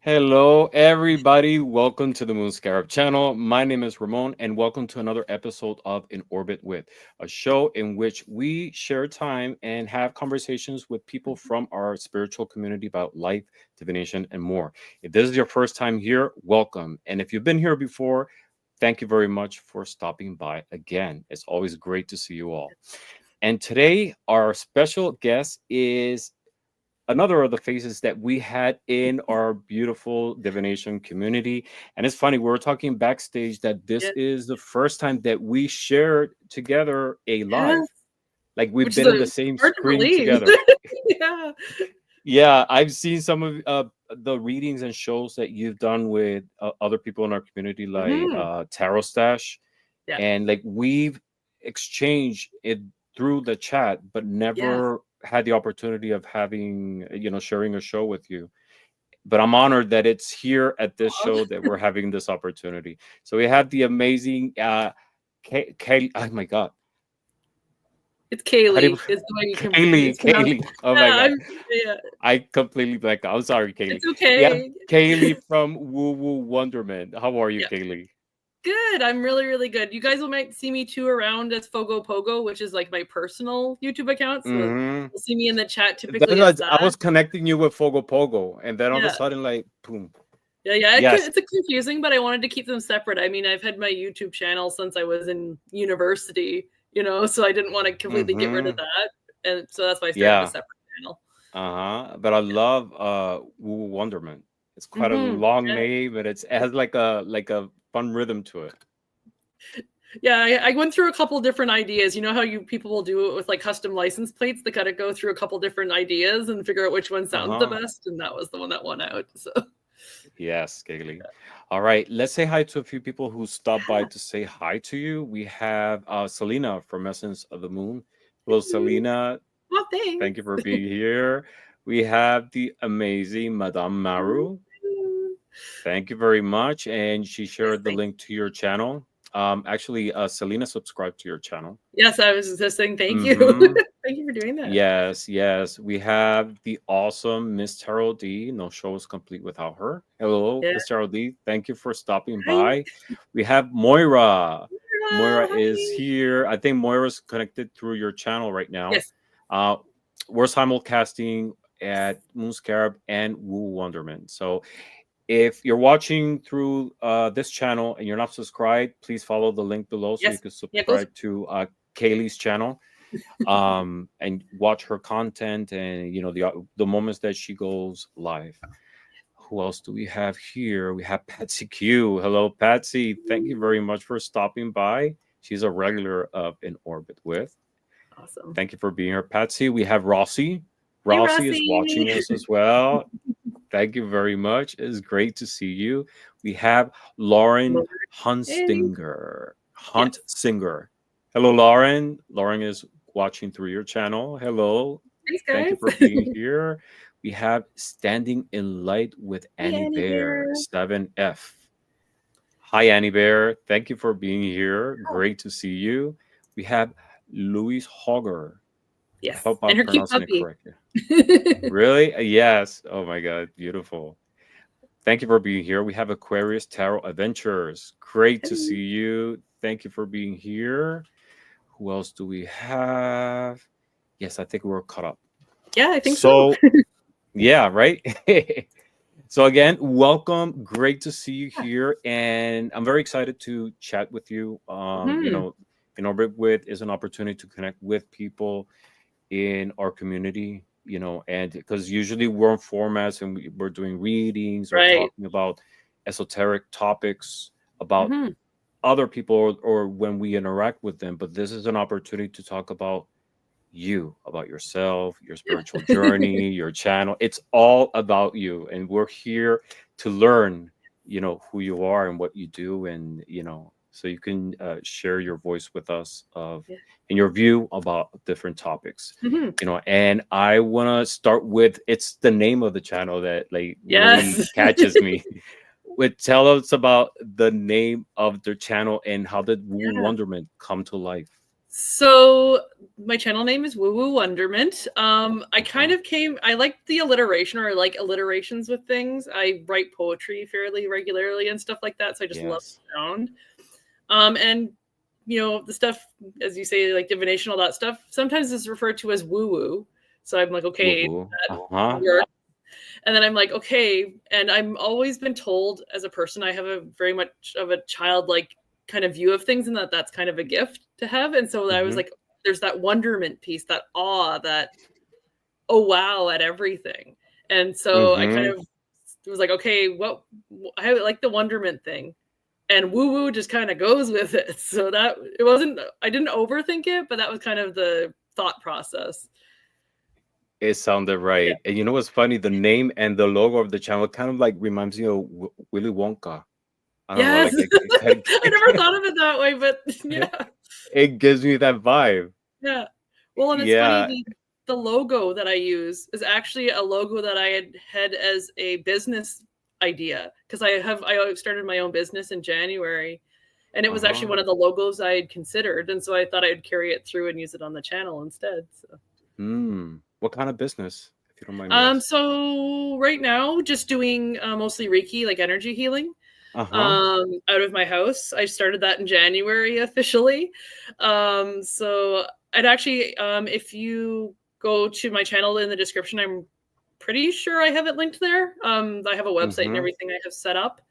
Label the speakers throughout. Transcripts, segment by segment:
Speaker 1: Hello, everybody. Welcome to the Moon Scarab channel. My name is Ramon, and welcome to another episode of In Orbit With, a show in which we share time and have conversations with people from our spiritual community about life, divination, and more. If this is your first time here, welcome. And if you've been here before, thank you very much for stopping by again. It's always great to see you all. And today, our special guest is another of the faces that we had in our beautiful divination community. And it's funny, we were talking backstage that this
Speaker 2: Yeah,
Speaker 1: is the first time that we shared together a
Speaker 2: yeah,
Speaker 1: live. Like we've
Speaker 2: which is
Speaker 1: been in the same
Speaker 2: hard to
Speaker 1: screen
Speaker 2: believe.
Speaker 1: together.
Speaker 2: Yeah.
Speaker 1: Yeah, I've seen some of the readings and shows that you've done with other people in our community, like
Speaker 2: Mhm.
Speaker 1: Tarot Stash,
Speaker 2: Yeah.
Speaker 1: and like we've exchanged it through the chat, but
Speaker 2: Yes.
Speaker 1: never had the opportunity of having sharing a show with you. But I'm honored that it's here at this
Speaker 2: Aw.
Speaker 1: show that we're having this opportunity. So we have the amazing oh my god,
Speaker 2: It's
Speaker 1: how do you
Speaker 2: Caleigh is the way
Speaker 1: Kaylee,
Speaker 2: it's pronounced.
Speaker 1: Kaylee, oh
Speaker 2: Yeah,
Speaker 1: my god,
Speaker 2: yeah.
Speaker 1: I completely blanked out. I'm sorry, Kaylee.
Speaker 2: It's
Speaker 1: We have
Speaker 2: okay.
Speaker 1: Kaylee from Woo Woo Wonderment. How are you,
Speaker 2: Yeah.
Speaker 1: Kaylee?
Speaker 2: Good. I'm really, really good. You guys will might see me too around as Fogo Pogo, which is like my personal YouTube account. So
Speaker 1: Mm-hmm.
Speaker 2: you'll see me in the chat typically as
Speaker 1: I
Speaker 2: that.
Speaker 1: was connecting you with Fogo Pogo, and then all of a
Speaker 2: Yeah.
Speaker 1: sudden, like, boom.
Speaker 2: Yeah, yeah.
Speaker 1: Yes.
Speaker 2: It's a confusing, but I wanted to keep them separate. I mean, I've had my YouTube channel since I was in university, so I didn't want to completely get rid of
Speaker 1: Mm-hmm.
Speaker 2: that. And so that's why I started a
Speaker 1: Yeah.
Speaker 2: separate channel.
Speaker 1: Uh-huh. But I love Woo Woo Wonderment. It's quite a
Speaker 2: Mm-hmm.
Speaker 1: long
Speaker 2: Yeah.
Speaker 1: name, but it has like a fun rhythm to it.
Speaker 2: Yeah, I went through a couple different ideas. You know how you people will do it with like custom license plates? They gotta go through a couple different ideas and figure out which one sounds the
Speaker 1: Uh-huh.
Speaker 2: best, and that was the one that won out. So
Speaker 1: Yes, Giggly. All right, let's say hi to a few people who stopped by to say hi to you. We have Selena from Essence of the Moon. Hello, Selena.
Speaker 2: well,
Speaker 1: Thank you
Speaker 2: thanks.
Speaker 1: for being here. We have the amazing Madame Maru. Thank you very much. And she
Speaker 2: Yes,
Speaker 1: shared the
Speaker 2: thank
Speaker 1: link to your channel. Actually, Selena subscribed to your channel.
Speaker 2: yes, I was just saying thank you.
Speaker 1: Mm-hmm.
Speaker 2: Thank you for doing that.
Speaker 1: Yes, yes. We have the awesome Miss Terrell D. No show is complete without her. Hello,
Speaker 2: Yeah.
Speaker 1: Miss Terrell D. Thank you for stopping
Speaker 2: Hi.
Speaker 1: by. We have Moira. Moira is
Speaker 2: Hi.
Speaker 1: here. I think Moira's connected through your channel right now.
Speaker 2: Yes.
Speaker 1: Uh, we're simulcasting at Moon Scarab and Woo Wonderment. So if you're watching through this channel and you're not subscribed, please follow the link below so you
Speaker 2: Yes.
Speaker 1: can
Speaker 2: Yeah, go
Speaker 1: subscribe to Kaylee's channel and watch her content and the moments that she goes live. Who else do we have here? We have Patsy Q. Hello, Patsy. Thank you very much for stopping by. She's a regular of In Orbit With.
Speaker 2: awesome.
Speaker 1: Thank you for being here, Patsy. We have Rossi.
Speaker 2: Hey,
Speaker 1: Rossi is
Speaker 2: Rossi.
Speaker 1: watching us as well. Thank you very much. It's great to see you. We have Lauren
Speaker 2: Hey.
Speaker 1: Hunstinger.
Speaker 2: Yes.
Speaker 1: Hunt Singer. Hello, Lauren. Lauren is watching through your channel. Hello.
Speaker 2: Thanks,
Speaker 1: Thank you for
Speaker 2: guys.
Speaker 1: being here. We have Standing in Light with
Speaker 2: Hey,
Speaker 1: Annie
Speaker 2: Annie
Speaker 1: Bear,
Speaker 2: Bear.
Speaker 1: 7F. Hi, Annie Bear. Thank you for being here. Great to see you. We have Louise Hogger. I
Speaker 2: Yes.
Speaker 1: hope I'm
Speaker 2: And her cute
Speaker 1: pronouncing it
Speaker 2: puppy.
Speaker 1: correctly. Really? Yes. Oh my God. Beautiful. Thank you for being here. We have Aquarius Tarot Adventures. Great to
Speaker 2: Hello.
Speaker 1: see you. Thank you for being here. Who else do we have? Yes, I think we're caught up.
Speaker 2: Yeah, I think so.
Speaker 1: So, yeah, right? So, again, welcome. Great to see you here. And I'm very excited to chat with you.
Speaker 2: Mhm.
Speaker 1: In Orbit With is an opportunity to connect with people in our community, and because usually we're on formats and we're doing readings or
Speaker 2: Right.
Speaker 1: talking about esoteric topics about
Speaker 2: Mhm.
Speaker 1: other people, or when we interact with them. But this is an opportunity to talk about you, about yourself, your spiritual
Speaker 2: Yeah.
Speaker 1: journey, your channel. It's all about you. And we're here to learn, who you are and what you do. And, so you can share your voice with us of
Speaker 2: Yeah.
Speaker 1: and your view about different topics.
Speaker 2: Mhm.
Speaker 1: And I want to start with, it's the name of the channel that like really
Speaker 2: Yes.
Speaker 1: catches me. Would tell us about the name of their channel and how did Woo
Speaker 2: Yeah.
Speaker 1: Wonderment come to life.
Speaker 2: So my channel name is WooWooWonderment. I like the alliteration, or I like alliterations with things. I write poetry fairly regularly and stuff like that, so I just love
Speaker 1: Yes.
Speaker 2: the sound. And the stuff, as you say, like divination, all that stuff, sometimes is referred to as woo-woo. So I'm like,
Speaker 1: Woo
Speaker 2: okay,
Speaker 1: woo.
Speaker 2: that
Speaker 1: Uh-huh.
Speaker 2: works. And then I'm like, okay. And I'm always been told as a person, I have a very much of a childlike kind of view of things, and that's kind of a gift to have. And so I was
Speaker 1: Mm-hmm.
Speaker 2: like, there's that wonderment piece, that awe, that oh wow at everything. And so I kind
Speaker 1: Mm-hmm.
Speaker 2: of was like, okay, I like the wonderment thing, and woo woo just kind of goes with it. So that it wasn't, I didn't overthink it, but that was kind of the thought process.
Speaker 1: It sounded
Speaker 2: Yeah.
Speaker 1: right. And you know what's funny? The name and the logo of the channel kind of like reminds me of Willy Wonka. I don't know,
Speaker 2: Yes.
Speaker 1: like
Speaker 2: I never thought of it that way, but yeah.
Speaker 1: it gives me that vibe.
Speaker 2: Yeah. Well, and it's funny,
Speaker 1: Yeah.
Speaker 2: the logo that I use is actually a logo that I had as a business idea, because I started my own business in January, and it was actually
Speaker 1: Uh-huh.
Speaker 2: one of the logos I had considered, and so I thought I'd carry it through and use it on the channel instead. So
Speaker 1: What kind of business, if you don't mind me asking?
Speaker 2: so right now just doing mostly Reiki, like energy healing,
Speaker 1: Uh-huh.
Speaker 2: out of my house. I started that in January officially. So I'd actually, if you go to my channel in the description, I'm pretty sure I have it linked there. I have a website and
Speaker 1: Mm-hmm.
Speaker 2: everything I have set up.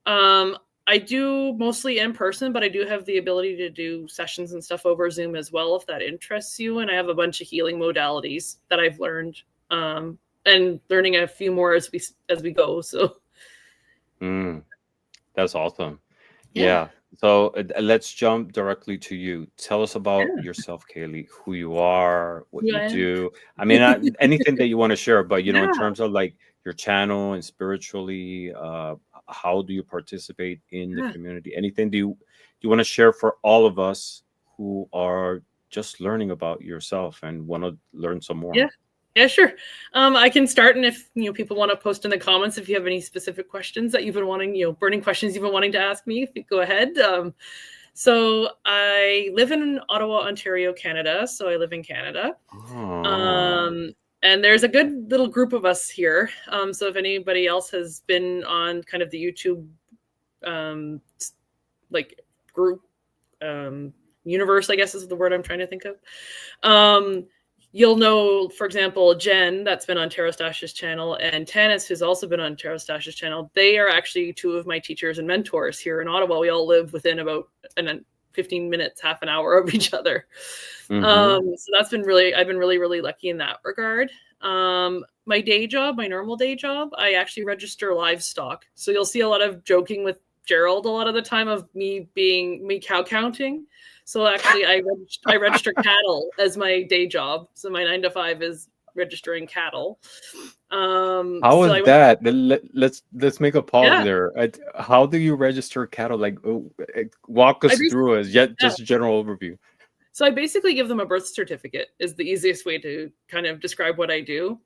Speaker 2: Um, I do mostly in person, but I do have the ability to do sessions and stuff over Zoom as well, if that interests you. And I have a bunch of healing modalities that I've learned, and learning a few more as we go. So
Speaker 1: That's awesome.
Speaker 2: yeah,
Speaker 1: Yeah. So let's jump directly to you. Tell us about
Speaker 2: yeah,
Speaker 1: yourself, Kaylee, who you are, what
Speaker 2: who
Speaker 1: you
Speaker 2: I am.
Speaker 1: do. I mean, anything that you want to share, but in
Speaker 2: Yeah,
Speaker 1: terms of like your channel and spiritually, how do you participate in the
Speaker 2: yeah.
Speaker 1: community? Anything do you want to share for all of us who are just learning about yourself and want to learn some more?
Speaker 2: Yeah. Yeah, sure. I can start, and if people want to post in the comments if you have any specific questions that you've been wanting, burning questions you've been wanting to ask me, go ahead. So I live in Ottawa, Ontario, Canada. So I live in Canada.
Speaker 1: Oh.
Speaker 2: Um, and there's a good little group of us here. So if anybody else has been on kind of the YouTube like group, universe, I guess is the word I'm trying to think of. You'll know, for example, Jen, that's been on Tarot Stash's channel, and Tanis, who's also been on Tarot Stash's channel. They are actually two of my teachers and mentors here in Ottawa. We all live within about 15 minutes, half an hour of each other.
Speaker 1: Mm-hmm.
Speaker 2: So I've been really, really lucky in that regard. My day job, my normal day job, I actually register livestock. So you'll see a lot of joking with Gerald a lot of the time of me cow counting. So actually, I register cattle as my day job. So my 9 to 5 is registering cattle.
Speaker 1: How
Speaker 2: So
Speaker 1: is
Speaker 2: I went,
Speaker 1: that? Let's make a pause
Speaker 2: yeah.
Speaker 1: there. How do you register cattle? Like, walk us through it. Yet,
Speaker 2: Yeah.
Speaker 1: just a general overview.
Speaker 2: So I basically give them a birth certificate is the easiest way to kind of describe what I do.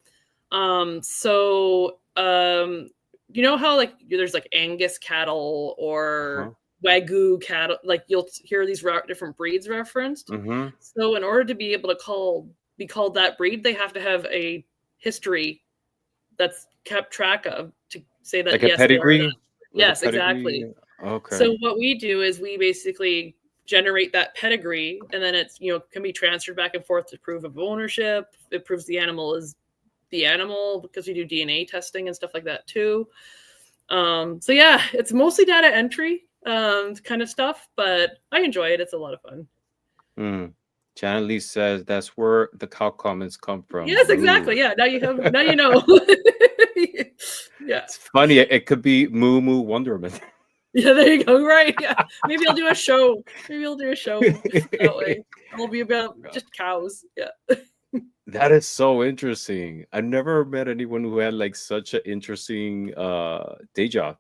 Speaker 2: You know how like there's like Angus cattle or
Speaker 1: Uh-huh.
Speaker 2: Wagyu cattle, like you'll hear these different breeds referenced.
Speaker 1: Mm-hmm.
Speaker 2: So in order to be able to be called that breed, they have to have a history that's kept track of to say that
Speaker 1: Like a
Speaker 2: yes, they are that.
Speaker 1: pedigree? Like a
Speaker 2: Yes, exactly.
Speaker 1: pedigree? Okay.
Speaker 2: So what we do is we basically generate that pedigree, and then it's can be transferred back and forth to prove of ownership. It proves the animal is the animal because we do DNA testing and stuff like that too. So yeah, it's mostly data entry kind of stuff, but I enjoy it. It's a lot of fun.
Speaker 1: Mm. Janet Lee says that's where the cow comments come from.
Speaker 2: Yes, exactly.
Speaker 1: Moo.
Speaker 2: Yeah, now you know. Yeah.
Speaker 1: It's funny. It could be Moo Moo Wonderment.
Speaker 2: Yeah, there you go. Right. Yeah. Maybe I'll do a show. Maybe I'll do a show that way. It'll be about just cows. Yeah.
Speaker 1: That is so interesting. I've never met anyone who had like such an interesting day job.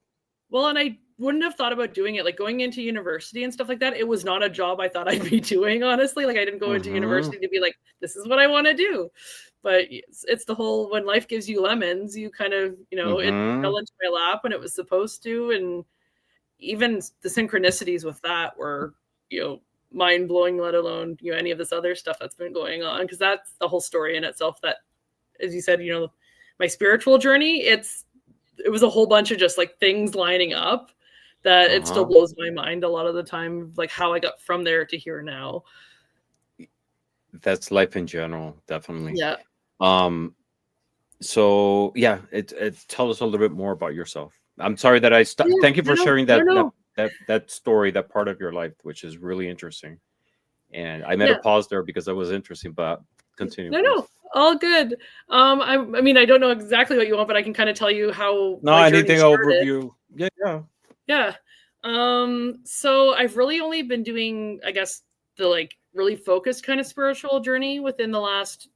Speaker 2: Well, and I wouldn't have thought about doing it, like going into university and stuff like that. It was not a job I thought I'd be doing, honestly. Like I didn't go into
Speaker 1: Mm-hmm.
Speaker 2: university to be like, this is what I want to do. But it's the whole, when life gives you lemons, you kind of, it
Speaker 1: Mm-hmm.
Speaker 2: fell into my lap when it was supposed to. And even the synchronicities with that were, mind blowing, let alone, you know, any of this other stuff that's been going on. Because that's the whole story in itself. That, as you said, you know, my spiritual journey, it was a whole bunch of just like things lining up that it still blows my mind a lot of the time, like how I got from there to here now.
Speaker 1: That's life in general, definitely.
Speaker 2: Yeah.
Speaker 1: So yeah, tell us a little bit more about yourself. I'm sorry that I stopped.
Speaker 2: Yeah,
Speaker 1: Thank you for sharing
Speaker 2: no.
Speaker 1: that story, that part of your life, which is really interesting. And I made a pause there because that was interesting, but continue.
Speaker 2: No, all good. I mean, I don't know exactly what you want, but I can kind of tell you how.
Speaker 1: No, anything overview. Yeah.
Speaker 2: So I've really only been doing, I guess, the like really focused kind of spiritual journey within the last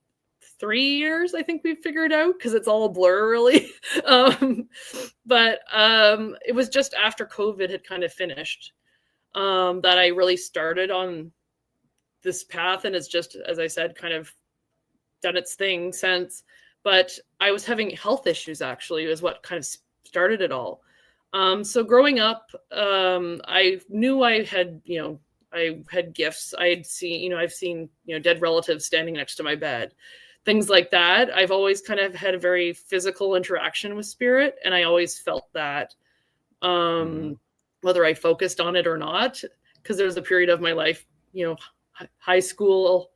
Speaker 2: 3 years. I think we've figured out, because it's all a blur, really. But it was just after COVID had kind of finished that I really started on this path, and it's just, as I said, kind of done its thing since. But I was having health issues, actually, is what kind of started it all. So growing up, I knew I had, you know, I had gifts. I've seen, you know, dead relatives standing next to my bed, things like that. I've always kind of had a very physical interaction with spirit, and I always felt that, whether I focused on it or not, because there was a period of my life, you know, high school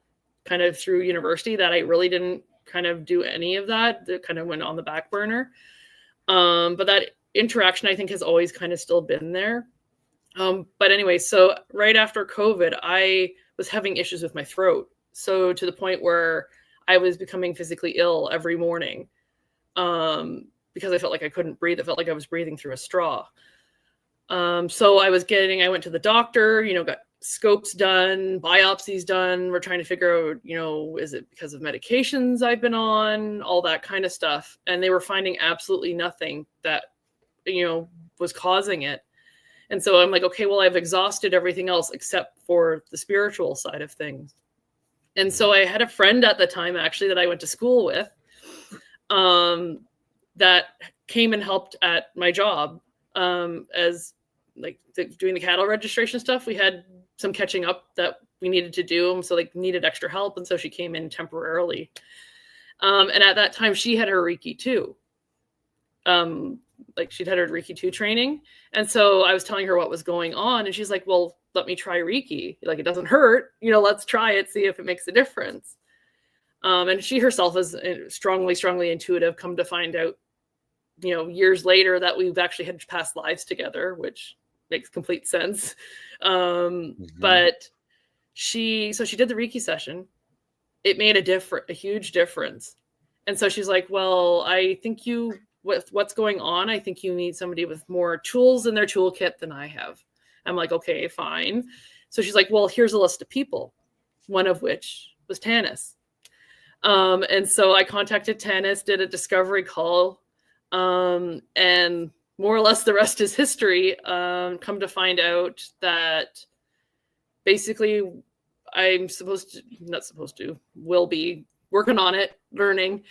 Speaker 2: kind of through university, that I really didn't kind of do any of that. That kind of went on the back burner. But that interaction, I think, has always kind of still been there. But anyway, so right after COVID, I was having issues with my throat. So to the point where I was becoming physically ill every morning, because I felt like I couldn't breathe. It felt like I was breathing through a straw. So I went to the doctor, you know, got scopes done, biopsies done. We're trying to figure out, you know, is it because of medications I've been on, all that kind of stuff. And they were finding absolutely nothing that, you know, was causing it. And so I'm like, okay, well, I've exhausted everything else except for the spiritual side of things. And so I had a friend at the time, actually, that I went to school with, that came and helped at my job, as like doing the cattle registration stuff. We had some catching up that we needed to do. So like needed extra help. And so she came in temporarily. And at that time she had her Reiki 2. Like she'd had her Reiki 2 training. And so I was telling her what was going on, and she's like, well, let me try Reiki. Like, it doesn't hurt, you know, let's try it, see if it makes a difference. And she herself is strongly intuitive, come to find out, you know, years later, that we've actually had past lives together, which makes complete sense. But she did the Reiki session. It made a huge difference. And so she's like, well, I think with what's going on, I think you need somebody with more tools in their toolkit than I have. I'm like, okay, fine. So she's like, well, here's a list of people, one of which was Tanis. And so I contacted Tanis, did a discovery call, and more or less the rest is history. Come to find out that basically will be working on it, learning,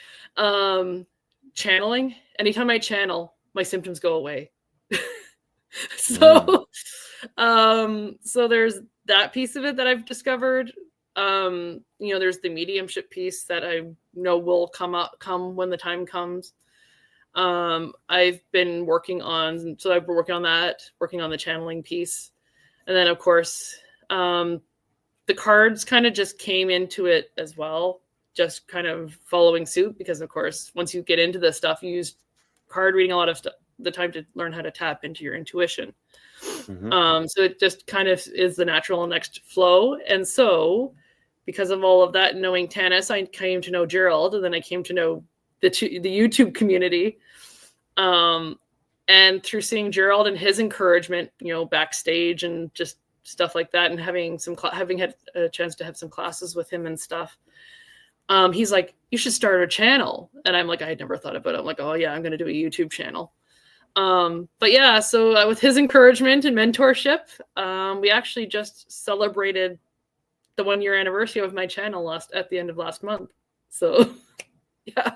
Speaker 2: channeling. Anytime I channel, my symptoms go away. So there's that piece of it that I've discovered. You know, there's the mediumship piece that I know will come when the time comes. I've been working on that, working on the channeling piece. And then of course, the cards kind of just came into it as well, just kind of following suit, because of course, once you get into this stuff, you use card reading a lot of the time to learn how to tap into your intuition. So it just kind of is the natural next flow. And so because of all of that, knowing Tanis, I came to know Gerald, and then I came to know the YouTube community. And through seeing Gerald and his encouragement, you know, backstage and just stuff like that, and having had a chance to have some classes with him and stuff, he's like, you should start a channel. And I'm like, I had never thought about it. I'm like, oh yeah, I'm going to do a YouTube channel. But yeah, so with his encouragement and mentorship, we actually just celebrated the 1-year anniversary of my channel at the end of last month. So yeah,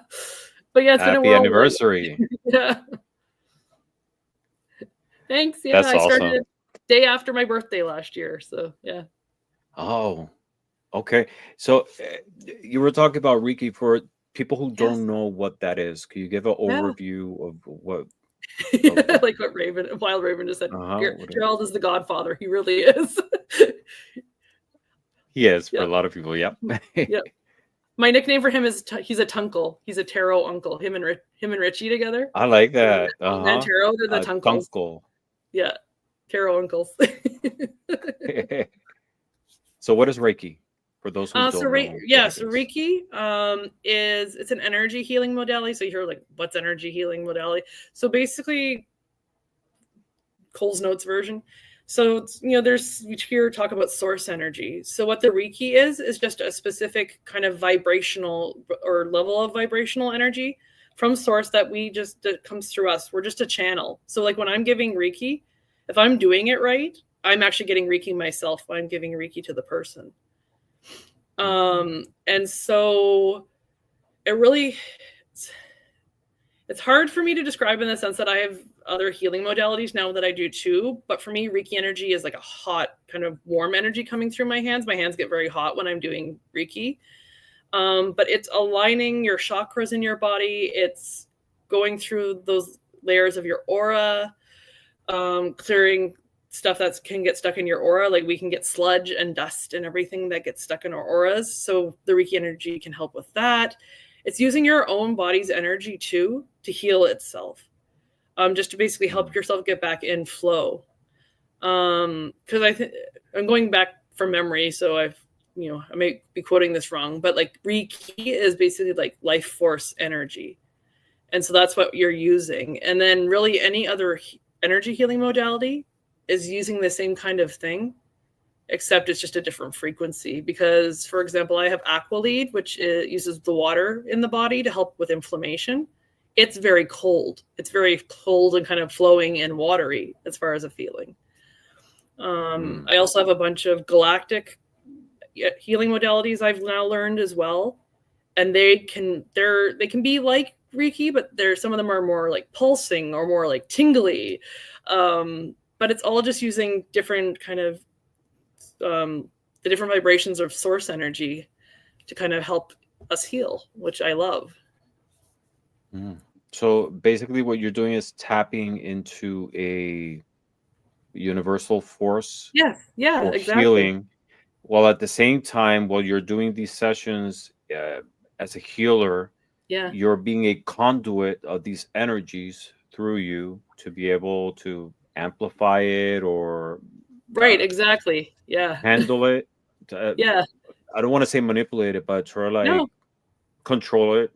Speaker 2: but yeah, it's been a whirlwind.
Speaker 1: Happy anniversary.
Speaker 2: Yeah. Thanks. Yeah,
Speaker 1: That's
Speaker 2: I started
Speaker 1: awesome.
Speaker 2: day after my birthday last year. So yeah.
Speaker 1: Oh, okay. So you were talking about Reiki for people who
Speaker 2: Yes.
Speaker 1: don't know what that is. Can you give an
Speaker 2: Yeah.
Speaker 1: overview of what of
Speaker 2: Like what Wild Raven just said.
Speaker 1: what it,
Speaker 2: Gerald is the godfather. He really is.
Speaker 1: he is for a
Speaker 2: Yep.
Speaker 1: lot of people? Yep.
Speaker 2: Yep. My nickname for him is he's a Tunkle. He's a tarot uncle. Him and Richie together.
Speaker 1: I like
Speaker 2: They're
Speaker 1: that.
Speaker 2: Man
Speaker 1: Uh-huh.
Speaker 2: Tarot. They're the Tunkles.
Speaker 1: Dunkel.
Speaker 2: Yeah, tarot uncles.
Speaker 1: So what is Reiki for those who don't know what it
Speaker 2: So
Speaker 1: is?
Speaker 2: Reiki is it's an energy healing modality. So you hear like, what's energy healing modality? So basically, Cole's Notes version. So there's you hear talk about source energy. So what the Reiki is just a specific kind of vibrational or level of vibrational energy from source that that comes through us. We're just a channel. So like when I'm giving Reiki, if I'm doing it right, I'm actually getting Reiki myself. I'm giving Reiki to the person. And so it really it's hard for me to describe in the sense that I have other healing modalities now that I do too. But for me, Reiki energy is like a hot, kind of warm energy coming through my hands. My hands get very hot when I'm doing Reiki. But it's aligning your chakras in your body. It's going through those layers of your aura, clearing stuff that can get stuck in your aura. Like we can get sludge and dust and everything that gets stuck in our auras. So the Reiki energy can help with that. It's using your own body's energy too to heal itself, just to basically help yourself get back in flow. Because I'm going back from memory, so I may be quoting this wrong, but like Reiki is basically like life force energy, and so that's what you're using. And then really any other energy healing modality is using the same kind of thing, except it's just a different frequency. Because, for example, I have Aqualead, which uses the water in the body to help with inflammation. It's very cold. It's very cold and kind of flowing and watery as far as a feeling. I also have a bunch of galactic healing modalities I've now learned as well, and they can be like Reiki, but some of them are more like pulsing or more like tingly. But it's all just using different kind of the different vibrations of source energy to kind of help us heal, which I love.
Speaker 1: So basically what you're doing is tapping into a universal force
Speaker 2: Yes, yeah,
Speaker 1: for
Speaker 2: exactly.
Speaker 1: healing, while at the same time, while you're doing these sessions as a healer,
Speaker 2: Yeah,
Speaker 1: you're being a conduit of these energies through you to be able to amplify it or
Speaker 2: right, exactly. Yeah,
Speaker 1: handle it.
Speaker 2: yeah.
Speaker 1: I don't want to say manipulate it, but try
Speaker 2: No,
Speaker 1: like control it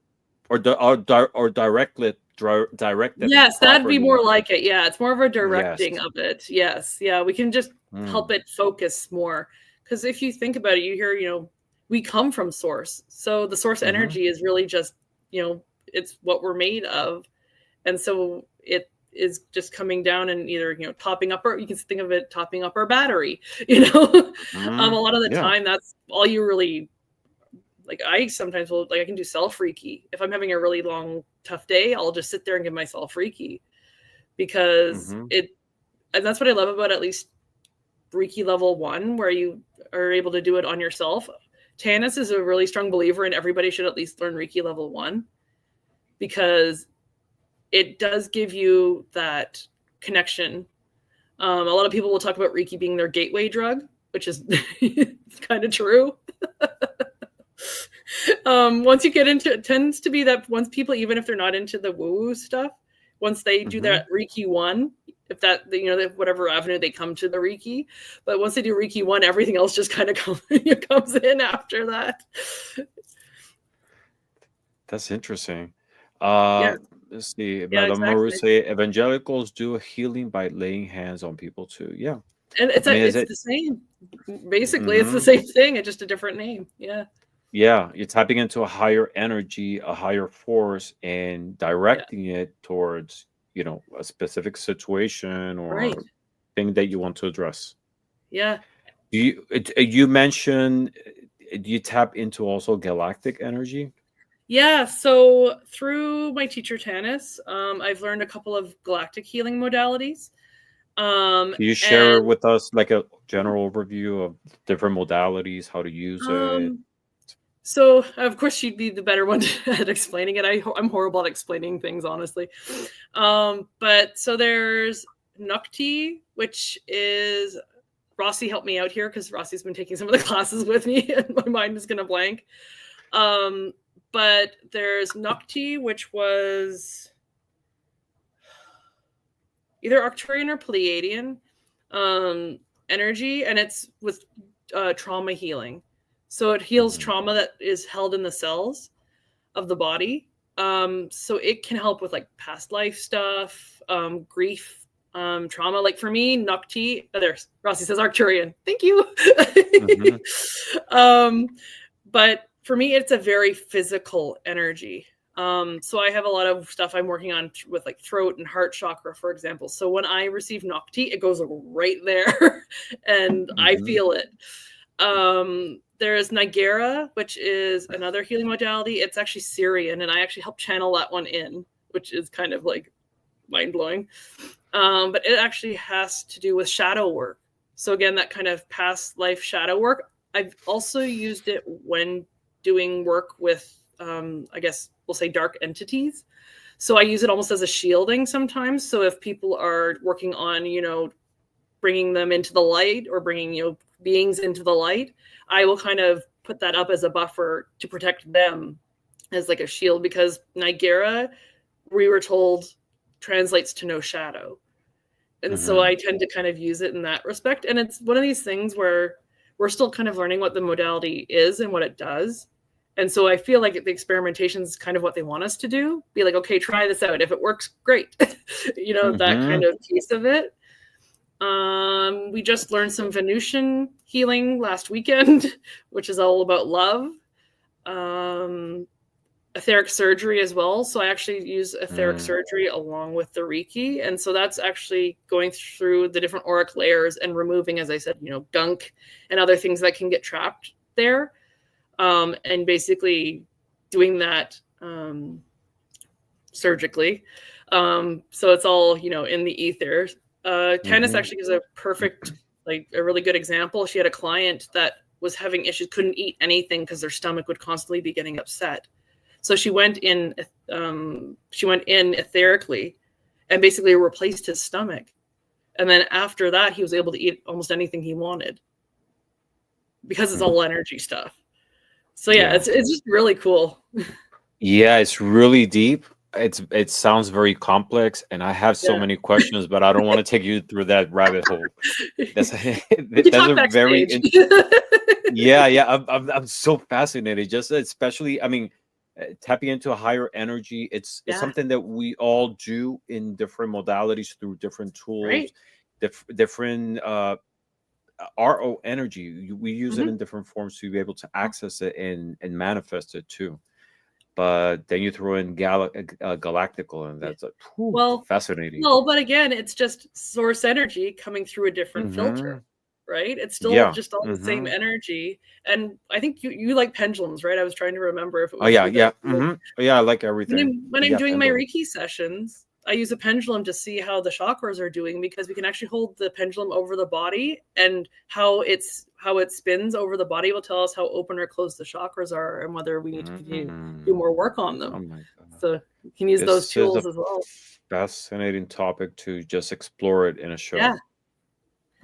Speaker 1: or direct it
Speaker 2: yes, that'd be
Speaker 1: properly.
Speaker 2: more like it. Yeah, it's more of a
Speaker 1: Yes.
Speaker 2: directing of it. Yes, yeah, we can just help
Speaker 1: Mm.
Speaker 2: it focus more. Because if you think about it, you hear, we come from source. So the source
Speaker 1: Hmm.
Speaker 2: energy is really just, it's what we're made of. And so it is just coming down and either, topping up, or you can think of it topping up our battery, a
Speaker 1: Hmm.
Speaker 2: lot of the
Speaker 1: Yeah.
Speaker 2: time that's all you really like. I sometimes will, like, I can do self Reiki. If I'm having a really long, tough day, I'll just sit there and give myself Reiki, because
Speaker 1: Hmm.
Speaker 2: and that's what I love about at least Reiki level 1, where you are able to do it on yourself. Tanis is a really strong believer in everybody should at least learn Reiki level 1, because it does give you that connection. A lot of people will talk about Reiki being their gateway drug, which is kind of true. Once you get into it, tends to be that once people, even if they're not into the woo stuff, once they do
Speaker 1: Hmm.
Speaker 2: that Reiki 1, if that, whatever avenue they come to the Reiki, but once they do Reiki 1, everything else just kind of comes in after that.
Speaker 1: That's interesting.
Speaker 2: Yeah,
Speaker 1: Let's see.
Speaker 2: yeah,
Speaker 1: Madame Maru
Speaker 2: exactly.
Speaker 1: say evangelicals do healing by laying hands on people too. Yeah.
Speaker 2: And
Speaker 1: I mean, is
Speaker 2: it's
Speaker 1: it?
Speaker 2: the same. Basically, it's the
Speaker 1: Hmm.
Speaker 2: same thing. It's just a different name. Yeah,
Speaker 1: Yeah, you're tapping into a higher energy, a higher force, and
Speaker 2: yeah,
Speaker 1: directing it towards, a specific situation
Speaker 2: right.
Speaker 1: or thing that you want to address.
Speaker 2: Yeah,
Speaker 1: You mentioned, do you tap into also galactic energy?
Speaker 2: yeah. So through my teacher Tanis, I've learned a couple of galactic healing modalities.
Speaker 1: Can you share
Speaker 2: And
Speaker 1: with us like a general overview of different modalities, how to use it?
Speaker 2: um, so of course she'd be the better one at explaining it. I'm horrible at explaining things, honestly. But so there's Nukti, which is Rossi helped me out here because Rossi's been taking some of the classes with me, and my mind is gonna blank. But there's Nukti, which was either Arcturian or Pleiadian energy, and it's with trauma healing. So it heals trauma that is held in the cells of the body. So it can help with like past life stuff, grief, trauma. Like for me, Nukti, there's Rossi says Arcturian. Thank you. But for me, it's a very physical energy. So I have a lot of stuff I'm working on with like throat and heart chakra, for example. So when I receive Nukti, it goes right there and I feel it. There's Nigara, which is another healing modality. It's actually Syrian, and I actually helped channel that one in, which is kind of like mind-blowing. But it actually has to do with shadow work. So again, that kind of past life shadow work. I've also used it when doing work with, I guess we'll say dark entities. So I use it almost as a shielding sometimes. So if people are working on, bringing them into the light or bringing, beings into the light, I will kind of put that up as a buffer to protect them as like a shield, because Nigara, we were told, translates to no shadow. And so I tend to kind of use it in that respect. And it's one of these things where we're still kind of learning what the modality is and what it does. And so I feel like the experimentation is kind of what they want us to do. Be like, okay, try this out. If it works, great. That kind of piece of it. We just learned some Venusian healing last weekend, which is all about love. Etheric surgery as well. So I actually use etheric surgery along with the Reiki. And so that's actually going through the different auric layers and removing, as I said, gunk and other things that can get trapped there. And basically doing that surgically. So it's all, in the ether. Candice actually gives a perfect, like a really good example. She had a client that was having issues, couldn't eat anything because their stomach would constantly be getting upset. So she went in etherically and basically replaced his stomach. And then after that, he was able to eat almost anything he wanted because it's all energy stuff. So yeah. It's just really cool.
Speaker 1: Yeah, it's really deep. It sounds very complex, and I have so many questions, but I don't want to take you through that rabbit hole. That's a very I'm so fascinated. Just especially, I mean, tapping into a higher energy. It's something that we all do in different modalities through different tools, different RO energy. We use it in different forms to be able to access it and manifest it too. But then you throw in galactical, and that's fascinating.
Speaker 2: Well, but again, it's just source energy coming through a different filter, right? It's still just all the same energy. And I think you like pendulums, right? I was trying to remember if it was.
Speaker 1: Yeah, I like everything.
Speaker 2: When I'm doing my Reiki sessions, I use a pendulum to see how the chakras are doing, because we can actually hold the pendulum over the body, and how it spins over the body will tell us how open or closed the chakras are and whether we need to do more work on them. Oh my God. So you can use those tools as well.
Speaker 1: Fascinating topic to just explore it in a show. Yeah.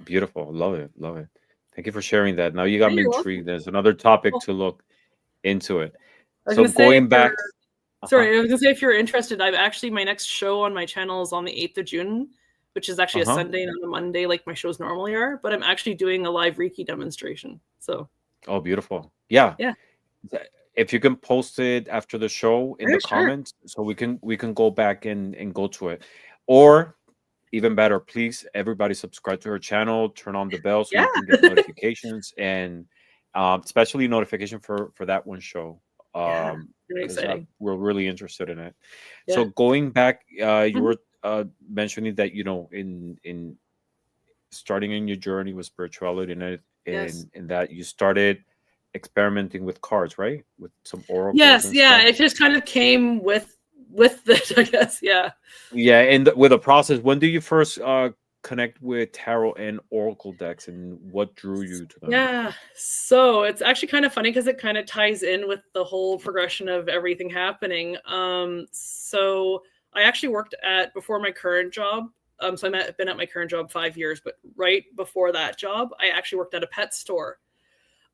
Speaker 1: Beautiful. Love it. Thank you for sharing that. Now you got me intrigued. There's another topic to look into it. So going back.
Speaker 2: Sorry, I was going to say, if you're interested, my next show on my channel is on the 8th of June, which is actually a Sunday, not a Monday like my shows normally are. But I'm actually doing a live Reiki demonstration. So.
Speaker 1: Oh, beautiful. Yeah. If you can post it after the show in the comments, so we can go back and go to it. Or even better, please, everybody subscribe to her channel, turn on the bell so you can get notifications, and especially notification for that one show.
Speaker 2: Really exciting.
Speaker 1: We're really interested in it. So going back, you were mentioning that in starting in your journey with spirituality and that you started experimenting with cards, right? With some oracles.
Speaker 2: Yes, it just kind of came with it, I guess. Yeah,
Speaker 1: and with the process. When do you first connect with tarot and oracle decks, and what drew you to them?
Speaker 2: Yeah. So it's actually kind of funny because it kind of ties in with the whole progression of everything happening. So I actually worked at, before my current job. So I've been at my current job 5 years, but right before that job, I actually worked at a pet store.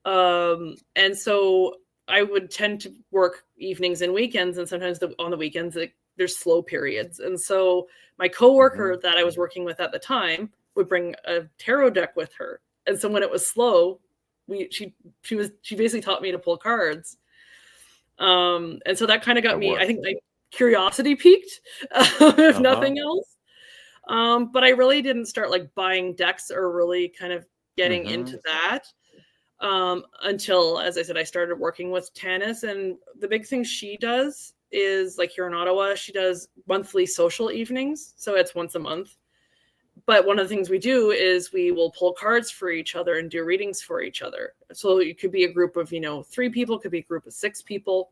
Speaker 2: And so I would tend to work evenings and weekends, and sometimes on the weekends, there's slow periods. And so my coworker that I was working with at the time would bring a tarot deck with her. And so when it was slow, she basically taught me to pull cards. And so that kind of got me, I think my curiosity peaked, if nothing else. But I really didn't start like buying decks or really kind of getting into that until, as I said, I started working with Tanis. And the big thing she does is, like here in Ottawa, she does monthly social evenings. So it's once a month. But one of the things we do is we will pull cards for each other and do readings for each other. So it could be a group of, 3 people, could be a group of 6 people.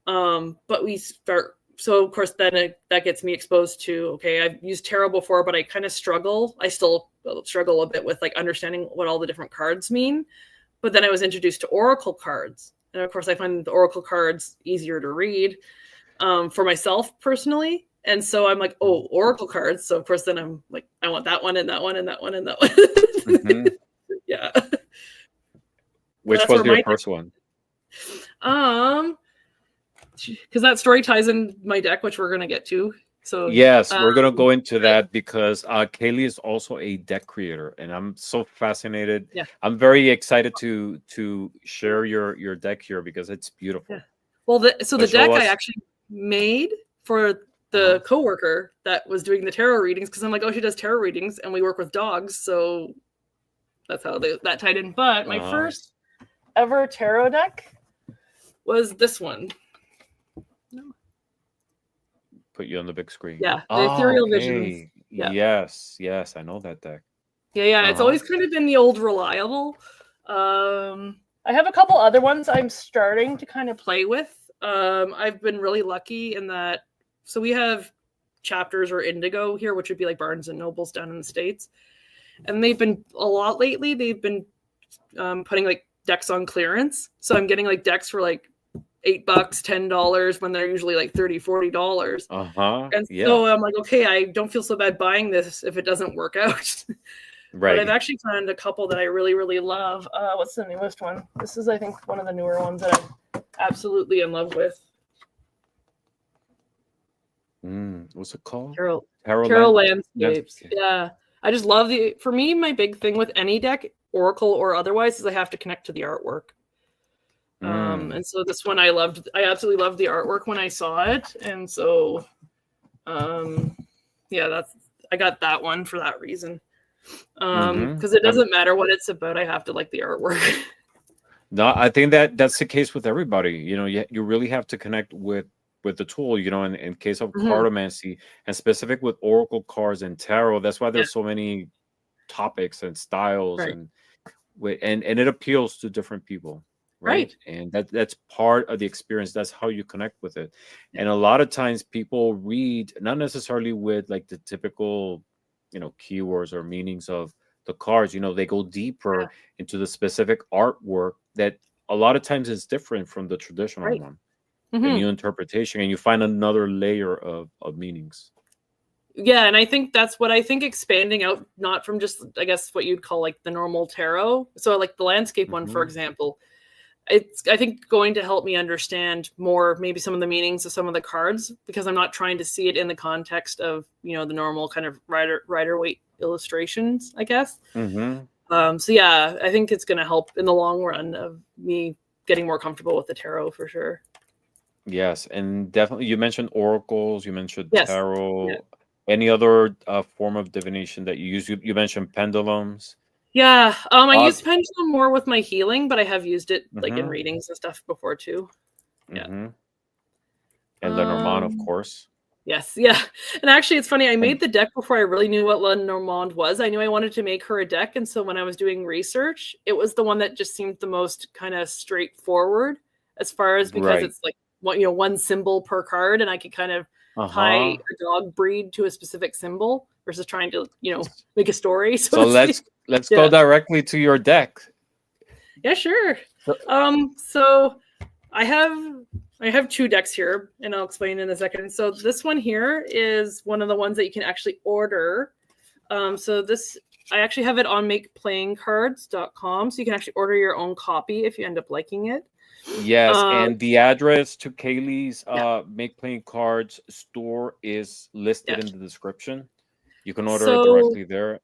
Speaker 2: But we start, so of course then that gets me exposed to, okay, I've used tarot before, but I kind of struggle. I still struggle a bit with like understanding what all the different cards mean. But then I was introduced to oracle cards. And of course I find the oracle cards easier to read for myself personally. And so I'm like, oh, oracle cards. So of course then I'm like, I want that one and that one and that one and that one. Yeah.
Speaker 1: Which was your first one?
Speaker 2: Because that story ties in my deck, which we're going to get to. So
Speaker 1: yes, we're going to go into that because Caleigh is also a deck creator, and I'm so fascinated.
Speaker 2: Yeah.
Speaker 1: I'm very excited to share your deck here because it's beautiful.
Speaker 2: Yeah. Well, the deck I actually made for the coworker that was doing the tarot readings, because I'm like, oh, she does tarot readings, and we work with dogs, so that's how that tied in. But my first ever tarot deck was this one.
Speaker 1: Put you on the big screen.
Speaker 2: Yeah, the Ethereal Visions.
Speaker 1: Yeah. Yes, I know that deck.
Speaker 2: Yeah, it's always kind of been the old reliable. I have a couple other ones I'm starting to kind of play with. I've been really lucky in that. So we have Chapters or Indigo here, which would be like Barnes and Nobles down in the States. And they've been a lot lately. They've been putting like decks on clearance. So I'm getting like decks for like $8, $10 when they're usually like $30, $40. And so I'm like, okay, I don't feel so bad buying this if it doesn't work out. Right. But I've actually found a couple that I really, really love. What's the newest one? This is, I think, one of the newer ones that I'm absolutely in love with.
Speaker 1: What's it called?
Speaker 2: Tarot Landscapes. Yeah. I just love for me, my big thing with any deck, Oracle or otherwise, is I have to connect to the artwork. And so this one I absolutely loved the artwork when I saw it. And so, yeah, I got that one for that reason. Because it doesn't matter what it's about. I have to like the artwork.
Speaker 1: No, I think that's the case with everybody. You really have to connect with the tool, in case of cartomancy and specific with oracle cards and tarot. That's why there's so many topics and styles, and it appeals to different people. Right. And that's part of the experience. That's how you connect with it. And a lot of times people read not necessarily with like the typical, keywords or meanings of the cards. They go deeper into the specific artwork that a lot of times is different from the traditional one. A new interpretation, and you find another layer of meanings.
Speaker 2: Yeah, and I think that's what expanding out, not from just, I guess, what you'd call like the normal tarot. So like the landscape one, for example, it's, I think, going to help me understand more maybe some of the meanings of some of the cards, because I'm not trying to see it in the context of, the normal kind of rider weight illustrations, I guess. So yeah, I think it's going to help in the long run of me getting more comfortable with the tarot for sure.
Speaker 1: Yes, and definitely you mentioned oracles, you mentioned tarot. Any other form of divination that you use? You mentioned pendulums.
Speaker 2: Yeah, I use pendulum more with my healing, but I have used it like in readings and stuff before too. Yeah.
Speaker 1: And Lenormand, of course.
Speaker 2: Yes, yeah. And actually, it's funny. I made the deck before I really knew what Lenormand was. I knew I wanted to make her a deck, and so when I was doing research, it was the one that just seemed the most kind of straightforward as far as, because it's like one symbol per card, and I could kind of tie
Speaker 1: Uh-huh.
Speaker 2: a dog breed to a specific symbol versus trying to, make a story. So
Speaker 1: So
Speaker 2: to speak.
Speaker 1: let's go
Speaker 2: Yeah.
Speaker 1: directly to your deck.
Speaker 2: Yeah, sure.
Speaker 1: So-
Speaker 2: So I have two decks here, and I'll explain in a second. So this one here is one of the ones that you can actually order. So this I actually have it on makeplayingcards.com, so you can actually order your own copy if you end up liking it.
Speaker 1: Yes,
Speaker 2: Um,
Speaker 1: and the address to Caleigh's
Speaker 2: yeah,
Speaker 1: Make Playing Cards store is listed
Speaker 2: yeah.
Speaker 1: in the description. You can order it
Speaker 2: So
Speaker 1: directly there.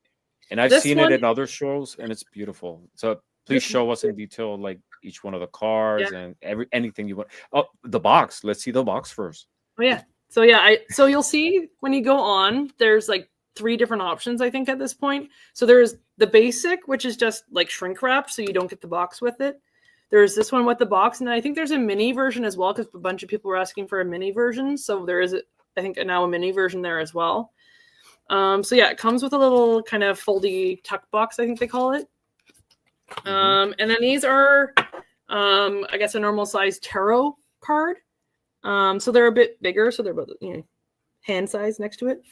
Speaker 1: And I've
Speaker 2: this
Speaker 1: seen it
Speaker 2: one,
Speaker 1: in other shows and it's beautiful. So please
Speaker 2: this
Speaker 1: show us in detail like each one of the
Speaker 2: yeah.
Speaker 1: cards and anything you want. Oh, the box. Let's see the box first.
Speaker 2: Oh yeah. So yeah, so you'll see when you go on, there's like 3 different options, I think, at this point. So there's the basic, which is just like shrink wrapped, so you don't get the box with it. There's this one with the box, and I think there's a mini version as well, because a bunch of people were asking for a mini version. So there is, I think, now a mini version there as well. So yeah, it comes with a little kind of foldy tuck box, I think they call it. And then these are, I guess, a normal size tarot card. So they're a bit bigger, so they're about hand size next to it.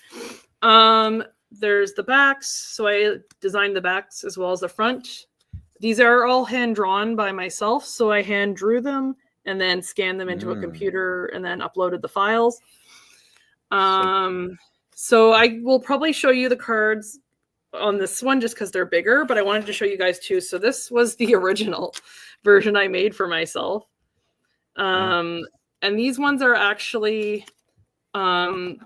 Speaker 2: There's the backs, so I designed the backs as well as the front. These are all hand drawn by myself, so I hand drew them and then scanned them into a computer and then uploaded the files. So I will probably show you the cards on this one just because they're bigger, but I wanted to show you guys too. So this was the original version I made for myself. And these ones are actually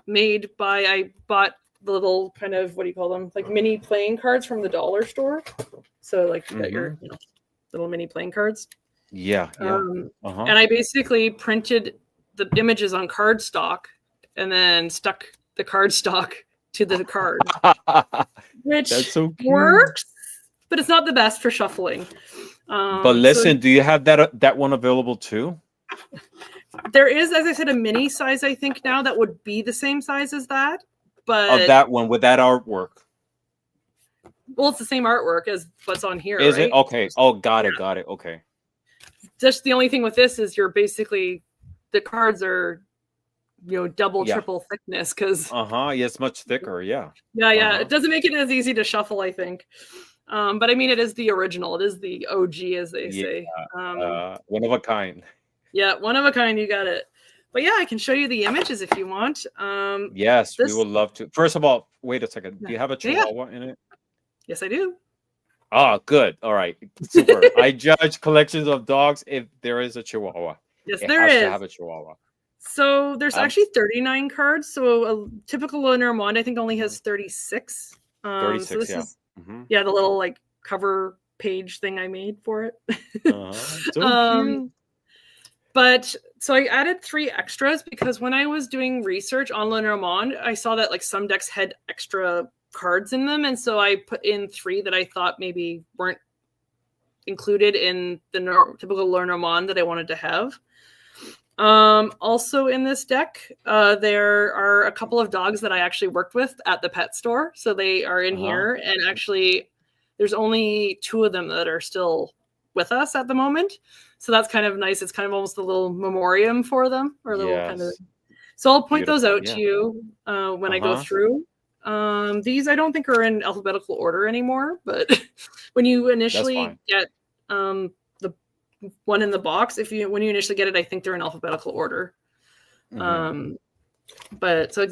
Speaker 2: made by, I bought the little kind of, what do you call them? Like mini playing cards from the dollar store. So like you got your little mini playing cards.
Speaker 1: Yeah.
Speaker 2: And I basically printed the images on cardstock and then stuck the cardstock to the card, which
Speaker 1: That's so cute.
Speaker 2: works, but it's not the best for shuffling.
Speaker 1: But listen, do you have that one available too?
Speaker 2: There is, as I said, a mini size, I think, now that would be the same size as that. But
Speaker 1: of that one with that artwork.
Speaker 2: Well, it's the same artwork as what's on here.
Speaker 1: Is
Speaker 2: right?
Speaker 1: it? Okay. Oh, got it. Okay.
Speaker 2: Just the only thing with this is you're basically, the cards are, double, triple thickness because.
Speaker 1: Yeah, it's much thicker. Yeah.
Speaker 2: Yeah. It doesn't make it as easy to shuffle, I think. But I mean, it is the original. It is the OG, as they say.
Speaker 1: One of a kind.
Speaker 2: Yeah, one of a kind. You got it. But yeah, I can show you the images if you want.
Speaker 1: Yes, we would love to. First of all, wait a second. Do you have a Chihuahua in it?
Speaker 2: Yes, I do.
Speaker 1: Ah, good. All right. Super. I judge collections of dogs if there is a Chihuahua.
Speaker 2: Yes,
Speaker 1: it
Speaker 2: there
Speaker 1: has
Speaker 2: is.
Speaker 1: to have a Chihuahua.
Speaker 2: So there's actually 39 cards. So a typical Lenormand, I think, only has 36.
Speaker 1: 36,
Speaker 2: so this
Speaker 1: yeah.
Speaker 2: is, the little like cover page thing I made for it.
Speaker 1: So cute.
Speaker 2: But so I added 3 extras because when I was doing research on Lenormand, I saw that like some decks had extra cards in them. And so I put in 3 that I thought maybe weren't included in the typical Lenormand that I wanted to have. Also in this deck, there are a couple of dogs that I actually worked with at the pet store. So they are in here. And actually, there's only 2 of them that are still with us at the moment. So that's kind of nice. It's kind of almost a little memoriam for them, or a little kind of. So I'll point those out to you when I go through. These I don't think are in alphabetical order anymore, but when you initially get the one in the box, when you initially get it, I think they're in alphabetical order. But so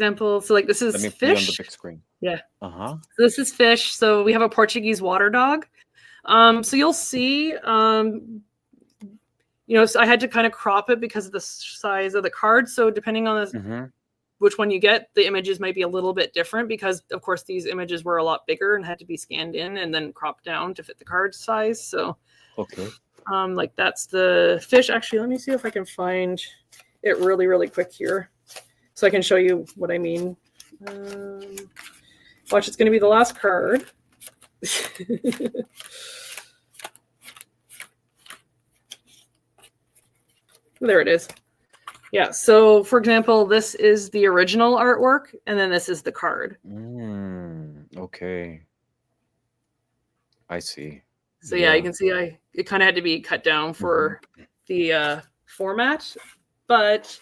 Speaker 2: like this is Fish.
Speaker 1: Let me on the big screen.
Speaker 2: Yeah. So this is Fish. So we have a Portuguese water dog. So you'll see, so I had to kind of crop it because of the size of the card. So depending on which one you get, the images might be a little bit different because, of course, these images were a lot bigger and had to be scanned in and then cropped down to fit the card size. So, like that's the Fish. Actually, let me see if I can find it really, really quick here, so I can show you what I mean. Watch, it's going to be the last card. There it is. Yeah. So, for example, this is the original artwork, and then this is the card.
Speaker 1: Okay. I see.
Speaker 2: So yeah, you can see it kind of had to be cut down for the format, but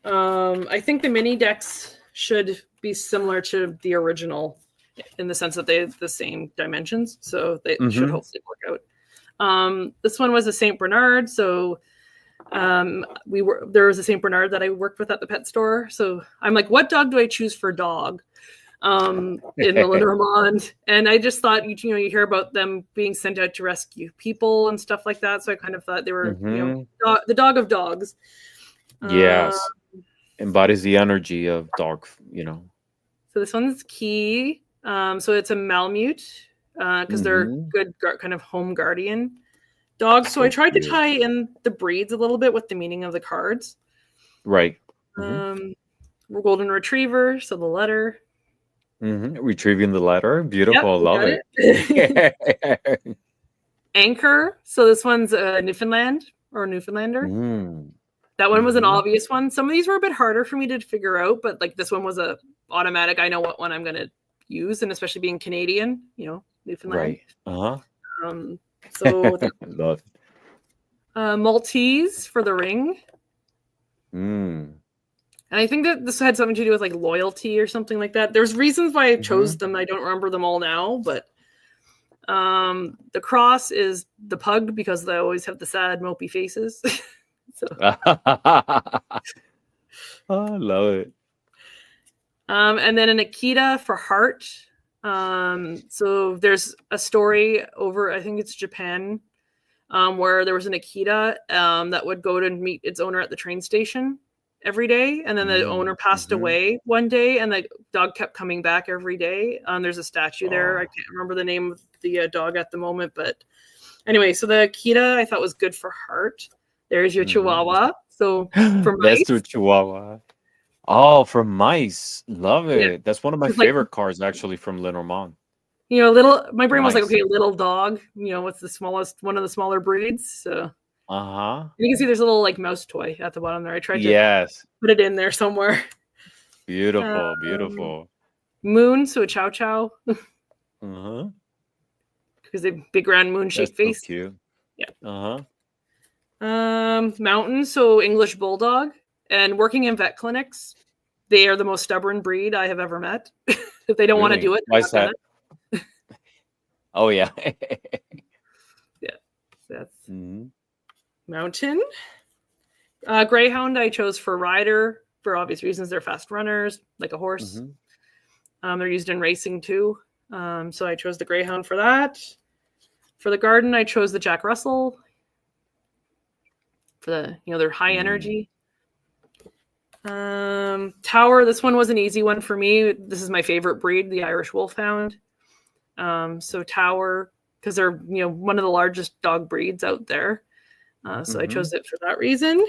Speaker 2: I think the mini decks should be similar to the original in the sense that they have the same dimensions, so they should hopefully work out. This one was a Saint Bernard, so there was a Saint Bernard that I worked with at the pet store. So I'm like, what dog do I choose for dog? In the Lenormand, and I just thought, you hear about them being sent out to rescue people and stuff like that. So I kind of thought they were, the dog of dogs.
Speaker 1: Yes, embodies the energy of dog.
Speaker 2: So this one's Key. So it's a Malamute because they're good kind of home guardian dogs. So I tried to tie in the breeds a little bit with the meaning of the cards.
Speaker 1: Right.
Speaker 2: Golden Retriever. So the letter.
Speaker 1: Retrieving the letter. Beautiful.
Speaker 2: Yep,
Speaker 1: love it.
Speaker 2: Anchor. So this one's a Newfoundland or a Newfoundlander. That one was an obvious one. Some of these were a bit harder for me to figure out, but like this one was a automatic. I know what one I'm going to use, and especially being Canadian, Newfoundland.
Speaker 1: Right.
Speaker 2: So
Speaker 1: love
Speaker 2: Maltese for the ring. And I think that this had something to do with like loyalty or something like that. There's reasons why I chose them. I don't remember them all now, but the cross is the pug because they always have the sad, mopey faces. So
Speaker 1: I love it.
Speaker 2: And then an Akita for heart. So there's a story over, I think it's Japan, where there was an Akita that would go to meet its owner at the train station every day, and then the owner passed away one day, and the dog kept coming back every day. There's a statue there. I can't remember the name of the dog at the moment, but anyway, so the Akita I thought was good for heart. There's your Chihuahua. So for mice,
Speaker 1: that's your Chihuahua. Oh, for mice, love it. Yeah. That's one of my favorite cards actually from Lenormand.
Speaker 2: My brain was like, okay, little dog. What's the smallest? One of the smaller breeds. So. You can see there's a little like mouse toy at the bottom there. I tried to put it in there somewhere.
Speaker 1: Beautiful, beautiful.
Speaker 2: Moon, so a chow chow. Because a big round moon shaped face.
Speaker 1: So cute.
Speaker 2: Yeah. Mountain, so English bulldog. And working in vet clinics, they are the most stubborn breed I have ever met. If they don't want to do it,
Speaker 1: why is that? Oh yeah.
Speaker 2: Yeah. That's Mountain. Greyhound I chose for rider for obvious reasons. They're fast runners, like a horse. They're used in racing too. So I chose the Greyhound for that. For the garden, I chose the Jack Russell. For the, they're high energy. Tower, this one was an easy one for me. This is my favorite breed, the Irish Wolfhound. So Tower, because they're one of the largest dog breeds out there. So I chose it for that reason.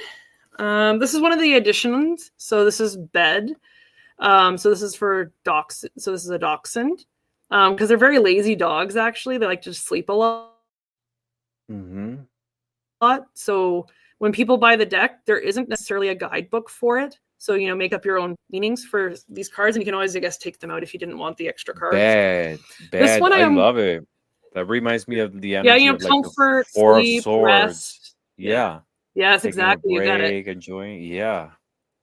Speaker 2: This is one of the additions. So this is bed. So this is for dogs. So this is a dachshund. Because they're very lazy dogs, actually. They like to sleep a lot. So when people buy the deck, there isn't necessarily a guidebook for it. So, make up your own meanings for these cards. And you can always, I guess, take them out if you didn't want the extra cards.
Speaker 1: Bad. This one, I love it. That reminds me of the energy of
Speaker 2: comfort,
Speaker 1: like Four
Speaker 2: sleep,
Speaker 1: of Swords.
Speaker 2: Rest.
Speaker 1: Yeah.
Speaker 2: Yes, exactly.
Speaker 1: You
Speaker 2: got it.
Speaker 1: Enjoying. Yeah.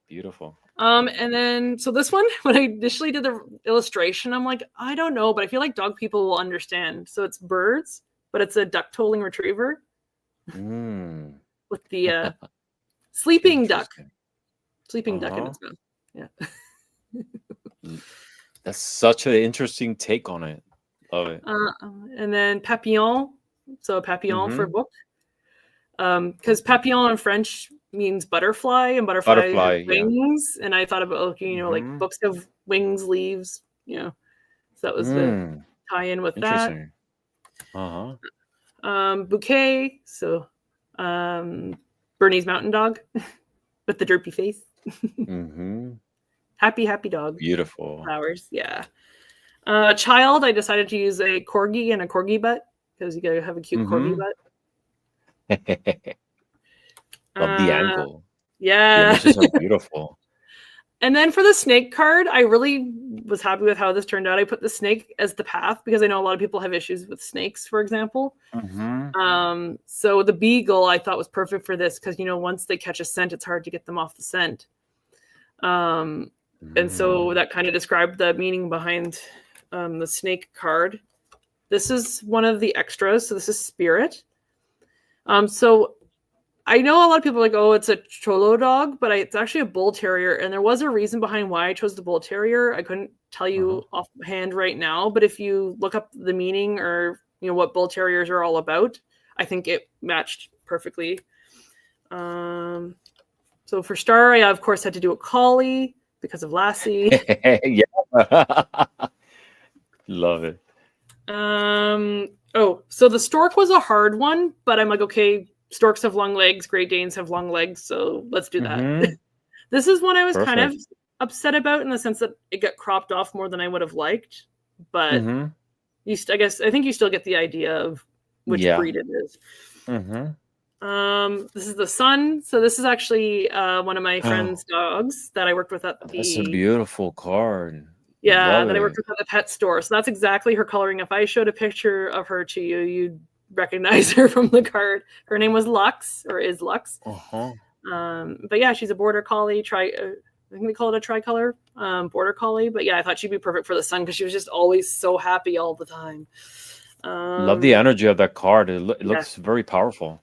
Speaker 1: Beautiful.
Speaker 2: And then, so this one, when I initially did the illustration, I'm like, I don't know, but I feel like dog people will understand. So it's birds, but it's a duck-tolling retriever. With the sleeping duck. Sleeping duck in its mouth. Yeah.
Speaker 1: That's such an interesting take on it. Love it.
Speaker 2: And then papillon. So papillon for book. Because papillon in French means butterfly, and butterfly has wings. And I thought about, like books have wings, leaves, So that was the tie-in with that. Bouquet. So Bernese Mountain Dog with the derpy face. Happy dog.
Speaker 1: Beautiful.
Speaker 2: Flowers. Yeah. Child, I decided to use a corgi and a corgi butt because you gotta have a cute corgi butt.
Speaker 1: Love the angle.
Speaker 2: Yeah.
Speaker 1: The images are beautiful.
Speaker 2: And then for the snake card, I really was happy with how this turned out. I put the snake as the path because I know a lot of people have issues with snakes, for example. So the beagle I thought was perfect for this because, once they catch a scent, it's hard to get them off the scent. And so that kind of described the meaning behind the snake card. This is one of the extras. So this is spirit. So I know a lot of people are like, oh, it's a cholo dog, but it's actually a bull terrier. And there was a reason behind why I chose the bull terrier. I couldn't tell you offhand right now, but if you look up the meaning or what bull terriers are all about, I think it matched perfectly. So for Star, I of course had to do a collie because of Lassie.
Speaker 1: Yeah. Love it.
Speaker 2: Oh, so the stork was a hard one, but I'm like, okay, storks have long legs, Great Danes have long legs, so let's do that. This is one I was kind of upset about in the sense that it got cropped off more than I would have liked, but I think you still get the idea of which breed it is. This is the sun. So this is actually one of my friend's dogs that I worked with at the.
Speaker 1: That's a beautiful card.
Speaker 2: Yeah, that I worked with at the pet store. So that's exactly her coloring. If I showed a picture of her to you, you'd recognize her from the card. Her name was Lux, or is Lux. But yeah, she's a border collie. I think they call it a tricolor border collie. But yeah, I thought she'd be perfect for the sun because she was just always so happy all the time.
Speaker 1: Love the energy of that card. It looks very powerful.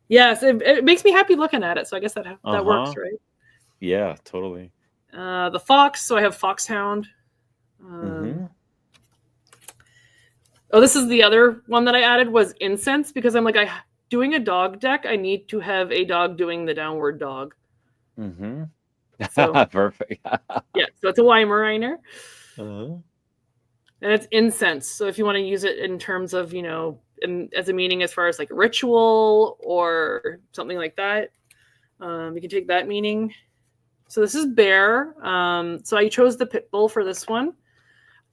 Speaker 2: Yes, it makes me happy looking at it. So I guess that works, right?
Speaker 1: Yeah, totally.
Speaker 2: The fox. So I have foxhound. Oh, this is the other one that I added was incense because I'm like, doing a dog deck, I need to have a dog doing the downward dog. So,
Speaker 1: perfect.
Speaker 2: Yeah, so it's a Weimaraner. And it's incense. So if you want to use it in terms of, as a meaning as far as like ritual or something like that, you can take that meaning. So this is bear. So I chose the pit bull for this one.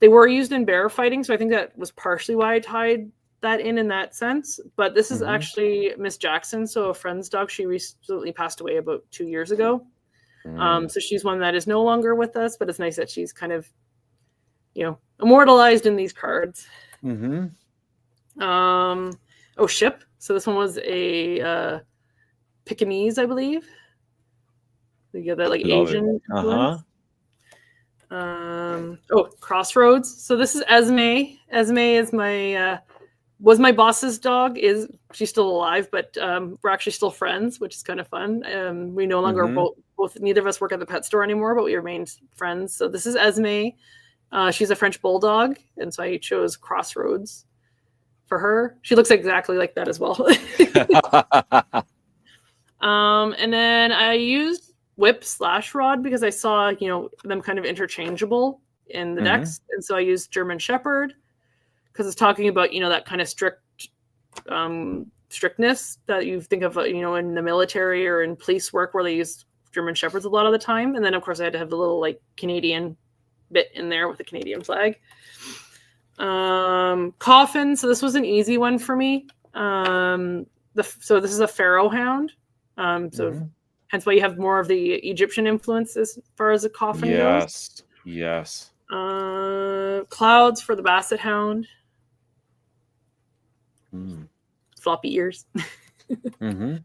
Speaker 2: They were used in bear fighting, so I think that was partially why I tied that in that sense. But this is actually Miss Jackson, so a friend's dog. She recently passed away about 2 years ago. So she's one that is no longer with us, but it's nice that she's kind of, immortalized in these cards. Ship. So this one was a Pekingese, I believe. You get that like Asian influence. Crossroads. So this is Esme. Esme is was my boss's dog. She's still alive, but we're actually still friends, which is kind of fun. We no longer neither of us work at the pet store anymore, but we remained friends. So this is Esme. She's a French bulldog, and so I chose Crossroads for her. She looks exactly like that as well. And then I used whip/rod because I saw, them kind of interchangeable in the decks. And so I used German Shepherd because it's talking about, that kind of strictness that you think of, in the military or in police work where they use German Shepherds a lot of the time. And then of course I had to have the little like Canadian bit in there with the Canadian flag. Coffin. So this was an easy one for me. So this is a Pharaoh hound. Hence why you have more of the Egyptian influence as far as a coffin goes.
Speaker 1: Yes.
Speaker 2: Clouds for the Basset Hound. Floppy ears. And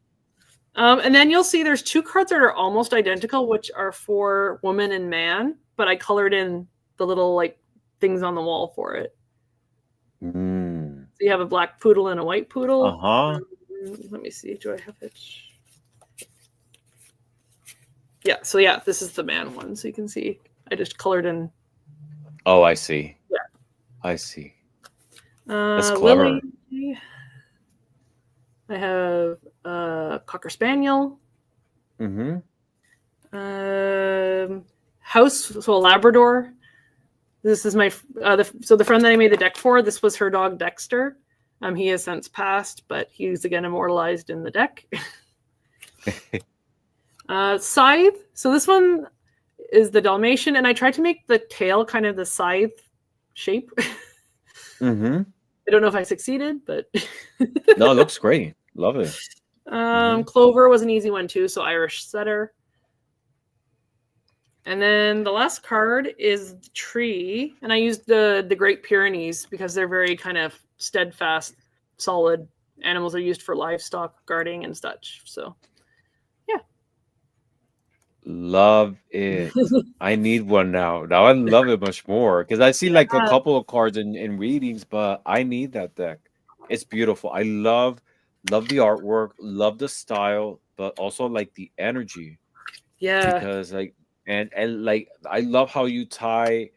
Speaker 2: then you'll see there's two cards that are almost identical, which are for woman and man, but I colored in the little like things on the wall for it. So you have a black poodle and a white poodle. Let me see. Do I have it? Yeah, so this is the man one. So you can see I just colored in.
Speaker 1: Oh, I see.
Speaker 2: Yeah.
Speaker 1: I see. That's clever.
Speaker 2: Lily. I have Cocker Spaniel. House, so a Labrador. This is my, the friend that I made the deck for, this was her dog Dexter. He has since passed, but he's again immortalized in the deck. Scythe. So this one is the Dalmatian, and I tried to make the tail kind of the scythe shape. I don't know if I succeeded, but
Speaker 1: no, it looks great. Love it.
Speaker 2: Clover was an easy one too, so Irish Setter. And then the last card is the tree, and I used the Great Pyrenees because they're very kind of steadfast, solid animals are used for livestock guarding and such. So
Speaker 1: Love it. I need one now. Now I love it much more because I see like a
Speaker 2: Yeah,
Speaker 1: couple of cards in readings, but I need that deck. It's beautiful. I love the artwork, love the style, but also like the energy
Speaker 2: yeah,
Speaker 1: because like and like I love how you tie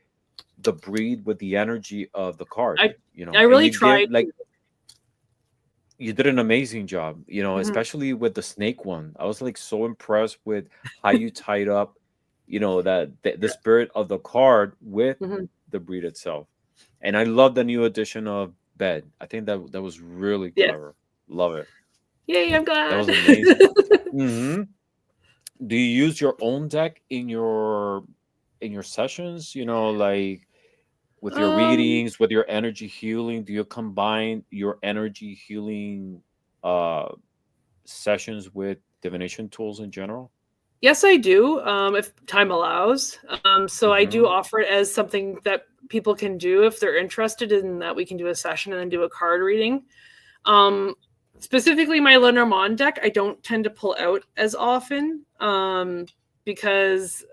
Speaker 1: the breed with the energy of the card,
Speaker 2: I I
Speaker 1: and
Speaker 2: really
Speaker 1: you give
Speaker 2: tried
Speaker 1: like
Speaker 2: to.
Speaker 1: you did an amazing job,
Speaker 2: Mhm,
Speaker 1: especially with the snake one. I was like so impressed with how you tied up, that the
Speaker 2: yeah,
Speaker 1: spirit of the card with
Speaker 2: mhm,
Speaker 1: the breed itself. And I love the new addition of bed. I think that was really
Speaker 2: yeah.
Speaker 1: clever. Love it.
Speaker 2: Yay, I'm
Speaker 1: That
Speaker 2: glad.
Speaker 1: was amazing. Hmm. Do you use your own deck in your sessions? Like with your
Speaker 2: um,
Speaker 1: readings, with your energy healing, do you combine your energy healing uh sessions with divination tools in general?
Speaker 2: yes, I do, if time allows. So I do
Speaker 1: Mm-hmm.
Speaker 2: offer it as something that people can do if they're interested in that. We can do a session and then do a card reading. Um, Specifically, my Lenormand deck, I don't tend to pull out as often because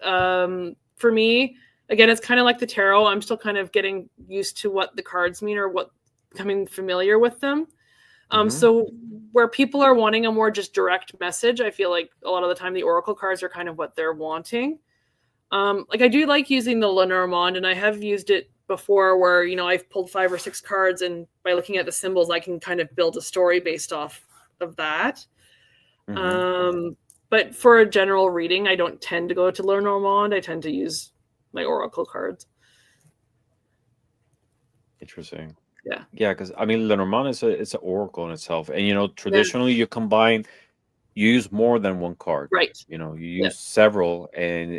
Speaker 2: for me, again, it's kind of like the tarot. I'm still kind of getting used to what the cards mean or what becoming familiar with them.
Speaker 1: Mm-hmm.
Speaker 2: So where people are wanting a more just direct message, I feel like a lot of the time the oracle cards are kind of what they're wanting. Like I do like using the Lenormand, and I have used it before where I've pulled 5 or 6 cards, and by looking at the symbols, I can kind of build a story based off of that.
Speaker 1: Mm-hmm.
Speaker 2: Um, but for a general reading, I don't tend to go to Lenormand. I tend to use my oracle cards.
Speaker 1: Interesting.
Speaker 2: Yeah,
Speaker 1: Yeah, because I mean Lenormand is it's an oracle in itself. And
Speaker 2: yeah,
Speaker 1: traditionally you use more than one card.
Speaker 2: right.
Speaker 1: You
Speaker 2: Yeah,
Speaker 1: use several, and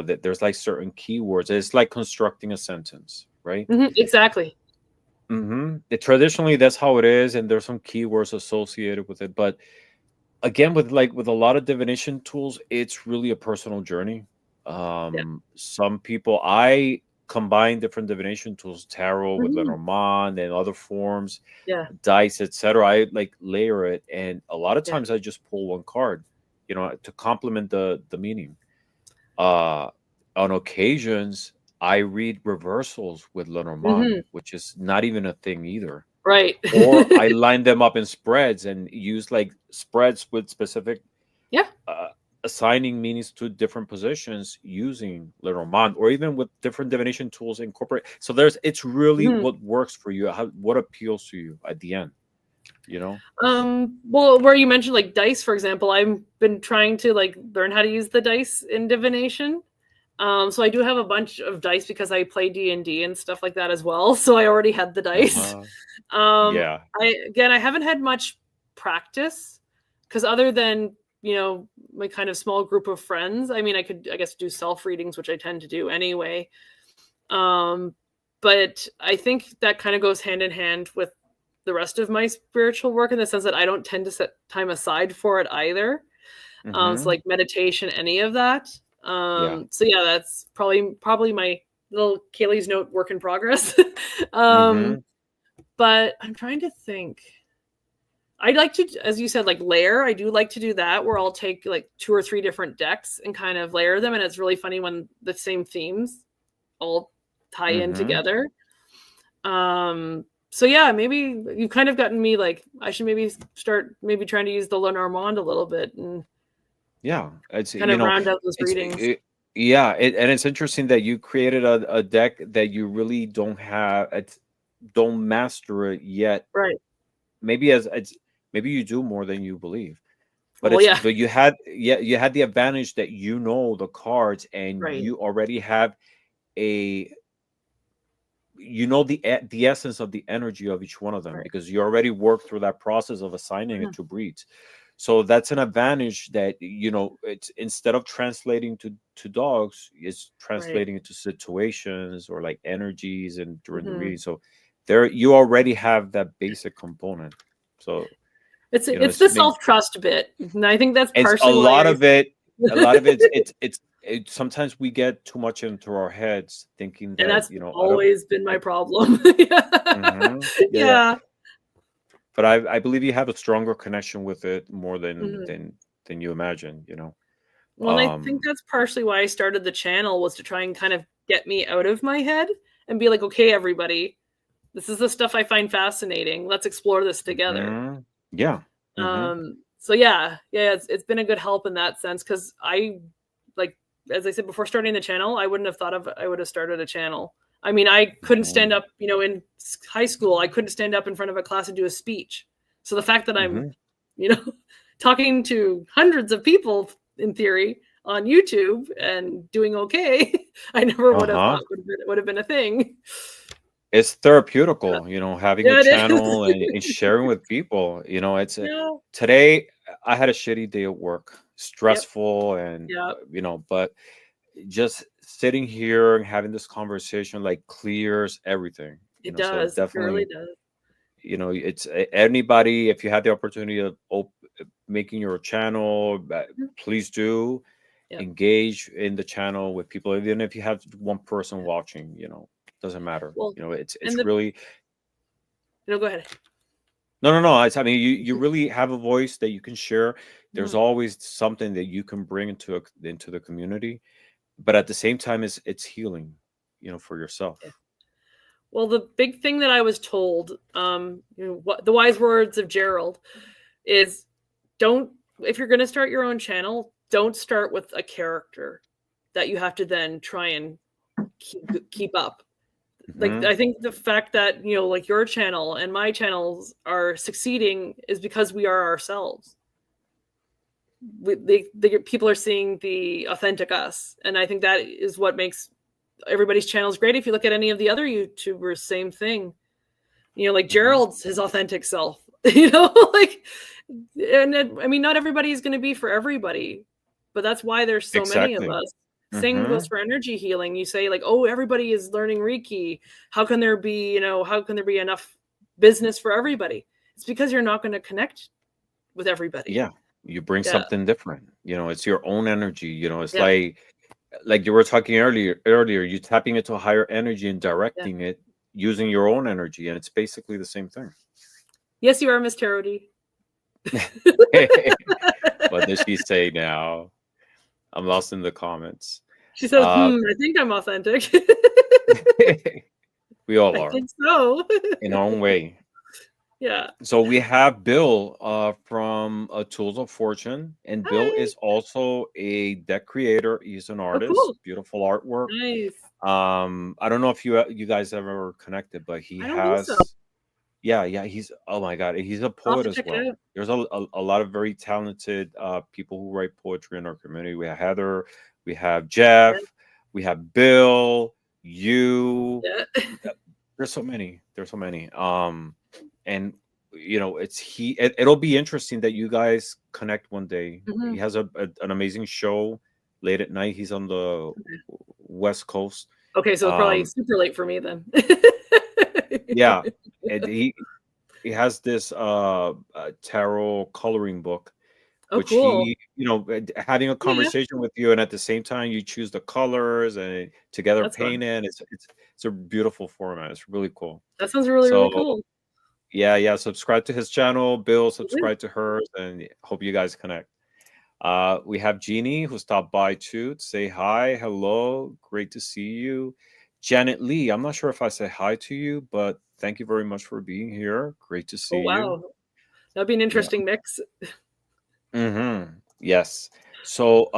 Speaker 1: that there's like certain keywords. It's like constructing a sentence, right?
Speaker 2: exactly.
Speaker 1: Traditionally, that's how it is, and there's some keywords associated with it. But again, with a lot of divination tools, it's really a personal journey.
Speaker 2: Yeah,
Speaker 1: Some people I combine different divination tools, tarot with
Speaker 2: hmm
Speaker 1: Lenormand and other forms,
Speaker 2: yeah,
Speaker 1: dice, etc. I like layer it, and a lot of
Speaker 2: yeah.
Speaker 1: times I just pull one card, to complement the meaning. Uh, on occasions, I read reversals with Lenormand,
Speaker 2: hmm
Speaker 1: which is not even a thing either.
Speaker 2: Right.
Speaker 1: Or I line them up in spreads and use like spreads with specific
Speaker 2: Yeah.
Speaker 1: uh, assigning meanings to different positions using Lenormand, or even with different divination tools incorporate. So it's really
Speaker 2: Mhm.
Speaker 1: what works for you, what appeals to you at the end, you know?
Speaker 2: Well, where you mentioned like dice, for example, I've been trying to like learn how to use the dice in divination. So I do have a bunch of dice because I play D&D and stuff like that as well. So I already had the dice.
Speaker 1: Uh-huh.
Speaker 2: Um,
Speaker 1: Yeah.
Speaker 2: I haven't had much practice because other than my kind of small group of friends, I mean, I guess do self readings, which I tend to do anyway. Um, but I think that kind of goes hand in hand with the rest of my spiritual work in the sense that I don't tend to set time aside for it either. So
Speaker 1: Mm-hmm.
Speaker 2: like meditation, any of that.
Speaker 1: Yeah.
Speaker 2: So yeah, that's probably my little Caleigh's note work in progress. um,
Speaker 1: Mm-hmm.
Speaker 2: but I'm trying to think. I'd like to, as you said, like layer. I do like to do that where I'll take like 2 or 3 different decks and kind of layer them, and it's really funny when the same themes all tie in
Speaker 1: Mm-hmm.
Speaker 2: together. So yeah, maybe you've kind of gotten me like I should maybe start maybe trying to use the Lenormand a little bit and
Speaker 1: Yeah. It's
Speaker 2: kind of round out those readings.
Speaker 1: yeah, and it's interesting that you created a deck that you really don't master it yet.
Speaker 2: Right.
Speaker 1: Maybe as it's maybe you do more than you believe, but
Speaker 2: Well,
Speaker 1: it's
Speaker 2: yeah.
Speaker 1: but you had the advantage that the cards, and
Speaker 2: Right.
Speaker 1: you already have a the essence of the energy of each one of them,
Speaker 2: Right.
Speaker 1: because you already worked through that process of assigning it
Speaker 2: Mhm.
Speaker 1: to breeds. So that's an advantage that it's instead of translating to dogs, it's
Speaker 2: Right.
Speaker 1: translating into situations or like energies and during the
Speaker 2: hmm
Speaker 1: reading. So there you already have that basic component. So
Speaker 2: It's the
Speaker 1: maybe
Speaker 2: self trust bit, and I think that's
Speaker 1: it's a
Speaker 2: partially why
Speaker 1: lot
Speaker 2: I.
Speaker 1: of it. A lot of sometimes we get too much into our heads thinking
Speaker 2: And
Speaker 1: that
Speaker 2: that's
Speaker 1: I don't.
Speaker 2: always been my
Speaker 1: I,
Speaker 2: problem. Yeah.
Speaker 1: Yeah, yeah.
Speaker 2: Yeah.
Speaker 1: But I believe you have a stronger connection with it more than
Speaker 2: Mhm.
Speaker 1: than you imagine.
Speaker 2: Well, and I think that's partially why I started the channel, was to try and kind of get me out of my head and be like, okay, everybody, this is the stuff I find fascinating. Let's explore this together.
Speaker 1: Mhm. Yeah.
Speaker 2: So yeah, it's been a good help in that sense, because like, as I said before starting the channel, I wouldn't have thought I would have started a channel. I mean, I couldn't stand up, in high school, I couldn't stand up in front of a class and do a speech. So the fact that I'm, talking to hundreds of people in theory on YouTube and doing okay, I never would have thought would have been a thing.
Speaker 1: It's therapeutical, having a
Speaker 2: Yeah, it
Speaker 1: channel
Speaker 2: is.
Speaker 1: and sharing with people. It's
Speaker 2: Yeah.
Speaker 1: today I had a shitty day at work,
Speaker 2: Yep.
Speaker 1: stressful, and
Speaker 2: Yep.
Speaker 1: but just sitting here and having this conversation like clears everything.
Speaker 2: It
Speaker 1: So
Speaker 2: does. It really
Speaker 1: definitely,
Speaker 2: does.
Speaker 1: it's anybody, if you have the opportunity of making your channel, please do
Speaker 2: Yep.
Speaker 1: engage in the channel with people, even if you have one person watching. Doesn't matter.
Speaker 2: Well,
Speaker 1: It's
Speaker 2: and
Speaker 1: really
Speaker 2: go ahead.
Speaker 1: no. I mean, you really have a voice that you can share. There's
Speaker 2: Mhm.
Speaker 1: always something that you can bring into the community, but at the same time, it's healing, for yourself.
Speaker 2: Yeah. Well, the big thing that I was told, what the wise words of Gerald is, if you're going to start your own channel, don't start with a character that you have to then try and keep up. Like, I think the fact that, like your channel and my channels are succeeding is because we are ourselves. The people are seeing the authentic us, and I think that is what makes everybody's channels great. If you look at any of the other YouTubers, same thing. Like Gerald's his authentic self. Like, and I mean, not everybody is going to be for everybody, but that's why there's so many of us. Same goes for energy healing. You say like, oh, everybody is learning Reiki. How can there be enough business for everybody? It's because you're not going to connect with everybody.
Speaker 1: Yeah, you bring something different. It's your own energy. It's like you were talking earlier. You tapping into a higher energy and directing it using your own energy, and it's basically the same thing.
Speaker 2: Yes, you are, Miss Tarody.
Speaker 1: What does she say now? I'm lost in the comments.
Speaker 2: She says, I think I'm authentic.
Speaker 1: We all are.
Speaker 2: I think so.
Speaker 1: In our own way.
Speaker 2: Yeah.
Speaker 1: So we have Bill from Tools of Fortune, and Bill is also a deck creator. He's an artist.
Speaker 2: Cool.
Speaker 1: Beautiful artwork.
Speaker 2: Nice.
Speaker 1: I don't know if you guys ever connected, but he has. Think so. Yeah. He's, oh my God, he's a poet as well. There's a lot of very talented people who write poetry in our community. We have Heather, we have Jeff, we have Bill, you. Yeah. There's so many. And it'll be interesting that you guys connect one day. He has an amazing show late at night. He's on the West Coast.
Speaker 2: Okay, so probably super late for me then.
Speaker 1: Yeah, and he has this tarot coloring book, which
Speaker 2: cool.
Speaker 1: he having a conversation with you, and at the same time you choose the colors and together paint it. It's a beautiful format. It's really cool.
Speaker 2: That sounds really cool.
Speaker 1: Yeah. Subscribe to his channel. Bill, subscribe to hers, and hope you guys connect. We have Jeannie, who stopped by too to say hi. Hello, great to see you. Janet Lee, I'm not sure if I said hi to you, but thank you very much for being here. Great to see you.
Speaker 2: That'd be an interesting mix.
Speaker 1: Yes. So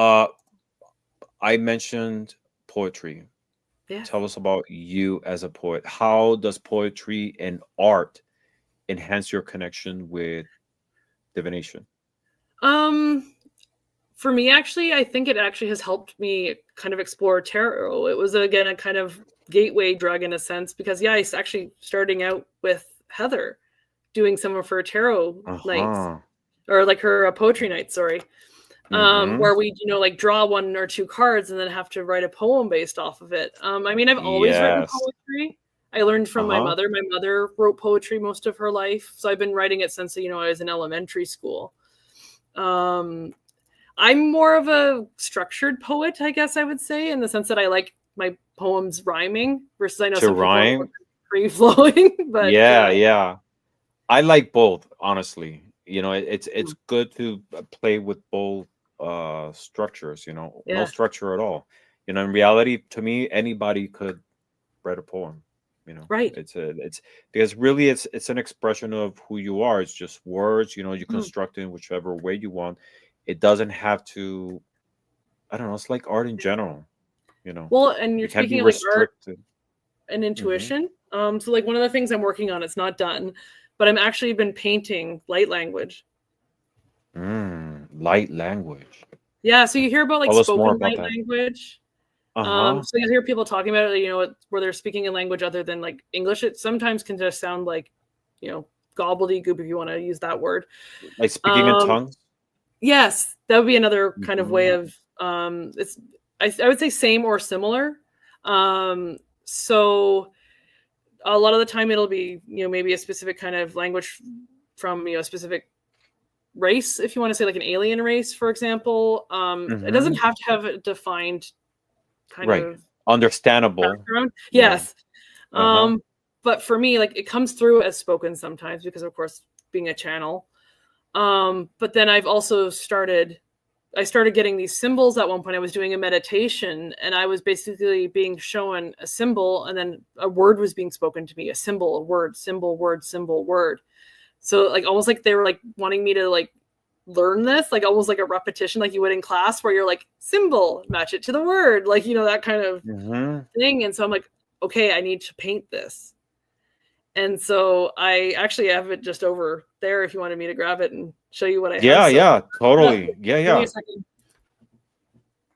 Speaker 1: I mentioned poetry. Yeah. Tell us about you as a poet. How does poetry and art enhance your connection with divination?
Speaker 2: For me, actually, I think it actually has helped me kind of explore tarot. It was, again, a kind of gateway drug in a sense, because I was actually starting out with Heather doing some of her tarot nights, or like her poetry nights, sorry. Where we, like draw one or two cards and then have to write a poem based off of it. I mean, I've always written poetry. I learned from my mother. My mother wrote poetry most of her life, so I've been writing it since, I was in elementary school. I'm more of a structured poet, I guess I would say, in the sense that I like my poems rhyming versus I know some people are free flowing. But
Speaker 1: yeah. I like both, honestly. It's good to play with both structures, you know, no
Speaker 2: Yeah.
Speaker 1: structure at all. You know, in reality, to me, anybody could write a poem. You know,
Speaker 2: Right.
Speaker 1: it's because really it's an expression of who you are. It's just words, you know, you
Speaker 2: Mm.
Speaker 1: construct it in whichever way you want. It doesn't have to, I don't know, it's like art in general, you know.
Speaker 2: Well, and you're
Speaker 1: It can't be
Speaker 2: speaking of like art
Speaker 1: restricted.
Speaker 2: and
Speaker 1: Hmm.
Speaker 2: intuition. So like one of the things I'm working on, it's not done, but I'm actually been painting light language.
Speaker 1: Light language.
Speaker 2: Yeah, so you hear about like
Speaker 1: Tell us more
Speaker 2: spoken
Speaker 1: about
Speaker 2: light
Speaker 1: that.
Speaker 2: language.
Speaker 1: Uh-huh.
Speaker 2: So you hear people talking about it, you know, where they're speaking a language other than like English. It sometimes can just sound like, you know, gobbledygook if you want to use that word.
Speaker 1: Like speaking in
Speaker 2: Um,
Speaker 1: tongues.
Speaker 2: yes, that would be another kind of way
Speaker 1: Hmm.
Speaker 2: of it's I would say same or similar. So a lot of the time it'll be, you know, maybe a specific kind of language from, you know, a specific race, if you want to say like an alien race, for example. It doesn't
Speaker 1: Hmm.
Speaker 2: have to have a defined kind
Speaker 1: Right.
Speaker 2: of
Speaker 1: Understandable.
Speaker 2: background.
Speaker 1: Yeah.
Speaker 2: Yes.
Speaker 1: Uh-huh.
Speaker 2: But for me, like it comes through as spoken sometimes because of course being a channel. But then I started getting these symbols at one point. I was doing a meditation and I was basically being shown a symbol and then a word was being spoken to me, a symbol, a word, symbol, word, symbol, word. So like almost like they were like wanting me to like learn this, like almost like a repetition like you would in class where you're like symbol, match it to the word, like, you know, that kind of
Speaker 1: Hmm.
Speaker 2: thing. And so I'm like, okay, I need to paint this. And so I actually have it just over there if you wanted me to grab it and show you what I have.
Speaker 1: Yeah,
Speaker 2: So
Speaker 1: yeah,
Speaker 2: yeah,
Speaker 1: totally. Yeah,
Speaker 2: give me
Speaker 1: yeah.
Speaker 2: a second.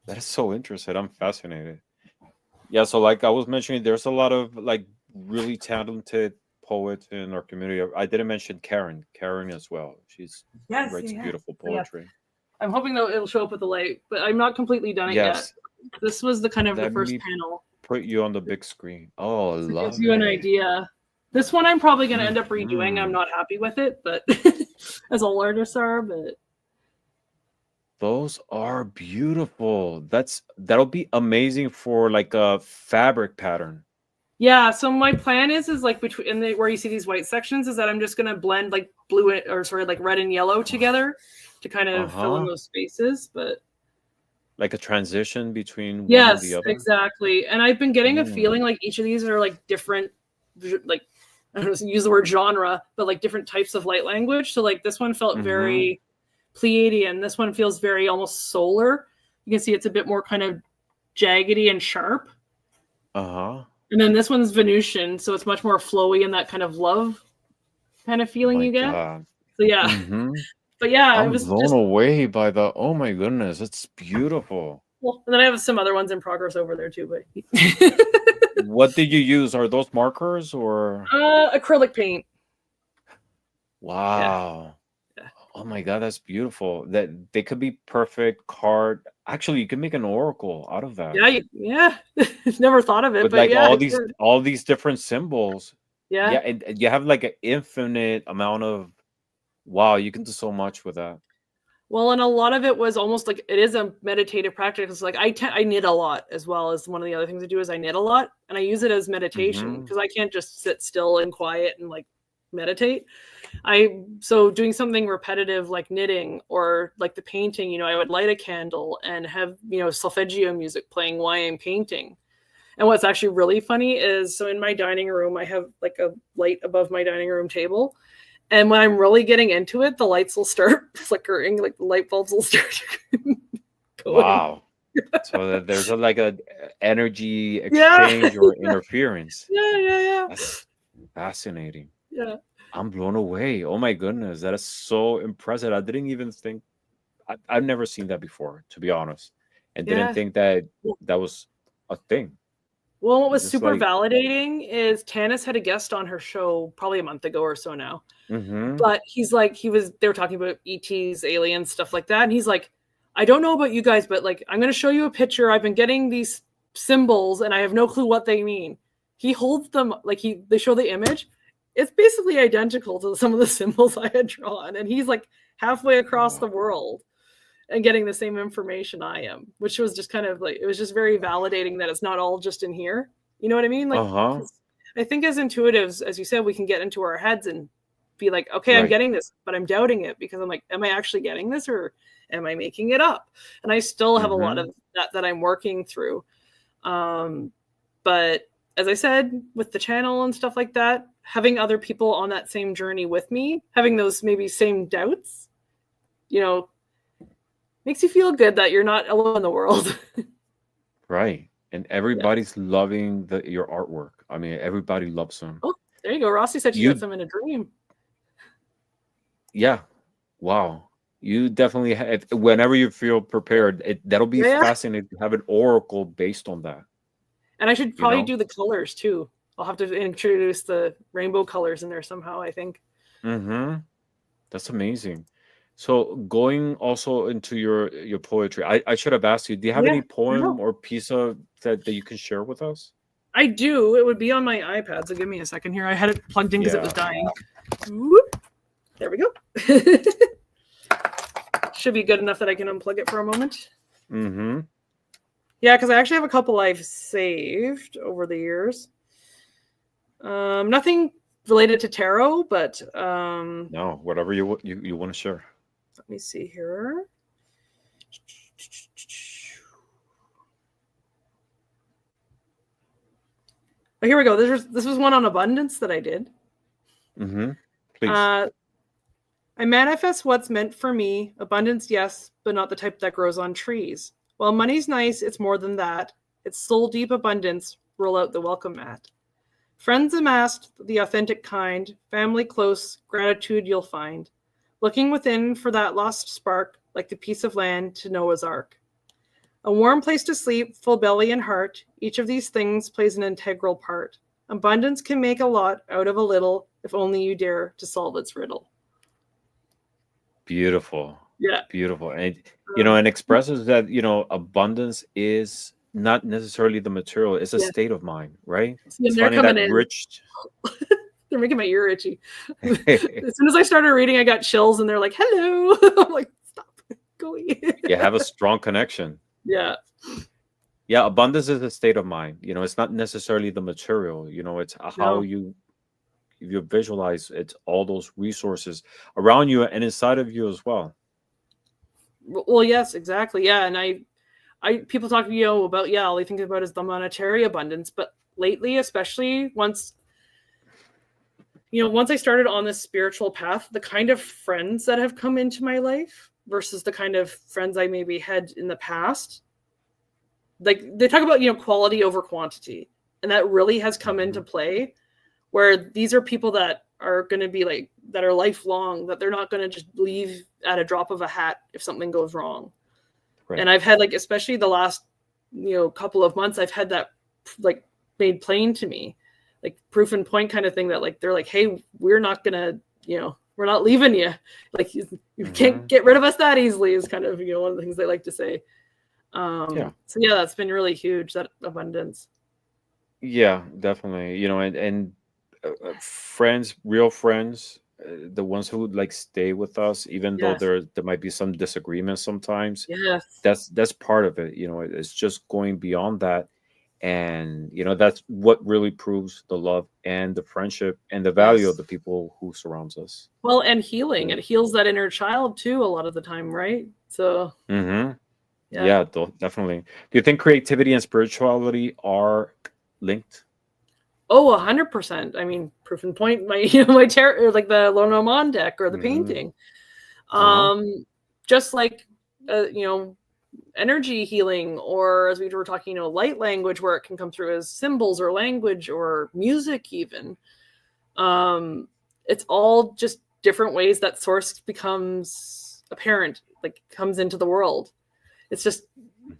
Speaker 1: That is so interesting. I'm fascinated. Yeah, so like I was mentioning, there's a lot of like really talented poets in our community. I didn't mention Karen as well. She's
Speaker 2: Yes, yeah,
Speaker 1: writes
Speaker 2: yeah.
Speaker 1: beautiful
Speaker 2: So yeah,
Speaker 1: poetry.
Speaker 2: I'm hoping that it'll show up with the light, but I'm not completely done it yet.
Speaker 1: Yes,
Speaker 2: This was the kind of the
Speaker 1: let
Speaker 2: first
Speaker 1: me
Speaker 2: panel.
Speaker 1: put you on the big screen. Oh, I
Speaker 2: So it gives
Speaker 1: love
Speaker 2: you an
Speaker 1: it.
Speaker 2: idea. This one I'm probably going to end up redoing. I'm
Speaker 1: Hmm.
Speaker 2: not happy with it, but as all artists are, but
Speaker 1: Those are beautiful. That'll be amazing for like a fabric pattern.
Speaker 2: yeah. So my plan is like between where you see these white sections is that I'm just going to blend like blue or sorry, like red and yellow together to kind of fill in
Speaker 1: Uh-huh.
Speaker 2: those spaces. But
Speaker 1: Like a transition between one and the
Speaker 2: yes,
Speaker 1: other.
Speaker 2: exactly. And I've been getting a
Speaker 1: Mm.
Speaker 2: feeling like each of these are like different, like I don't know, use the word genre, but like different types of light language. So like this one felt
Speaker 1: Mm-hmm.
Speaker 2: very Pleiadian. This one feels very almost solar. You can see it's a bit more kind of jaggedy and sharp.
Speaker 1: Uh-huh.
Speaker 2: And then this one's Venusian, so it's much more flowy and that kind of love kind of feeling
Speaker 1: My
Speaker 2: you get.
Speaker 1: God.
Speaker 2: So yeah.
Speaker 1: Mm-hmm.
Speaker 2: But yeah, it
Speaker 1: I'm
Speaker 2: was
Speaker 1: blown
Speaker 2: just
Speaker 1: away by the, oh my goodness, it's beautiful.
Speaker 2: well, and then I have some other ones in progress over there too, but
Speaker 1: What did you use? Are those markers or
Speaker 2: acrylic paint. Yeah.
Speaker 1: wow.
Speaker 2: Yeah.
Speaker 1: Oh my God, that's beautiful. That they could be perfect card. Actually, you can make an oracle out of that.
Speaker 2: Yeah. Never thought of it,
Speaker 1: With
Speaker 2: but
Speaker 1: like
Speaker 2: yeah, I could.
Speaker 1: all these different symbols.
Speaker 2: Yeah.
Speaker 1: Yeah, and you have like an infinite amount of wow, you can do so much with that.
Speaker 2: Well, and a lot of it was almost like it is a meditative practice. It's like I knit a lot as well as one of the other things I do is I knit a lot and I use it as meditation
Speaker 1: Mm-hmm.
Speaker 2: because I can't just sit still and quiet and like meditate. So doing something repetitive like knitting or like the painting, you know, I would light a candle and have, you know, solfeggio music playing while I'm painting. And what's actually really funny is so in my dining room, I have like a light above my dining room table. And when I'm really getting into it, the lights will start flickering, like the light bulbs will start going.
Speaker 1: Wow. So that there's a like a energy
Speaker 2: Yeah.
Speaker 1: exchange or interference.
Speaker 2: Yeah.
Speaker 1: That's fascinating.
Speaker 2: Yeah.
Speaker 1: I'm blown away. Oh my goodness, that is so impressive. I didn't even think I've never seen that before, to be honest, and didn't
Speaker 2: Yeah.
Speaker 1: think that that was a thing.
Speaker 2: Well, what
Speaker 1: It's
Speaker 2: was
Speaker 1: just
Speaker 2: super
Speaker 1: like,
Speaker 2: validating is Tanis had a guest on her show probably a month ago or so now.
Speaker 1: mm-hmm.
Speaker 2: But he's like, they were talking about ETs, aliens, stuff like that. And he's like, I don't know about you guys, but like, I'm going to show you a picture. I've been getting these symbols and I have no clue what they mean. He holds them like they show the image. It's basically identical to some of the symbols I had drawn. And he's like halfway across the world and getting the same information I am, which was just kind of like, it was just very validating that it's not all just in here. You know what I mean? Like,
Speaker 1: Uh-huh.
Speaker 2: I think as intuitives, as you said, we can get into our heads and be like, okay, I'm
Speaker 1: Right.
Speaker 2: getting this, but I'm doubting it because I'm like, am I actually getting this or Am I making it up? And I still have a lot
Speaker 1: Mm-hmm.
Speaker 2: of that I'm working through. But as I said, with the channel and stuff like that, having other people on that same journey with me, having those maybe same doubts, you know, makes you feel good that you're not alone in the world.
Speaker 1: Right. And
Speaker 2: Yeah.
Speaker 1: everybody's loving your artwork. I mean, everybody loves them.
Speaker 2: Oh, there you go. Rossi said she got
Speaker 1: You,
Speaker 2: some in a dream.
Speaker 1: yeah. Wow. You definitely have, whenever you feel prepared, that'll be
Speaker 2: Yeah.
Speaker 1: fascinating to have an oracle based on that,
Speaker 2: And I should
Speaker 1: you
Speaker 2: probably
Speaker 1: know?
Speaker 2: do the colors too. I'll have to introduce the rainbow colors in there somehow, I think.
Speaker 1: Mm-hmm. That's amazing. So going also into your poetry, I should have asked you, do you have
Speaker 2: Yeah.
Speaker 1: any poem or piece of that you can share with us?
Speaker 2: I do. It would be on my iPad. So give me a second here. I had it plugged in because it was
Speaker 1: Yeah.
Speaker 2: dying. Whoop. There we go. Should be good enough that I can unplug it for a moment.
Speaker 1: Mm-hmm.
Speaker 2: Yeah, because I actually have a couple I've saved over the years. Nothing related to tarot, but
Speaker 1: No, whatever you want to share.
Speaker 2: let me see here. Oh, here we go. This was one on abundance that I did.
Speaker 1: Mm-hmm. Please.
Speaker 2: I manifest what's meant for me. Abundance, yes, but not the type that grows on trees. While money's nice, it's more than that. It's soul deep abundance. Roll out the welcome mat. Friends amassed, the authentic kind. Family close, gratitude you'll find. Looking within for that lost spark, like the piece of land to Noah's Ark. A warm place to sleep, full belly and heart. Each of these things plays an integral part. Abundance can make a lot out of a little if only you dare to solve its riddle.
Speaker 1: Beautiful.
Speaker 2: Yeah.
Speaker 1: Beautiful. And and expresses that, abundance is not necessarily the material, it's a
Speaker 2: Yeah.
Speaker 1: state of mind, right?
Speaker 2: See,
Speaker 1: It's
Speaker 2: and they're
Speaker 1: finding that
Speaker 2: coming in.
Speaker 1: rich.
Speaker 2: They're making my ear itchy. As soon as I started reading, I got chills, and they're like, "Hello." I'm like, "Stop, go away."
Speaker 1: You have a strong connection.
Speaker 2: Yeah.
Speaker 1: Yeah, abundance is a state of mind. It's not necessarily the material. It's how
Speaker 2: No.
Speaker 1: you visualize it's all those resources around you and inside of you as well.
Speaker 2: Well, yes, exactly. Yeah, and I people talk about all they think about is the monetary abundance, but lately, especially once I started on this spiritual path, the kind of friends that have come into my life versus the kind of friends I maybe had in the past, like they talk about quality over quantity, and that really has come into play, where these are people that are going to be that are lifelong, that they're not going to just leave at a drop of a hat if something goes wrong.
Speaker 1: Right.
Speaker 2: And I've had especially the last couple of months, I've had that made plain to me, proof and point kind of thing, that they're like, hey, we're not gonna we're not leaving you, you can't get rid of us that easily, is kind of one of the things they like to say. So yeah, that's been really huge, that abundance.
Speaker 1: Yeah, definitely. And friends, real friends, the ones who stay with us, even though
Speaker 2: Yes.
Speaker 1: there might be some disagreements sometimes.
Speaker 2: Yes.
Speaker 1: That's part of it. It's just going beyond that, and that's what really proves the love and the friendship and the value of the people who surrounds us.
Speaker 2: Well, and healing, it heals that inner child too a lot of the time, right? So
Speaker 1: yeah, definitely. Do you think creativity and spirituality are linked?
Speaker 2: Oh, 100%. I mean, proof and point, my my tarot, like the Lenormand deck or the painting. Just like energy healing, or as we were talking, light language, where it can come through as symbols or language or music even. It's all just different ways that source becomes apparent, comes into the world. It's just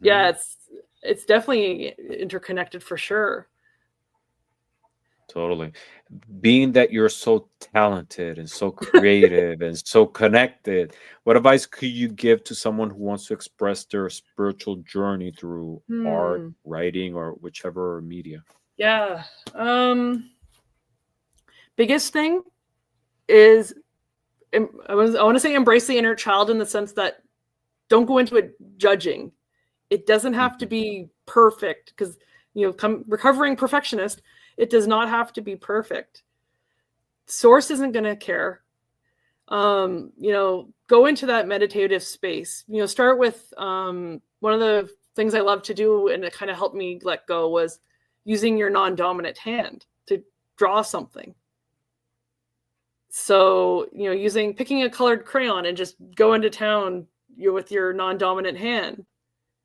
Speaker 2: it's definitely interconnected for sure.
Speaker 1: Totally. Being that you're so talented and so creative and so connected, what advice could you give to someone who wants to express their spiritual journey through art, writing, or whichever media?
Speaker 2: Yeah. Biggest thing is, I want to say, embrace the inner child, in the sense that don't go into it judging. It doesn't have to be perfect, because recovering perfectionist, it does not have to be perfect. Source isn't going to care. Go into that meditative space. Start with one of the things I love to do, and it kind of helped me let go, was using your non-dominant hand to draw something. So, picking a colored crayon and just go into town with your non-dominant hand,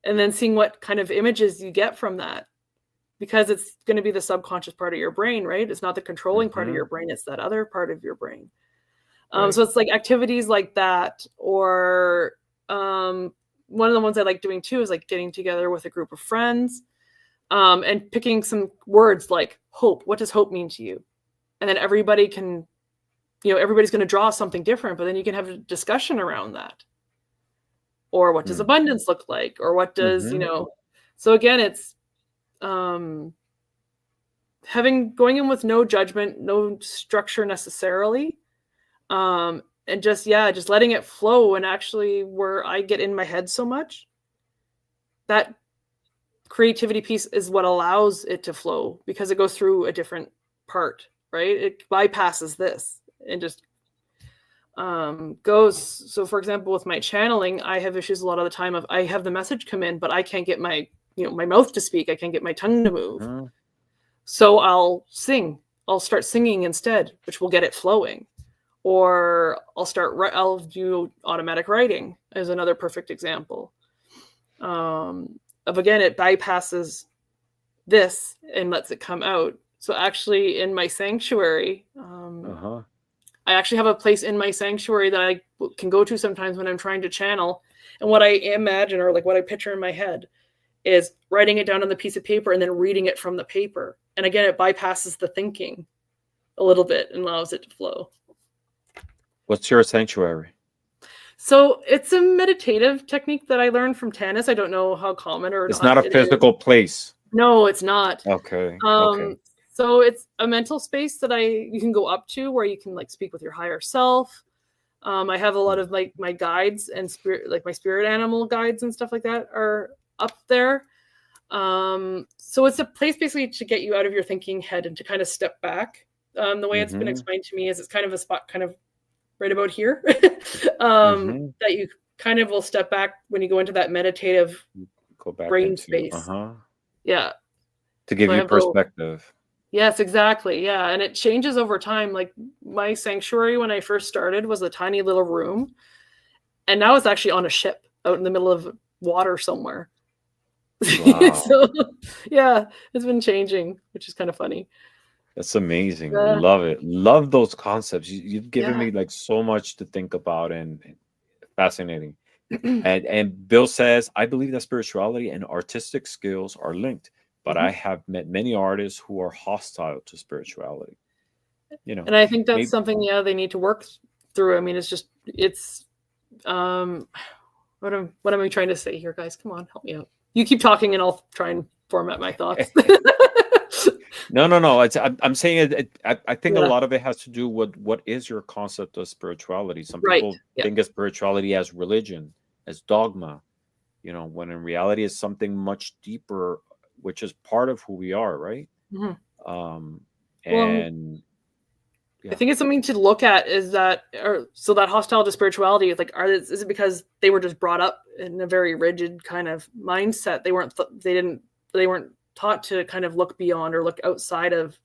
Speaker 2: and then seeing what kind of images you get from that, because it's going to be the subconscious part of your brain, right? It's not the controlling part of your brain. It's that other part of your brain. Right. So it's like activities like that, or one of the ones I like doing too is like getting together with a group of friends and picking some words like hope. What does hope mean to you? And then everybody can, everybody's going to draw something different, but then you can have a discussion around that. Or what does abundance look like? Or what does, so again, it's going in with no judgment, no structure necessarily. And just letting it flow. And actually, where I get in my head so much, that creativity piece is what allows it to flow, because it goes through a different part, right? It bypasses this and just goes. So for example, with my channeling, I have issues a lot of the time of, I have the message come in, but I can't get my mouth to speak. I can't get my tongue to move. So I'll start singing instead, which will get it flowing. Or I'll do automatic writing as another perfect example of, again, it bypasses this and lets it come out. So actually in my sanctuary, I actually have a place in my sanctuary that I can go to sometimes when I'm trying to channel. And what I imagine, or like what I picture in my head, is writing it down on the piece of paper and then reading it from the paper. And again, it bypasses the thinking a little bit and allows it to flow.
Speaker 1: What's your sanctuary?
Speaker 2: So it's a meditative technique that I learned from Tanis. I don't know how common or
Speaker 1: it's not a physical place.
Speaker 2: No, it's not.
Speaker 1: Okay.
Speaker 2: So it's a mental space that you can go up to, where you can like speak with your higher self. I have a lot of like my guides and my spirit animal guides and stuff like that are up there. So it's a place basically to get you out of your thinking head and to kind of step back. The way it's been explained to me is it's kind of a spot kind of right about here that you kind of will step back when you go into that meditative brain space. Yeah.
Speaker 1: To give you perspective.
Speaker 2: Yes, exactly. Yeah. And it changes over time. Like my sanctuary, when I first started, was a tiny little room. And now it's actually on a ship out in the middle of water somewhere. Wow. So yeah, it's been changing, which is kind of funny.
Speaker 1: That's amazing. Love it. Love those concepts. You've given me like so much to think about, and fascinating. and Bill says, I believe that spirituality and artistic skills are linked, but I have met many artists who are hostile to spirituality.
Speaker 2: And I think that's something, they need to work through. I mean, it's what am I trying to say here, guys? Come on, help me out. You keep talking and I'll try and format my thoughts.
Speaker 1: No. I'm saying it. I think a lot of it has to do with what is your concept of spirituality. Some people think of spirituality as religion, as dogma, when in reality it's something much deeper, which is part of who we are, right?
Speaker 2: I think it's something to look at, is that, so that hostile to spirituality is like, is it because they were just brought up in a very rigid kind of mindset? They weren't taught to kind of look beyond or look outside of,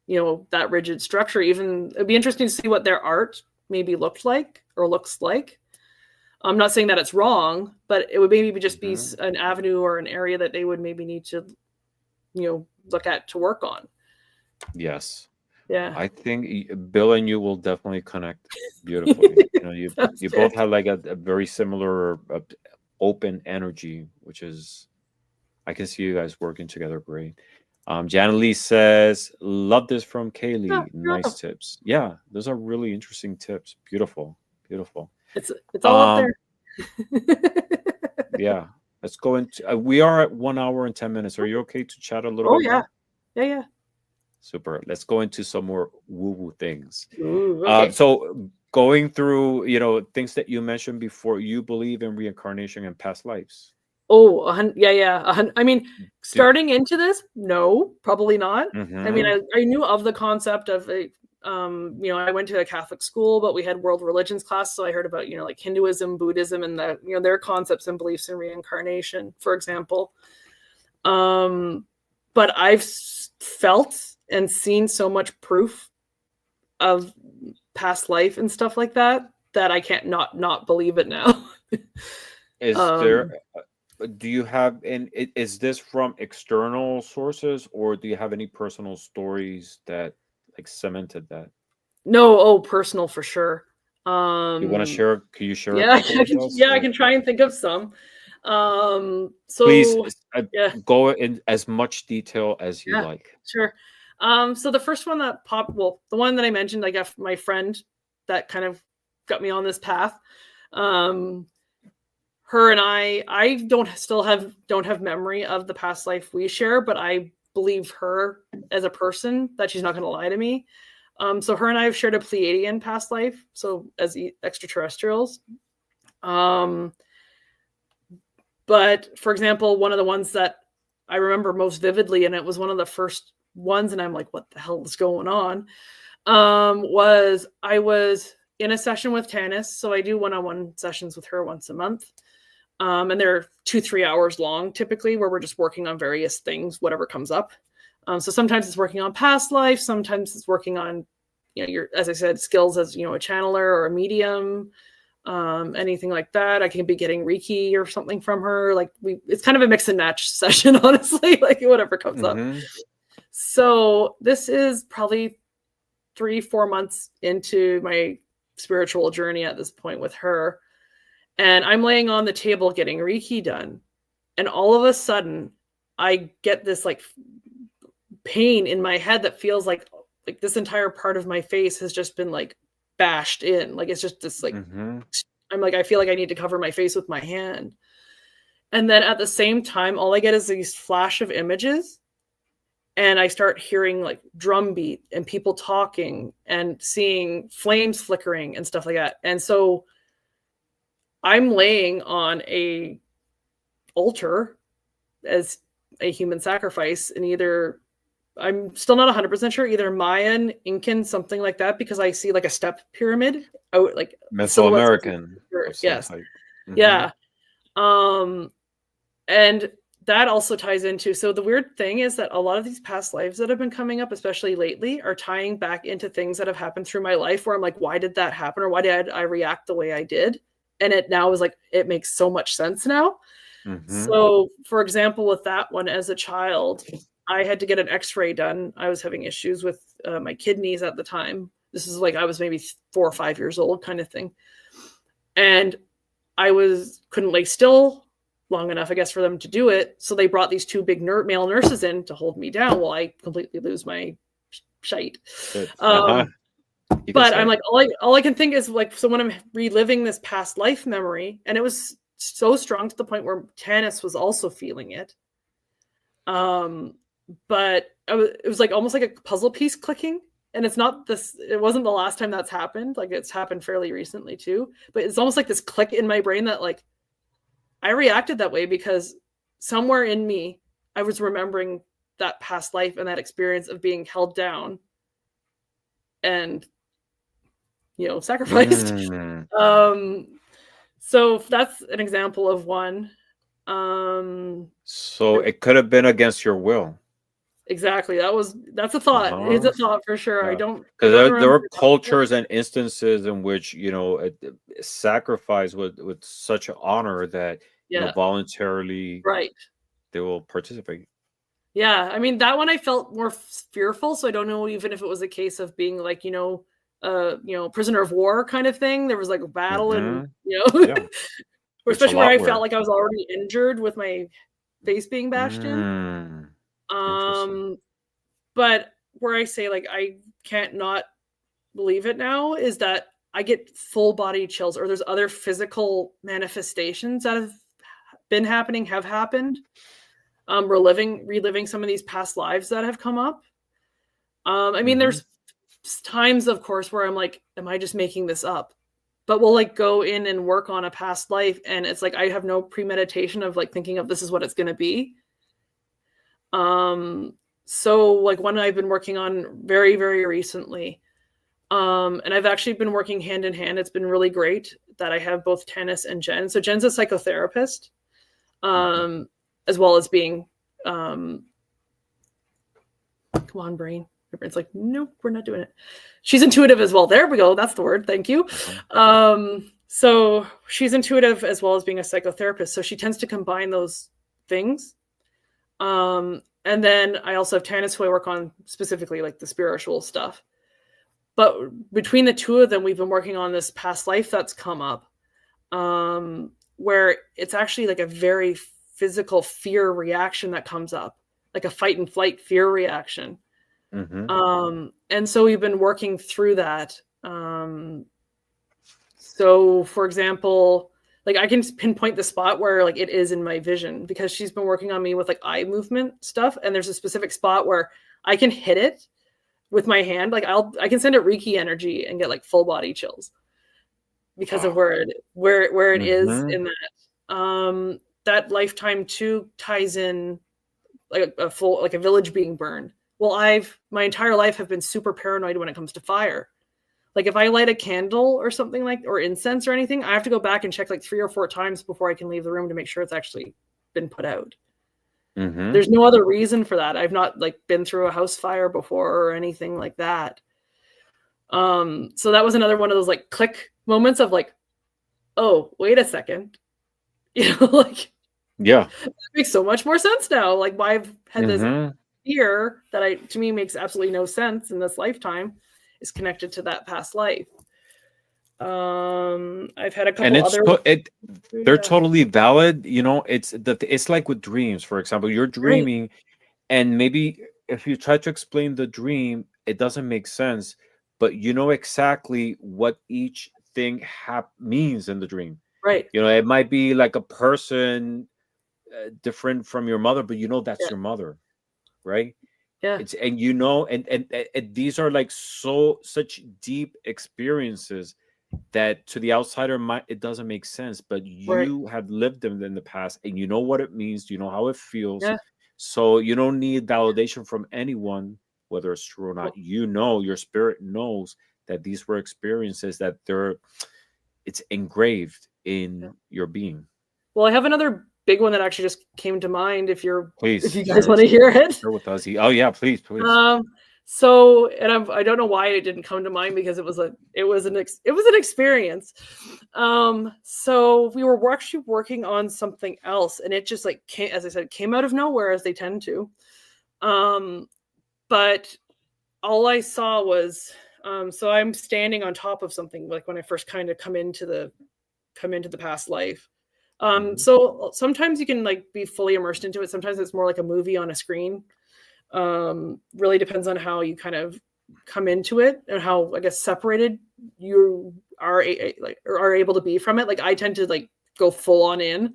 Speaker 2: that rigid structure. Even it'd be interesting to see what their art maybe looked like or looks like. I'm not saying that it's wrong, but it would maybe just be an avenue or an area that they would maybe need to, look at to work on.
Speaker 1: Yes.
Speaker 2: Yeah.
Speaker 1: I think Bill and you will definitely connect beautifully. You both have like a very similar open energy, which is, I can see you guys working together great. Janet Lee says, love this from Caleigh. Nice tips. Yeah, those are really interesting tips. Beautiful.
Speaker 2: It's all up there.
Speaker 1: Yeah. Let's go into, we are at 1 hour and 10 minutes. Are you okay to chat a little bit more?
Speaker 2: Yeah.
Speaker 1: Super. Let's go into some more woo-woo things.
Speaker 2: Ooh, okay.
Speaker 1: So going through, things that you mentioned before, you believe in reincarnation and past lives.
Speaker 2: Oh, yeah. I mean, starting into this, no, probably not. I mean, I knew of the concept of I went to a Catholic school, but we had world religions class. So I heard about, like Hinduism, Buddhism, and their concepts and beliefs in reincarnation, for example. But I've felt and seen so much proof of past life and stuff like that I can't not believe it now.
Speaker 1: Do you have, and is this from external sources, or do you have any personal stories that like cemented that?
Speaker 2: No, personal for sure.
Speaker 1: You want to share? Can you share?
Speaker 2: Yeah, I can try and think of some. So
Speaker 1: please go in as much detail as you like.
Speaker 2: Sure. So the first one that popped, the one that I mentioned, I got my friend that kind of got me on this path. Her and I don't have memory of the past life we share, but I believe her as a person that she's not going to lie to me. So her and I have shared a Pleiadian past life, so as extraterrestrials. But for example, one of the ones that I remember most vividly, and it was one of the first ones, and I'm like, what the hell is going on? Was I was in a session with Tanis. So I do one-on-one sessions with her once a month. And they're 2-3 hours long, typically, where we're just working on various things, whatever comes up. So sometimes it's working on past life. Sometimes it's working on, your, as I said, skills as, a channeler or a medium, anything like that. I can be getting Reiki or something from her. Like it's kind of a mix and match session, honestly, like whatever comes up. So this is probably 3-4 months into my spiritual journey at this point with her. And I'm laying on the table getting Reiki done. And all of a sudden I get this like pain in my head that feels like this entire part of my face has just been like bashed in. Like it's just this like, I'm like, I feel like I need to cover my face with my hand. And then at the same time, all I get is these flash of images. And I start hearing like drum beat and people talking and seeing flames flickering and stuff like that. And so I'm laying on a altar as a human sacrifice, and either I'm still not 100% sure, either Mayan, Incan, something like that, because I see like a step pyramid out, like
Speaker 1: Mesoamerican.
Speaker 2: Yes. Yeah. And that also ties into, so the weird thing is that a lot of these past lives that have been coming up, especially lately, are tying back into things that have happened through my life where I'm like, why did that happen? Or why did I react the way I did? And it now is like, it makes so much sense now. So for example, with that one, as a child, I had to get an x-ray done. I was having issues with my kidneys at the time. This is like, I was maybe 4 or 5 years old kind of thing. And I couldn't lay still long enough, I guess, for them to do it. So they brought these 2 big male nurses in to hold me down while I completely lose my shite. But I'm like, all I can think is like, so when I'm reliving this past life memory, and it was so strong to the point where Tanis was also feeling it. But it was like almost like a puzzle piece clicking. And it's not this, it wasn't the last time that's happened. Like it's happened fairly recently too, but it's almost like this click in my brain that like, I reacted that way because somewhere in me, I was remembering that past life and that experience of being held down and, sacrificed. So that's an example of one.
Speaker 1: So it could have been against your will.
Speaker 2: Exactly. That's a thought. It's a thought for sure.
Speaker 1: Yeah.
Speaker 2: I don't,
Speaker 1: because there are cultures and instances in which sacrifice with such honor that voluntarily they will participate.
Speaker 2: Yeah, I mean that one I felt more fearful, so I don't know even if it was a case of being like prisoner of war kind of thing. There was like a battle and especially where I felt like I was already injured with my face being bashed in. But where I say like I can't not believe it now is that I get full body chills, or there's other physical manifestations that have been happening, have happened. Reliving some of these past lives that have come up. I mean, there's times, of course, where I'm like, am I just making this up? But we'll like go in and work on a past life, and it's like I have no premeditation of like thinking of this is what it's going to be. So like one I've been working on very, very recently, And I've actually been working hand in hand. It's been really great that I have both Tanis and Jen. So Jen's a psychotherapist, as well as being, come on, brain. My brain's like, nope, we're not doing it. She's intuitive as well. There we go. That's the word. Thank you. So she's intuitive as well as being a psychotherapist. So she tends to combine those things. And then I also have Tanis, who I work on specifically like the spiritual stuff. But between the two of them, we've been working on this past life that's come up, where it's actually like a very physical fear reaction that comes up, like a fight and flight fear reaction. And so we've been working through that. So for example, like I can pinpoint the spot where like it is in my vision, because she's been working on me with like eye movement stuff. And there's a specific spot where I can hit it with my hand. Like I can send it Reiki energy and get like full body chills because of where it is in that. That lifetime too ties in like a village being burned. Well, my entire life have been super paranoid when it comes to fire. Like if I light a candle or something or incense or anything, I have to go back and check like 3 or 4 times before I can leave the room to make sure it's actually been put out. There's no other reason for that. I've not like been through a house fire before or anything like that. So that was another one of those like click moments of like, oh, wait a second. Like,
Speaker 1: yeah,
Speaker 2: it makes so much more sense now. Like why I've had this fear that to me makes absolutely no sense in this lifetime is connected to that past life. I've had a couple
Speaker 1: they're totally valid. It's like with dreams, for example, you're dreaming and maybe if you try to explain the dream, it doesn't make sense, but you know exactly what each thing means in the dream.
Speaker 2: Right.
Speaker 1: It might be like a person different from your mother, but that's your mother, right?
Speaker 2: Yeah.
Speaker 1: And these are like such deep experiences that to the outsider it doesn't make sense, but you have lived them in the past and you know what it means, you know how it feels. So you don't need validation from anyone, whether it's true or not. Your spirit knows that these were experiences that it's engraved in your being.
Speaker 2: Well, I have another big one that actually just came to mind. If you guys
Speaker 1: share,
Speaker 2: want to hear it,
Speaker 1: share with us. Oh yeah, please.
Speaker 2: So, and I don't know why it didn't come to mind, because it was an experience. So we were actually working on something else, and it just like came, as I said, came out of nowhere, as they tend to. But all I saw was, so I'm standing on top of something, like when I first kind of come into the past life. So sometimes you can like be fully immersed into it. Sometimes it's more like a movie on a screen. Really depends on how you kind of come into it and how, I guess, separated you are able to be from it. Like I tend to like go full on in,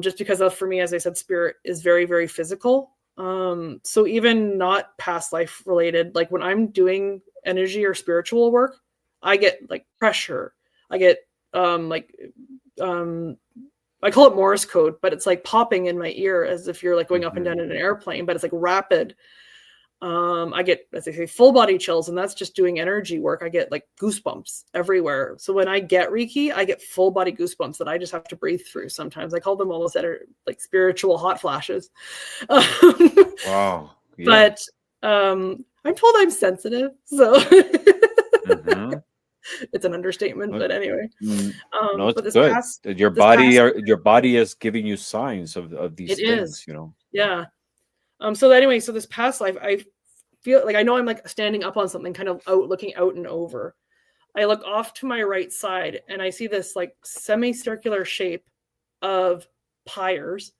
Speaker 2: just because for me, as I said, spirit is very, very physical. So even not past life related, like when I'm doing energy or spiritual work, I get like pressure. I get I call it Morse code, but it's like popping in my ear as if you're like going up and down in an airplane, but it's like rapid. I get, as I say, full body chills, and that's just doing energy work. I get like goosebumps everywhere. So when I get Reiki, I get full body goosebumps that I just have to breathe through. Sometimes I call them almost like spiritual hot flashes.
Speaker 1: Wow. Yeah.
Speaker 2: But I'm told I'm sensitive, so it's an understatement, but anyway.
Speaker 1: No, it's
Speaker 2: but
Speaker 1: good. Your body is giving you signs of these things,
Speaker 2: Yeah. So anyway, so this past life, I feel like I know I'm like standing up on something, kind of looking out and over. I look off to my right side and I see this like semicircular shape of pyres,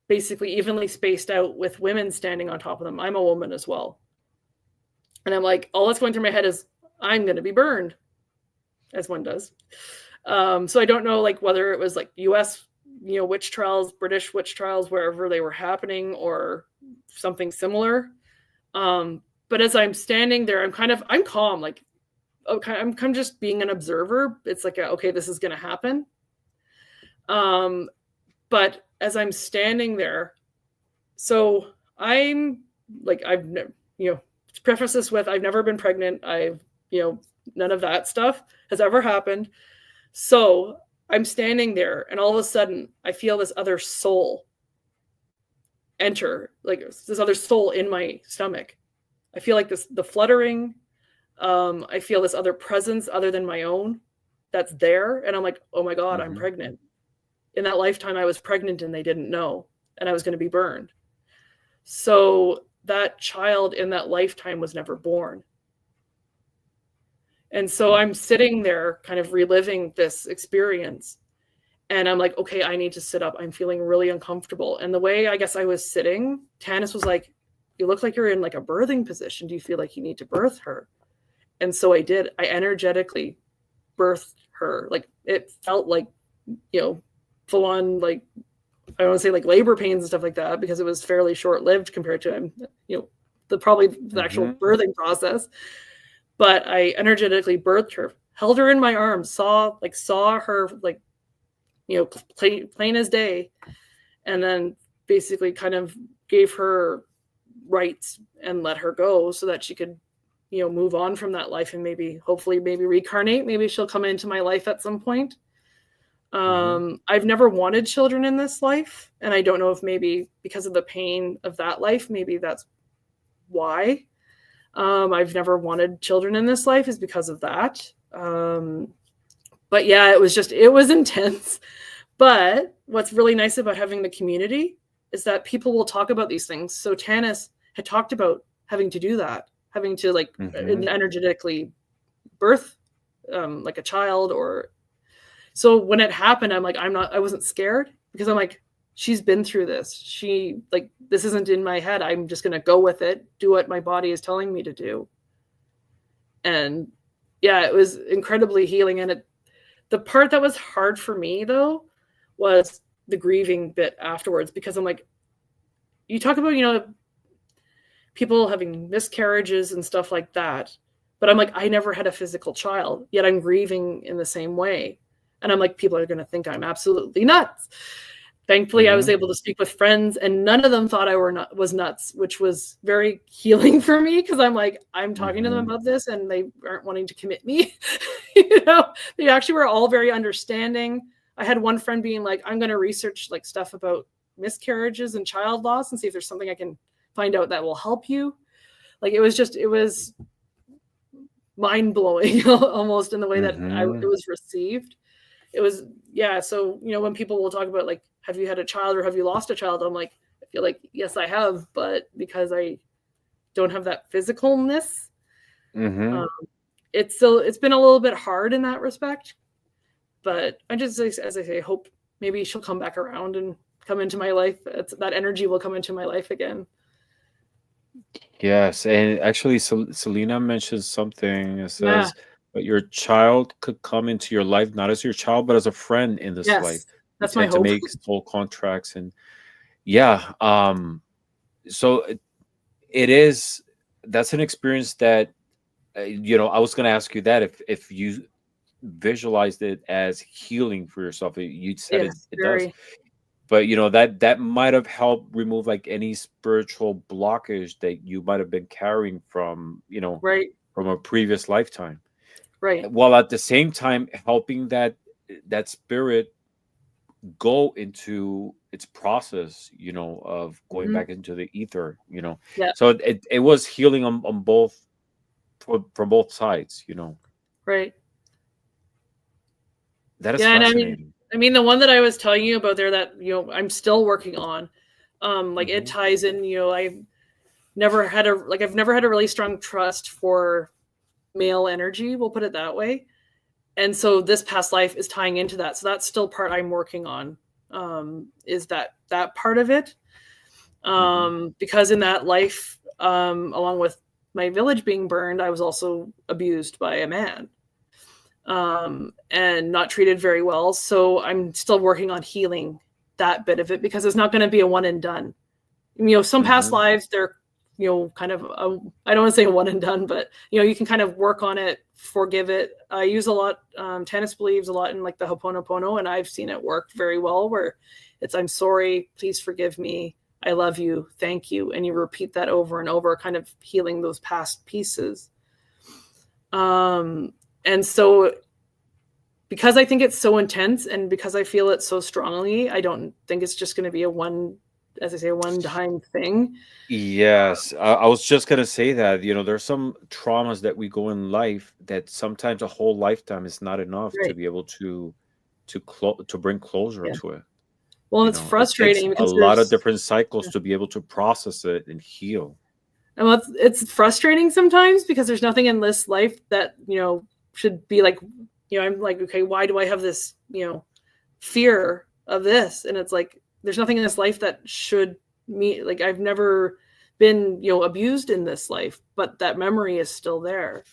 Speaker 2: basically evenly spaced out, with women standing on top of them. I'm a woman as well. And I'm like, all that's going through my head is, I'm going to be burned, as one does. So I don't know like whether it was like US, witch trials, British witch trials, wherever they were happening, or something similar. But as I'm standing there, I'm calm. Like, okay, I'm just being an observer. It's like, okay, this is going to happen. But as I'm standing there, so I'm like, to preface this with, I've never been pregnant. I've none of that stuff has ever happened. So I'm standing there, and all of a sudden I feel this other soul enter, like this other soul in my stomach. I feel like the fluttering. I feel this other presence other than my own that's there. And I'm like, oh my God, I'm pregnant. In that lifetime, I was pregnant and they didn't know, and I was going to be burned. So that child in that lifetime was never born. And so I'm sitting there kind of reliving this experience. And I'm like, okay, I need to sit up. I'm feeling really uncomfortable. And the way I guess I was sitting, Tanis was like, you look like you're in like a birthing position. Do you feel like you need to birth her? And so I did. I energetically birthed her. Like it felt like, full on, like, I don't want to say like labor pains and stuff like that, because it was fairly short lived compared to, the actual birthing process. But I energetically birthed her, held her in my arms, saw her like, plain as day, and then basically kind of gave her rights and let her go so that she could, move on from that life and hopefully reincarnate. Maybe she'll come into my life at some point. I've never wanted children in this life, and I don't know if maybe because of the pain of that life, maybe that's why. I've never wanted children in this life is because of that. But yeah, it was intense. But what's really nice about having the community is that people will talk about these things. So Tanis had talked about having to do that, having to energetically birth like a child. Or so when it happened, I'm like, I wasn't scared, because I'm like, she's been through this. This isn't in my head. I'm just going to go with it, do what my body is telling me to do. And yeah, it was incredibly healing. And the part that was hard for me though was the grieving bit afterwards, because I'm like, you talk about, people having miscarriages and stuff like that. But I'm like, I never had a physical child, yet I'm grieving in the same way. And I'm like, people are going to think I'm absolutely nuts. Thankfully, I was able to speak with friends, and none of them thought I was nuts, which was very healing for me, because I'm like, I'm talking to them about this and they aren't wanting to commit me. They actually were all very understanding. I had one friend being like, I'm going to research like stuff about miscarriages and child loss and see if there's something I can find out that will help you. Like it was mind blowing almost in the way that it was received. It was, yeah. So, when people will talk about like, have you had a child or have you lost a child? I'm like, I feel like, yes, I have, but because I don't have that physicalness, it's been a little bit hard in that respect. But I just, as I say, hope maybe she'll come back around and come into my life. That energy will come into my life again.
Speaker 1: Yes, and actually, Selena mentions something. It says, "But your child could come into your life not as your child, but as a friend in this life.
Speaker 2: That's
Speaker 1: You
Speaker 2: my
Speaker 1: tend to
Speaker 2: hope.
Speaker 1: make soul contracts, and yeah. So it is. That's an experience that I was going to ask you that if you visualized it as healing for yourself. You said it does. But that might have helped remove like any spiritual blockage that you might have been carrying from from a previous lifetime,
Speaker 2: right,
Speaker 1: while at the same time helping that spirit go into its process of going back into the ether. So it was healing on both, from both sides.
Speaker 2: Right.
Speaker 1: That is fascinating.
Speaker 2: I mean, the one that I was telling you about there that, I'm still working on, it ties in, I've never had a really strong trust for male energy. We'll put it that way. And so this past life is tying into that. So that's still part I'm working on, is that part of it. Because in that life, along with my village being burned, I was also abused by a man. And not treated very well. So I'm still working on healing that bit of it, because it's not going to be a one and done. Some past lives, they're, kind of, I don't want to say a one and done, but, you can kind of work on it, forgive it. I use a lot, Tanis believes a lot in like the Ho'oponopono, and I've seen it work very well, where it's, I'm sorry, please forgive me, I love you, thank you. And you repeat that over and over, kind of healing those past pieces. And so because I think it's so intense and because I feel it so strongly, I don't think it's just going to be a one-time thing.
Speaker 1: Yes, I was just gonna say that, there's some traumas that we go in life that sometimes a whole lifetime is not enough to
Speaker 2: Right.
Speaker 1: be able to bring closure
Speaker 2: Yeah.
Speaker 1: to it.
Speaker 2: Well, it's
Speaker 1: It takes
Speaker 2: frustrating
Speaker 1: a
Speaker 2: because
Speaker 1: lot of
Speaker 2: there's,
Speaker 1: different cycles to be able to process it and heal.
Speaker 2: and it's frustrating sometimes because there's nothing in this life that, should be like, I'm like, okay, why do I have this, fear of this? And it's like, there's nothing in this life that should me, like, I've never been, abused in this life, but that memory is still there.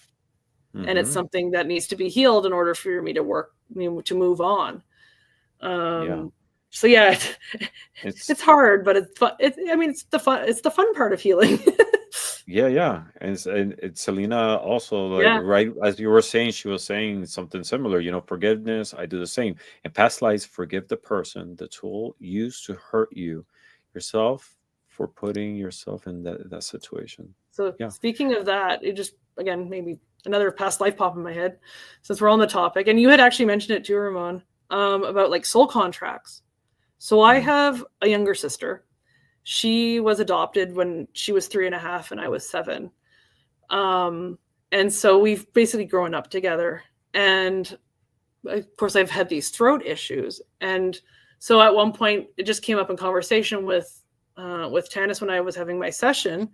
Speaker 2: And it's
Speaker 1: Hmm.
Speaker 2: something that needs to be healed in order for me to work, to move on.
Speaker 1: Yeah,
Speaker 2: So yeah,
Speaker 1: it's
Speaker 2: it's hard, but it's fun. It's the fun part of healing.
Speaker 1: yeah, and Selena also, like,
Speaker 2: Yeah.
Speaker 1: right as you were saying, she was saying something similar. Forgiveness. I do the same. In past lives, forgive the person, the tool used to hurt yourself for putting yourself in that situation.
Speaker 2: So
Speaker 1: Yeah.
Speaker 2: speaking of that, it just, again, maybe another past life pop in my head since we're on the topic, and you had actually mentioned it too, Ramon, about like soul contracts. So I
Speaker 1: Mm.
Speaker 2: have a younger sister. She was adopted when she was 3.5 and I was 7. And so we've basically grown up together. And of course, I've had these throat issues. And so at one point, it just came up in conversation with Tanis when I was having my session.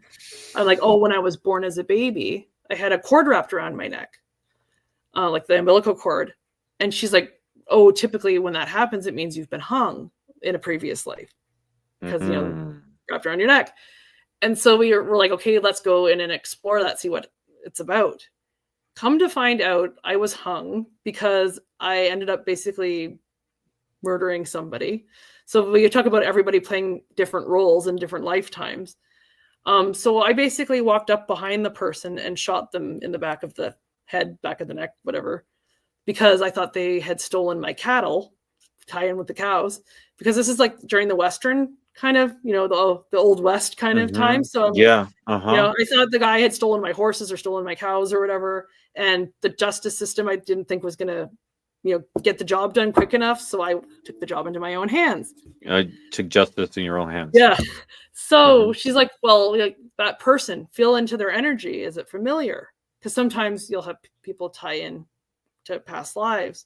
Speaker 2: I'm like, oh, when I was born as a baby, I had a cord wrapped around my neck, like the umbilical cord. And she's like, oh, typically when that happens, it means you've been hung in a previous life because,
Speaker 1: Mhm.
Speaker 2: wrapped around your neck. And so we're like, okay, let's go in and explore that, see what it's about. Come to find out, I was hung because I ended up basically murdering somebody. So we talk about everybody playing different roles in different lifetimes. So I basically walked up behind the person and shot them in the back of the head, back of the neck, whatever, because I thought they had stolen my cattle, tie in with the cows, because this is like during the Western kind of, the old West kind of time.
Speaker 1: Mhm.
Speaker 2: So
Speaker 1: Yeah. Uh-huh.
Speaker 2: I thought the guy had stolen my horses or stolen my cows or whatever. And the justice system I didn't think was going to, get the job done quick enough. So I took the job into my own hands.
Speaker 1: Took justice in your own hands.
Speaker 2: Yeah. So
Speaker 1: Mhm.
Speaker 2: she's like, well, like, that person, feel into their energy. Is it familiar? Because sometimes you'll have people tie in to past lives.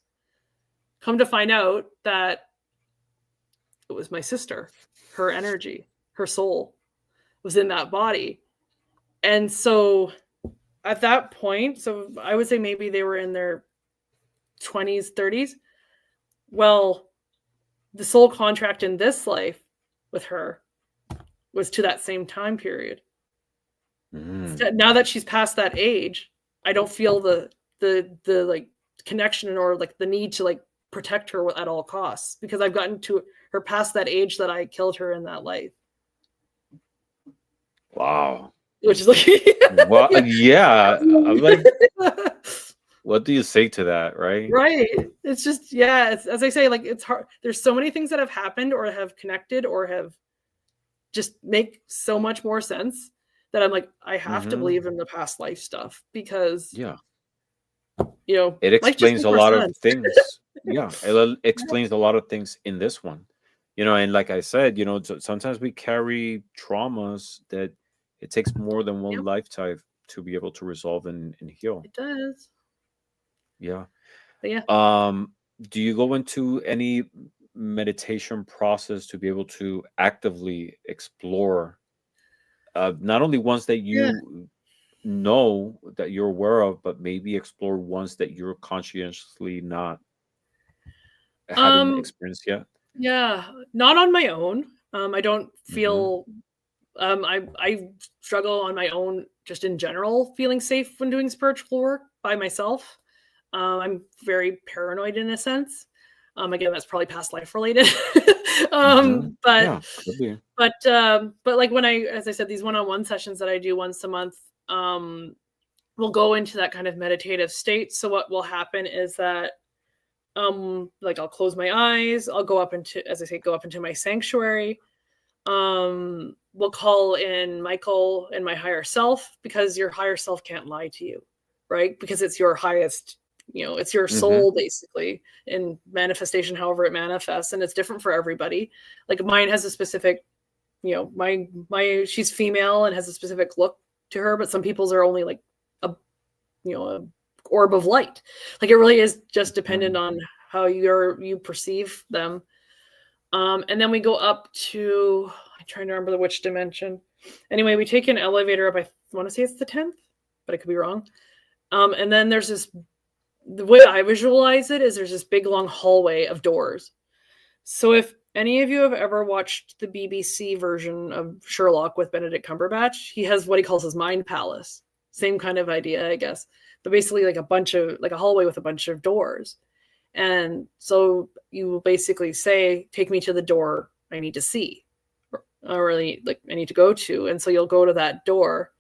Speaker 2: Come to find out that it was my sister. Her energy, her soul was in that body. And so at that point, so I would say maybe they were in their 20s, 30s. Well, the soul contract in this life with her was to that same time period.
Speaker 1: Mm.
Speaker 2: Now that she's past that age, I don't feel the like connection or like the need to like protect her at all costs because I've gotten to her past that age that I killed her in that life.
Speaker 1: Wow.
Speaker 2: Which is like
Speaker 1: Well, yeah. I'm like,
Speaker 2: yeah.
Speaker 1: what do you say to that, right?
Speaker 2: Right. It's just, yeah, it's, as I say, like, it's hard. There's so many things that have happened or have connected or have just make so much more sense that I'm like, I have to
Speaker 1: Mhm.
Speaker 2: believe in the past life stuff because,
Speaker 1: Yeah. It
Speaker 2: life just
Speaker 1: explains
Speaker 2: makes
Speaker 1: a
Speaker 2: more
Speaker 1: lot of
Speaker 2: sense.
Speaker 1: things. Yeah, explains a lot of things in this one. And like I said, sometimes we carry traumas that it takes more than one
Speaker 2: Yep,
Speaker 1: lifetime to be able to resolve and heal.
Speaker 2: it does.
Speaker 1: Yeah.
Speaker 2: But yeah.
Speaker 1: Um, do you go into any meditation process to be able to actively explore not only ones that
Speaker 2: Yeah.
Speaker 1: you know that you're aware of, but maybe explore ones that you're conscientiously not having
Speaker 2: Um,
Speaker 1: experienced yet?
Speaker 2: yeah, not on my own. I don't
Speaker 1: Hmm.
Speaker 2: feel I struggle on my own just in general feeling safe when doing spiritual work by myself. I'm very paranoid in a sense. Again, that's probably past life related.
Speaker 1: Hmm.
Speaker 2: um, but
Speaker 1: Yeah, could be.
Speaker 2: but like when as I said, these one-on-one sessions that I do once a month, will go into that kind of meditative state. So what will happen is that like I'll close my eyes, I'll go up into, as I say, go up into my sanctuary. We'll call in Michael and my higher self because your higher self can't lie to you, right? Because it's your highest, it's your
Speaker 1: Mm-hmm.
Speaker 2: soul basically in manifestation, however it manifests, and it's different for everybody. Like mine has a specific, my she's female and has a specific look to her, but some people's are only like a a orb of light. Like it really is just dependent on how you perceive them. And then we go up to, I'm trying to remember which dimension. Anyway, we take an elevator up. I want to say it's the 10th, but I could be wrong. And then there's this, the way I visualize it is there's this big long hallway of doors. So if any of you have ever watched the BBC version of Sherlock with Benedict Cumberbatch, he has what he calls his mind palace. Same kind of idea, I guess. But basically like a hallway with a bunch of doors. And so you will basically say, take me to the door I need to see, or really like I need to go to. And so you'll go to that door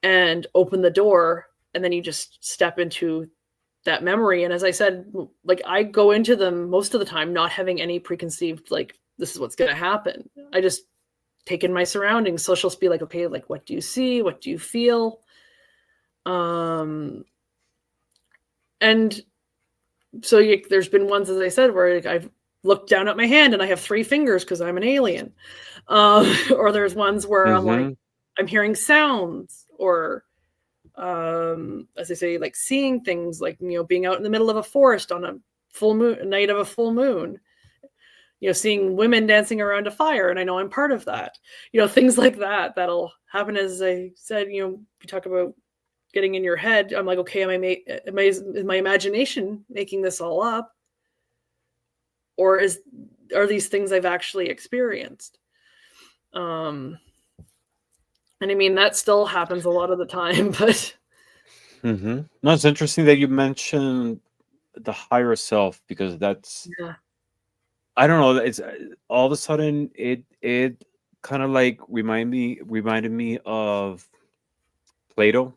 Speaker 2: and open the door, and then you just step into that memory. And as I said, like I go into them most of the time not having any preconceived, like, this is what's going to happen. I just take in my surroundings. So she'll be like, okay, like, what do you see? What do you feel? And so there's been ones, as I said, where like, I've looked down at my hand and I have 3 fingers because I'm an alien. Or there's ones where I'm like, I'm hearing sounds, or as I say, like seeing things, like, being out in the middle of a forest on a full moon, a night of a full moon, seeing women dancing around a fire, and I know I'm part of that, things like that, that'll happen. As I said, you talk about getting in your head. I'm like, okay, is my imagination making this all up? Or are these things I've actually experienced? And I mean, that still happens a lot of the time, but.
Speaker 1: No, it's interesting that you mentioned the higher self, because that's, I don't know, it's all of a sudden it kind of like reminded me of Plato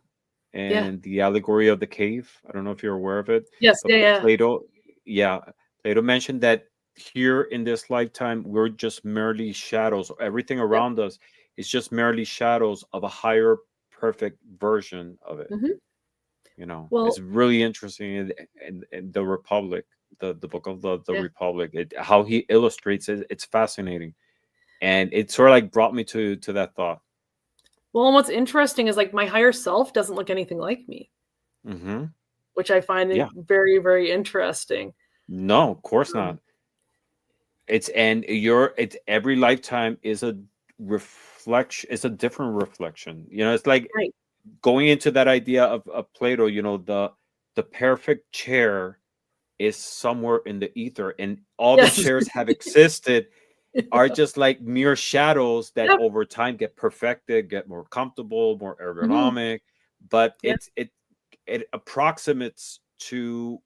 Speaker 1: and the allegory of the cave. I don't know if you're aware of it.
Speaker 2: Yes,
Speaker 1: But
Speaker 2: yeah.
Speaker 1: Plato mentioned that here in this lifetime, we're just merely shadows. Everything around us is just merely shadows of a higher, perfect version of it.
Speaker 2: Well,
Speaker 1: it's really interesting in the Republic, the book of the Republic, how he illustrates it. It's fascinating, and it sort of like brought me to that thought.
Speaker 2: Well, and what's interesting is like my higher self doesn't look anything like me, which I find very, very interesting.
Speaker 1: No, of course not. It's every lifetime is a reflection. It's a different reflection. It's like going into that idea of Plato. The perfect chair is somewhere in the ether, and all the chairs have existed are just like mere shadows that over time get perfected, get more comfortable, more ergonomic, but it approximates to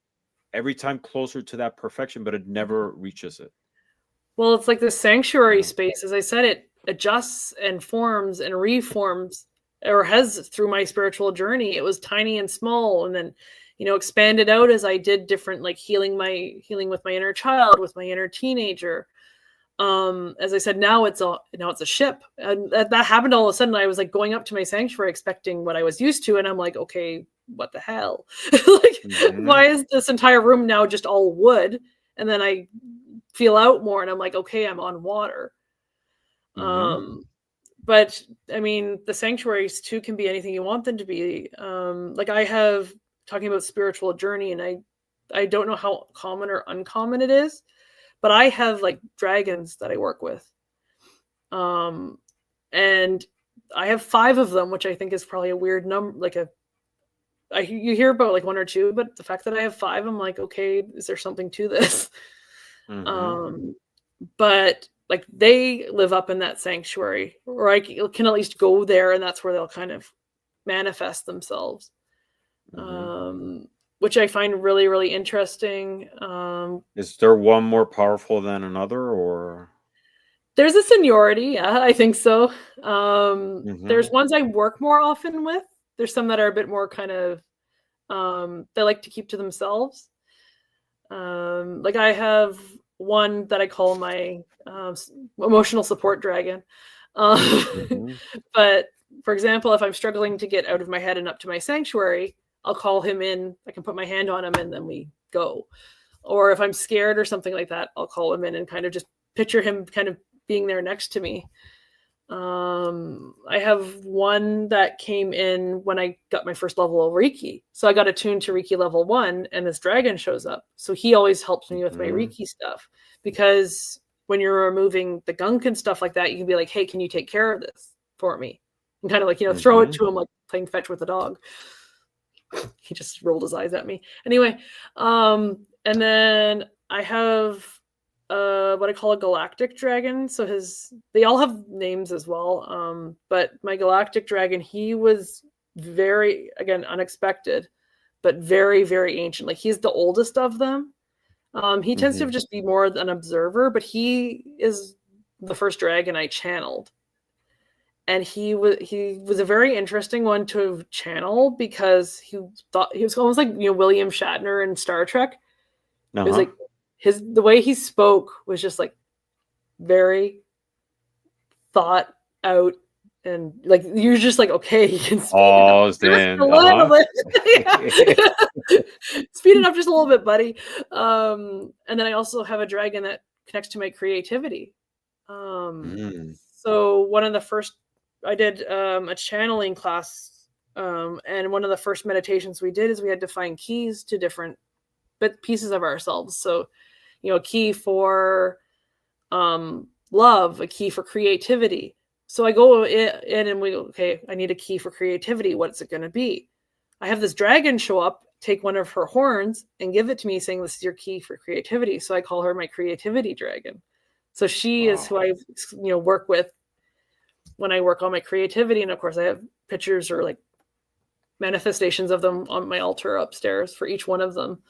Speaker 1: every time closer to that perfection, but it never reaches it.
Speaker 2: Well, it's like the sanctuary space. As I said, it adjusts and forms and reforms, or has through my spiritual journey. It was tiny and small, and then expanded out as I did different, like healing with my inner child, with my inner teenager. As I said, now it's a ship, and that happened all of a sudden. I was like going up to my sanctuary expecting what I was used to, and I'm like, okay, what the hell? Like, why is this entire room now just all wood? And then I feel out more, and I'm like, okay, I'm on water. But I mean, the sanctuaries too can be anything you want them to be. Like I have, talking about spiritual journey, and I don't know how common or uncommon it is, but I have like dragons that I work with. And I have 5 of them, which I think is probably a weird number. Like you hear about like 1 or 2, but the fact that I have 5, I'm like, okay, is there something to this? But like they live up in that sanctuary, or I can at least go there, and that's where they'll kind of manifest themselves. Which I find really, really interesting.
Speaker 1: Is there one more powerful than another, or?
Speaker 2: There's a seniority. Yeah, I think so. There's ones I work more often with. There's some that are a bit more kind of, they like to keep to themselves. Like I have one that I call my emotional support dragon. But for example, if I'm struggling to get out of my head and up to my sanctuary, I'll call him in. I can put my hand on him and then we go. Or if I'm scared or something like that, I'll call him in and kind of just picture him kind of being there next to me. I have one that came in when I got my first level of Reiki. So I got attuned to Reiki level 1 and this dragon shows up. So he always helps me with my Reiki stuff, because when you're removing the gunk and stuff like that, you can be like, hey, can you take care of this for me? And kind of like, throw it to him like playing fetch with a dog. He just rolled his eyes at me. Anyway, and then I have what I call a galactic dragon. So they all have names as well. But my galactic dragon, he was very, again, unexpected, but very, very ancient. Like he's the oldest of them. He tends to just be more an observer, but he is the first dragon I channeled. And he was a very interesting one to channel, because he was almost like William Shatner in Star Trek. It was like the way he spoke was just like very thought out, and like you're just like, okay, he can speed it up just a little bit. Speed it up just a little bit, buddy. And then I also have a dragon that connects to my creativity. So one of the first, I did a channeling class, and one of the first meditations we did is we had to find keys to different pieces of ourselves. So, a key for love, a key for creativity. So I go in and we go, okay, I need a key for creativity. What's it going to be? I have this dragon show up, take one of her horns and give it to me, saying, this is your key for creativity. So I call her my creativity dragon. So she is who I work with when I work on my creativity. And of course I have pictures or like manifestations of them on my altar upstairs for each one of them.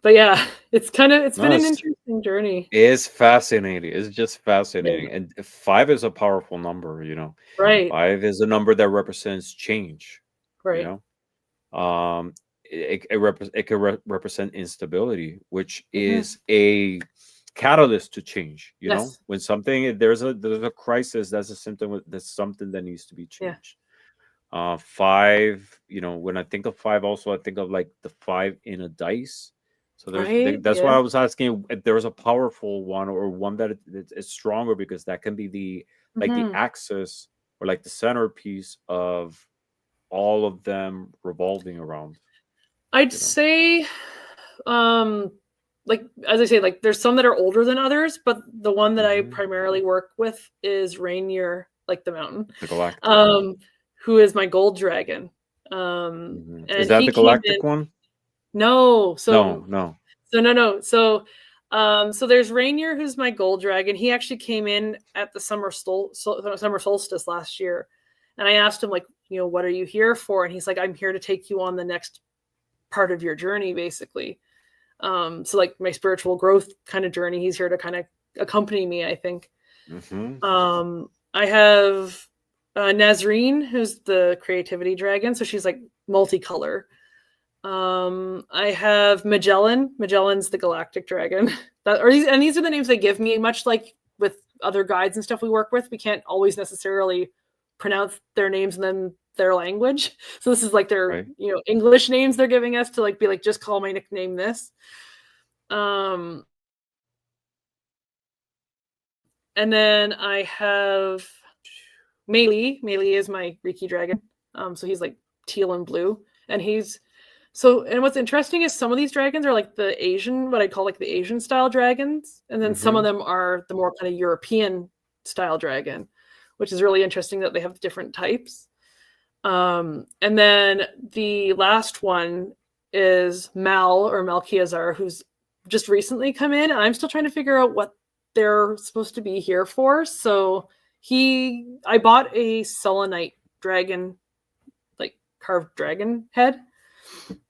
Speaker 2: But yeah, it's been an interesting journey.
Speaker 1: It's fascinating. It's just fascinating. And 5 is a powerful number,
Speaker 2: Right.
Speaker 1: 5 is a number that represents change.
Speaker 2: Right.
Speaker 1: It can represent instability, which is a catalyst to change. When there's a crisis, that's a symptom. That's something that needs to be changed. 5, when I think of 5, also I think of like the 5 in a dice. So that's why I was asking if there was a powerful one, or one that is stronger, because that can be the axis, or like the centerpiece of all of them revolving around.
Speaker 2: I'd say, like, as I say, like there's some that are older than others, but the one that I primarily work with is Rainier, like the mountain,
Speaker 1: the galactic,
Speaker 2: who is my gold dragon.
Speaker 1: And is that the galactic one?
Speaker 2: No.
Speaker 1: No.
Speaker 2: So there's Rainier, who's my gold dragon. He actually came in at the summer solstice last year, and I asked him, like, what are you here for? And he's like, I'm here to take you on the next part of your journey, basically. So like my spiritual growth kind of journey. He's here to kind of accompany me, I think. I have Nazreen, who's the creativity dragon. So she's like multicolor. I have Magellan. Magellan's the galactic dragon. These are the names they give me, much like with other guides and stuff we work with. We can't always necessarily pronounce their names and then their language. So this is like their, English names they're giving us to like be like, just call my nickname this. And then I have Meili. Meili is my Reiki dragon. So he's like teal and blue, and and what's interesting is some of these dragons are like the Asian, what I call like the Asian style dragons. And then some of them are the more kind of European style dragon, which is really interesting that they have different types. And then the last one is Melchiazar, who's just recently come in. And I'm still trying to figure out what they're supposed to be here for. So I bought a selenite dragon, like carved dragon head.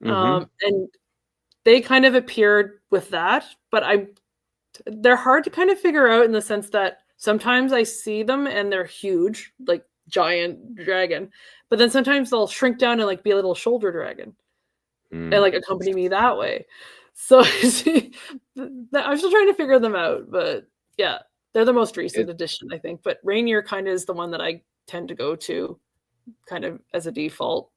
Speaker 2: And they kind of appeared with that, but they're hard to kind of figure out in the sense that sometimes I see them and they're huge, like giant dragon, but then sometimes they'll shrink down and like be a little shoulder dragon and like accompany me that way. So I'm still trying to figure them out, but yeah, they're the most recent addition, I think. But Rainier kind of is the one that I tend to go to kind of as a default.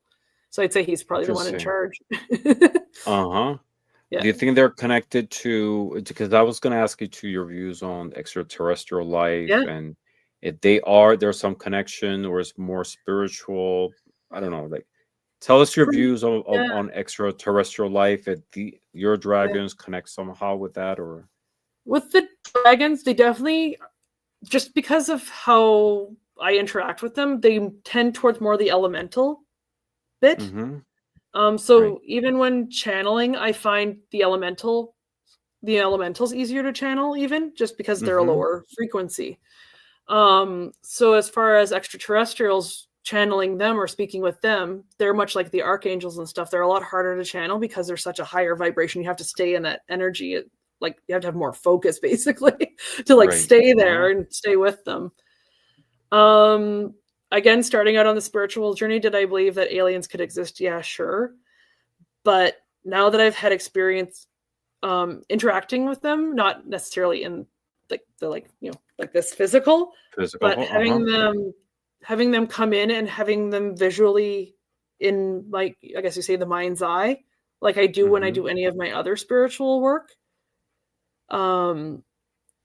Speaker 2: So I'd say he's probably the one in
Speaker 1: Interesting.
Speaker 2: charge.
Speaker 1: Uh-huh. Do
Speaker 2: Yeah.
Speaker 1: you think they're connected to, because I was going to ask you to your views on extraterrestrial life,
Speaker 2: Yeah.
Speaker 1: and if there's some connection, or it's more spiritual. I don't know. Like, tell us your views
Speaker 2: Yeah.
Speaker 1: on extraterrestrial life. If your
Speaker 2: Yeah.
Speaker 1: dragons connect somehow with that, or
Speaker 2: With the dragons, they definitely, just because of how I interact with them, they tend towards more the elemental bit.
Speaker 1: mm-hmm. Right.
Speaker 2: So even when channeling, I find the elementals easier to channel, even just because they're a
Speaker 1: Mm-hmm.
Speaker 2: lower frequency. So as far as extraterrestrials, channeling them or speaking with them, they're much like the archangels and stuff. They're a lot harder to channel because they're such a higher vibration. You have to stay in that energy. Like you have to have more focus basically to like
Speaker 1: Right.
Speaker 2: stay
Speaker 1: Uh-huh.
Speaker 2: there and stay with them. Um, Again, starting out on the spiritual journey, did I believe that aliens could exist? Yeah, sure. But now that I've had experience interacting with them, not necessarily in like this physical, but
Speaker 1: Physical. Uh-huh.
Speaker 2: having them come in and having them visually in, like, I guess you say, the mind's eye, like I do when I
Speaker 1: Mm-hmm.
Speaker 2: do any of my other spiritual work.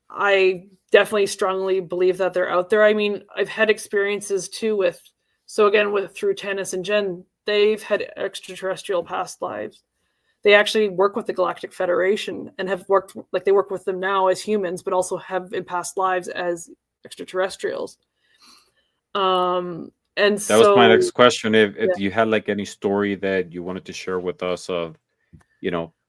Speaker 2: I definitely strongly believe that they're out there. I mean, I've had experiences too with, so again, with through Tanis and Jen, they've had extraterrestrial past lives. They actually work with the Galactic Federation and have worked, like they work with them now as humans, but also have in past lives as extraterrestrials. And
Speaker 1: That was my next
Speaker 2: so,
Speaker 1: question.
Speaker 2: yeah.
Speaker 1: If you had like any story that you wanted to share with us of,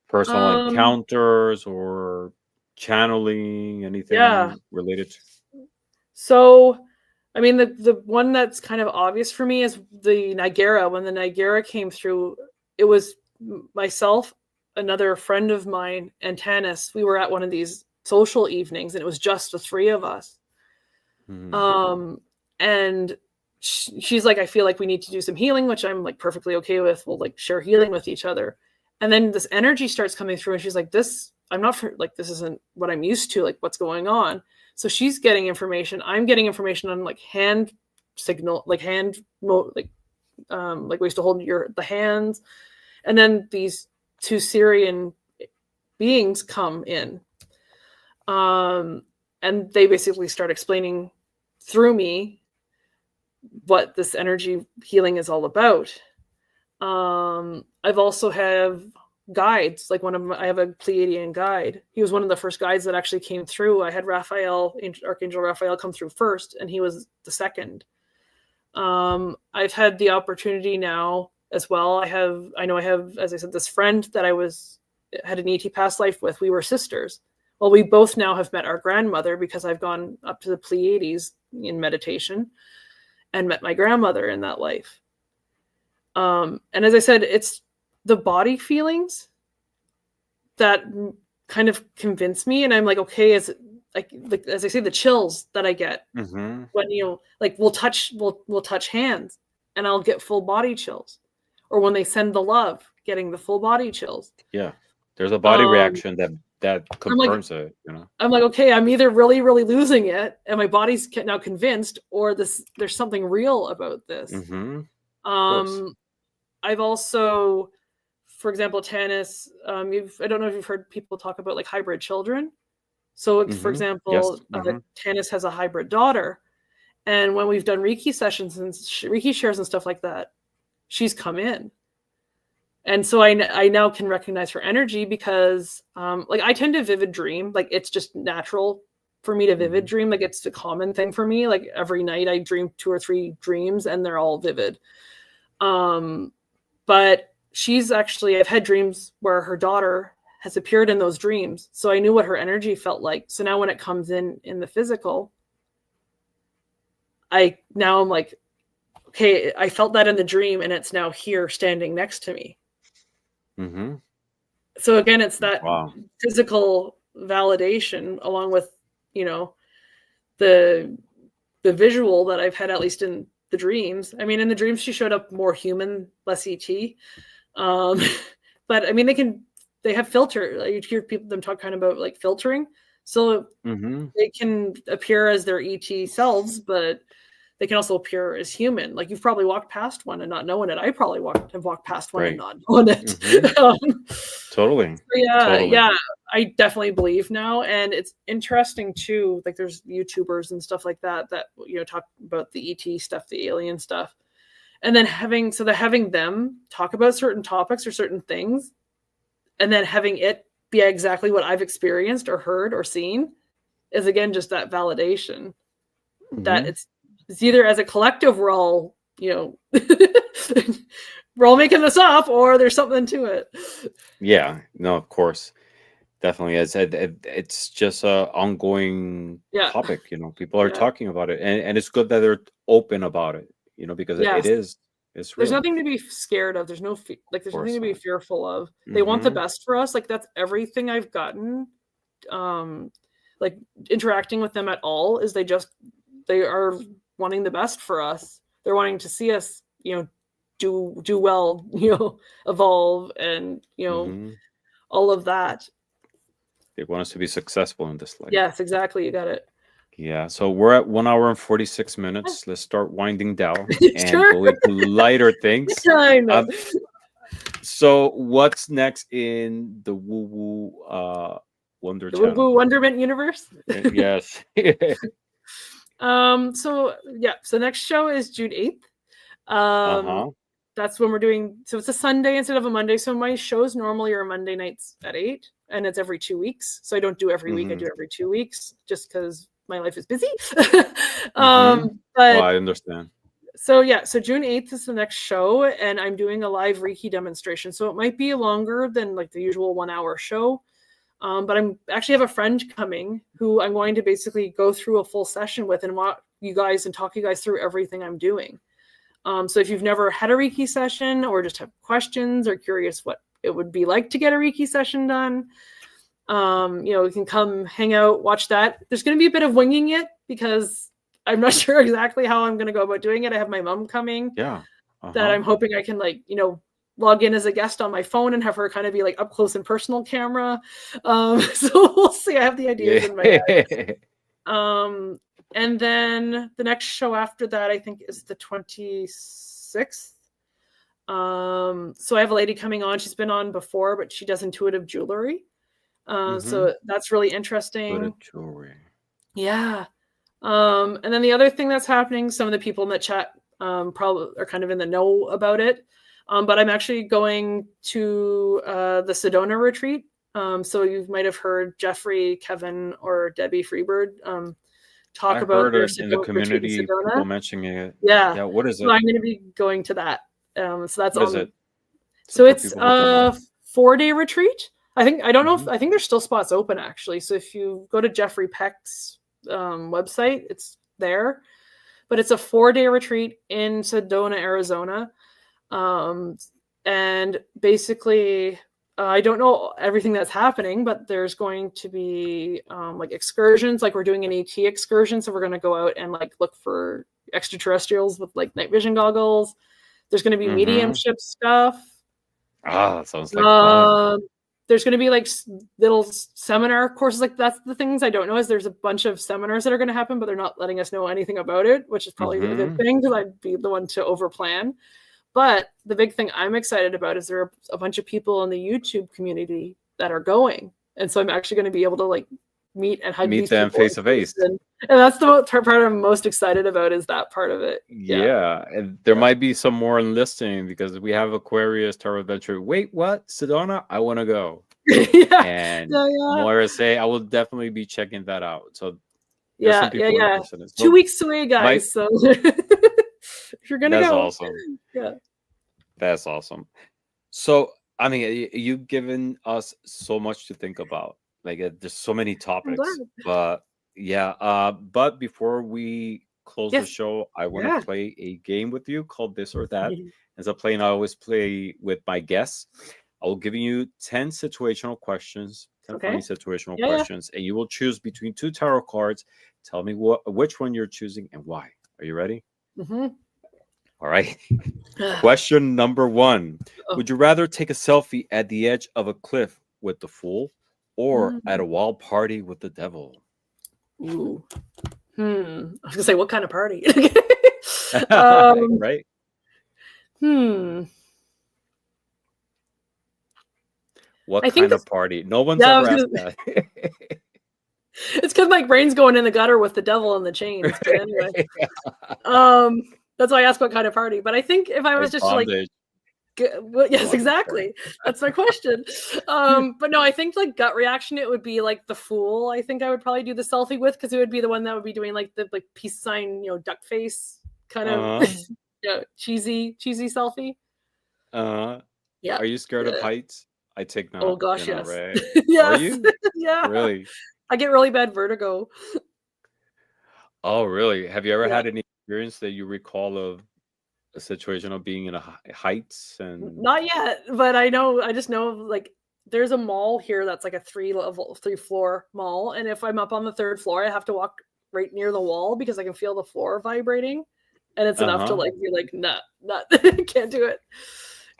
Speaker 1: personal
Speaker 2: Um,
Speaker 1: encounters or channeling,
Speaker 2: yeah.
Speaker 1: anything related to.
Speaker 2: So, I mean, the one that's kind of obvious for me is the Nigara. When the Nigara came through, it was myself, another friend of mine, and Tanis. We were at one of these social evenings, and it was just the three of us.
Speaker 1: Mhm.
Speaker 2: And she's like, I feel like we need to do some healing, which I'm like perfectly okay with. We'll like share healing with each other. And then this energy starts coming through, and she's like, I'm not like, this isn't what I'm used to, like what's going on. So she's getting information. I'm getting information on like hand signal, like like ways to hold the hands. And then these two Syrian beings come in. And they basically start explaining through me what this energy healing is all about. I've also have guides, like I have a Pleiadian guide. He was one of the first guides that actually came through. I had Archangel Raphael come through first, and he was the second. I've had the opportunity now as well. I know I have, as I said, this friend that had an ET past life with. We were sisters. Well, we both now have met our grandmother because I've gone up to the Pleiades in meditation and met my grandmother in that life. And as I said, it's the body feelings that kind of convince me, and I'm like, okay, is it like as I say, the chills that I get
Speaker 1: Mhm.
Speaker 2: when like we'll touch hands, and I'll get full body chills, or when they send the love, getting the full body chills.
Speaker 1: Yeah. There's a body
Speaker 2: Um,
Speaker 1: reaction that
Speaker 2: I'm like,
Speaker 1: confirms it.
Speaker 2: okay, I'm either really, really losing it, and my body's now convinced, or there's something real about this.
Speaker 1: Mhm. Of course.
Speaker 2: Um, I've also, for example, Tanis, I don't know if you've heard people talk about like hybrid children. So, for
Speaker 1: Mhm. Yes.
Speaker 2: example,
Speaker 1: Mhm.
Speaker 2: Tanis has a hybrid daughter, and when we've done Reiki sessions and Reiki shares and stuff like that, she's come in. And so I now can recognize her energy because like I tend to vivid dream. Like it's just natural for me to vivid
Speaker 1: Mhm.
Speaker 2: dream. Like it's a common thing for me. Like every night I dream 2 or 3 dreams and they're all vivid. But I've had dreams where her daughter has appeared in those dreams. So I knew what her energy felt like. So now when it comes in the physical, I'm like, okay, I felt that in the dream and it's now here standing next to me.
Speaker 1: Mhm.
Speaker 2: So again, it's that
Speaker 1: Wow.
Speaker 2: physical validation along with, you know, the visual that I've had, at least in the dreams. I mean, in the dreams she showed up more human, less ET. Um, but I mean, they have filter. Like, you hear them talk kind of about like filtering. So
Speaker 1: Mhm.
Speaker 2: they can appear as their ET selves, but they can also appear as human. Like you've probably walked past one and not knowing it. I probably have walked past one and
Speaker 1: Right.
Speaker 2: not knowing it.
Speaker 1: Totally.
Speaker 2: So yeah,
Speaker 1: Totally.
Speaker 2: yeah, I definitely believe now, and it's interesting too. Like there's YouTubers and stuff like that talk about the ET stuff, the alien stuff, and then having them talk about certain topics or certain things, and then having it be exactly what I've experienced or heard or seen is again just that validation that it's either as a collective we're all we're all making this up or there's something to it.
Speaker 1: Yeah, no, of course, definitely. It's just a ongoing topic. People are talking about it, and it's good that they're open about it. Because it's real.
Speaker 2: There's nothing to be scared of. There's there's nothing to be fearful of. They want the best for us. Like that's everything I've gotten. Like interacting with them at all is they are wanting the best for us. They're wanting to see us, do well, evolve, and all of that.
Speaker 1: They want us to be successful in this life.
Speaker 2: Yes, exactly. You got it.
Speaker 1: Yeah. So we're at 1 hour and 46 minutes. Let's start winding down and go into lighter things.
Speaker 2: I know.
Speaker 1: So what's next in the WooWoo Wonder channel?
Speaker 2: WooWooWonderment universe?
Speaker 1: Yes.
Speaker 2: So next show is June 8th. That's when we're doing, so it's a Sunday instead of a Monday. So my shows normally are Monday nights at 8, and it's every 2 weeks. So I don't do every week, I do every 2 weeks just because my life is busy. But
Speaker 1: I understand.
Speaker 2: So June 8th is the next show, and I'm doing a live Reiki demonstration. So it might be longer than like the usual 1 hour show. But I'm actually have a friend coming who I'm going to basically go through a full session with and walk you guys and talk you guys through everything I'm doing. So if you've never had a Reiki session or just have questions or curious what it would be like to get a Reiki session done, you can come hang out, watch that. There's going to be a bit of winging it because I'm not sure exactly how I'm going to go about doing it. I have my mom coming that I'm hoping I can log in as a guest on my phone and have her kind of be like up close and personal camera. So we'll see. I have the ideas in my head. And then the next show after that, I think, is the 26th. So I have a lady coming on. She's been on before, but she does intuitive jewelry. So that's really interesting.
Speaker 1: Intuitive jewelry.
Speaker 2: Yeah. And then the other thing that's happening, some of the people in the chat probably are kind of in the know about it. But I'm actually going to the Sedona retreat. So you might have heard Jeffrey, Kevin, or Debbie Freebird talk about their
Speaker 1: in the community, people mentioning it.
Speaker 2: Yeah.
Speaker 1: What is it?
Speaker 2: So I'm going to be going to that. So that's
Speaker 1: what is it?
Speaker 2: So it's a 4-day retreat. I think there's still spots open actually. So if you go to Jeffrey Peck's website, it's there. But it's a 4-day retreat in Sedona, Arizona. And basically I don't know everything that's happening, but there's going to be like excursions, like we're doing an ET excursion. So we're going to go out and like look for extraterrestrials with like night vision goggles. There's going to be mediumship stuff.
Speaker 1: That sounds like fun.
Speaker 2: There's going to be like little seminar courses. Like that's the things I don't know is there's a bunch of seminars that are going to happen, but they're not letting us know anything about it, which is probably a good thing because I'd be the one to overplan. But the big thing I'm excited about is there are a bunch of people in the YouTube community that are going. And so I'm actually going to be able to like meet and hug
Speaker 1: meet them face to face.
Speaker 2: And that's the part I'm most excited about is that part of it.
Speaker 1: Yeah. And there might be some more enlisting because we have Aquarius Tarot Adventure. Wait, what? Sedona? I want to go. And Moira say I will definitely be checking that out. So
Speaker 2: 2 weeks away, guys. So if you're gonna go,
Speaker 1: awesome. That's awesome. So I mean, you've given us so much to think about. Like there's so many topics, but but before we close the show, I want to play a game with you called This or That. As a play, I always play with my guests. I will give you 10 situational questions, 10 funny situational questions, and you will choose between 2 tarot cards. Tell me which one you're choosing and why. Are you ready? All right. Question number 1. Would you rather take a selfie at the edge of a cliff with the fool or at a wild party with the devil?
Speaker 2: Ooh. I was going to say, what kind of party?
Speaker 1: Right?
Speaker 2: Hmm.
Speaker 1: What
Speaker 2: I think
Speaker 1: kind
Speaker 2: this.
Speaker 1: of party? No one's
Speaker 2: Yeah,
Speaker 1: ever asked that.
Speaker 2: it's because my brain's going in the gutter with the devil and the chains. But anyway, um, that's why I asked what kind of party. But I think if I was
Speaker 1: Like
Speaker 2: just like,
Speaker 1: bondage.
Speaker 2: well, yes,
Speaker 1: Bondage
Speaker 2: exactly. That's my question. But no, I think like gut reaction, it would be like the fool. I think I would probably do the selfie with, because it would be the one that would be doing like the peace sign, duck face kind of
Speaker 1: Uh-huh.
Speaker 2: cheesy selfie.
Speaker 1: Uh-huh.
Speaker 2: Yeah.
Speaker 1: Are you scared of heights? I take
Speaker 2: Oh
Speaker 1: not. You're
Speaker 2: gosh,
Speaker 1: not,
Speaker 2: yes.
Speaker 1: right? Are
Speaker 2: Yes.
Speaker 1: you?
Speaker 2: Yeah.
Speaker 1: Really?
Speaker 2: I get really bad vertigo.
Speaker 1: Oh, really? Have you ever
Speaker 2: Yeah.
Speaker 1: had any experience that you recall of a situation of being in a heights and
Speaker 2: Not yet, but I just know like there's a mall here that's like a 3 floor mall. And if I'm up on the 3rd floor, I have to walk right near the wall because I can feel the floor vibrating. And it's enough to
Speaker 1: uh-huh.
Speaker 2: like be like, nah, can't do it.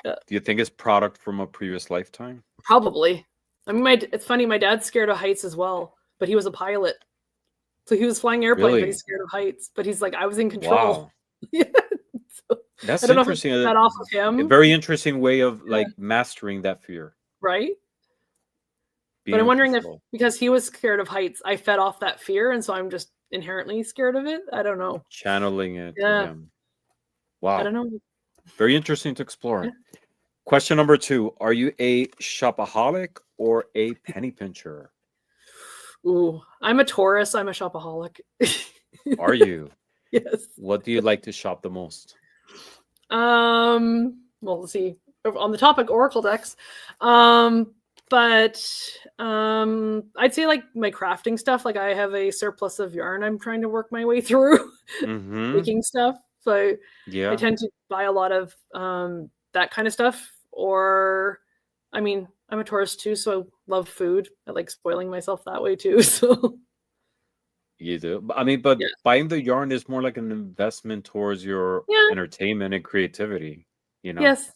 Speaker 2: Yeah,
Speaker 1: Do you think it's product from a previous lifetime?
Speaker 2: probably. I mean, it's funny. My dad's scared of heights as well, but he was a pilot. So he was flying airplanes, but he's
Speaker 1: Really?
Speaker 2: scared of heights. But he's like, I was in control.
Speaker 1: Wow.
Speaker 2: Yeah. So, I
Speaker 1: That's
Speaker 2: don't know if it's
Speaker 1: interesting.
Speaker 2: that off of
Speaker 1: A
Speaker 2: him,
Speaker 1: very interesting way of
Speaker 2: yeah,
Speaker 1: like mastering that fear,
Speaker 2: right? But
Speaker 1: being
Speaker 2: I'm
Speaker 1: in
Speaker 2: wondering if
Speaker 1: control.
Speaker 2: because he was scared of heights, I fed off that fear, and so I'm just inherently scared of it. I don't know.
Speaker 1: Channeling it through
Speaker 2: Yeah,
Speaker 1: him.
Speaker 2: I
Speaker 1: Wow.
Speaker 2: don't know.
Speaker 1: Very interesting to
Speaker 2: Yeah.
Speaker 1: explore. Question number 2. Are you a shopaholic or a penny pincher?
Speaker 2: Ooh, I'm a Taurus. I'm a shopaholic.
Speaker 1: Are you?
Speaker 2: Yes.
Speaker 1: What do you like to shop the most?
Speaker 2: Well, let's see. On the topic Oracle decks, but I'd say like my crafting stuff. Like I have a surplus of yarn I'm trying to work my way through
Speaker 1: Mm-hmm.
Speaker 2: making stuff. So I
Speaker 1: Yeah.
Speaker 2: tend to buy a lot of that kind of stuff. Or, I mean, I'm a Taurus too, so I love food. I like spoiling myself that way too. So
Speaker 1: You do. I mean, but
Speaker 2: yeah,
Speaker 1: buying the yarn is more like an investment towards your
Speaker 2: yeah,
Speaker 1: entertainment and creativity, you know?
Speaker 2: yes,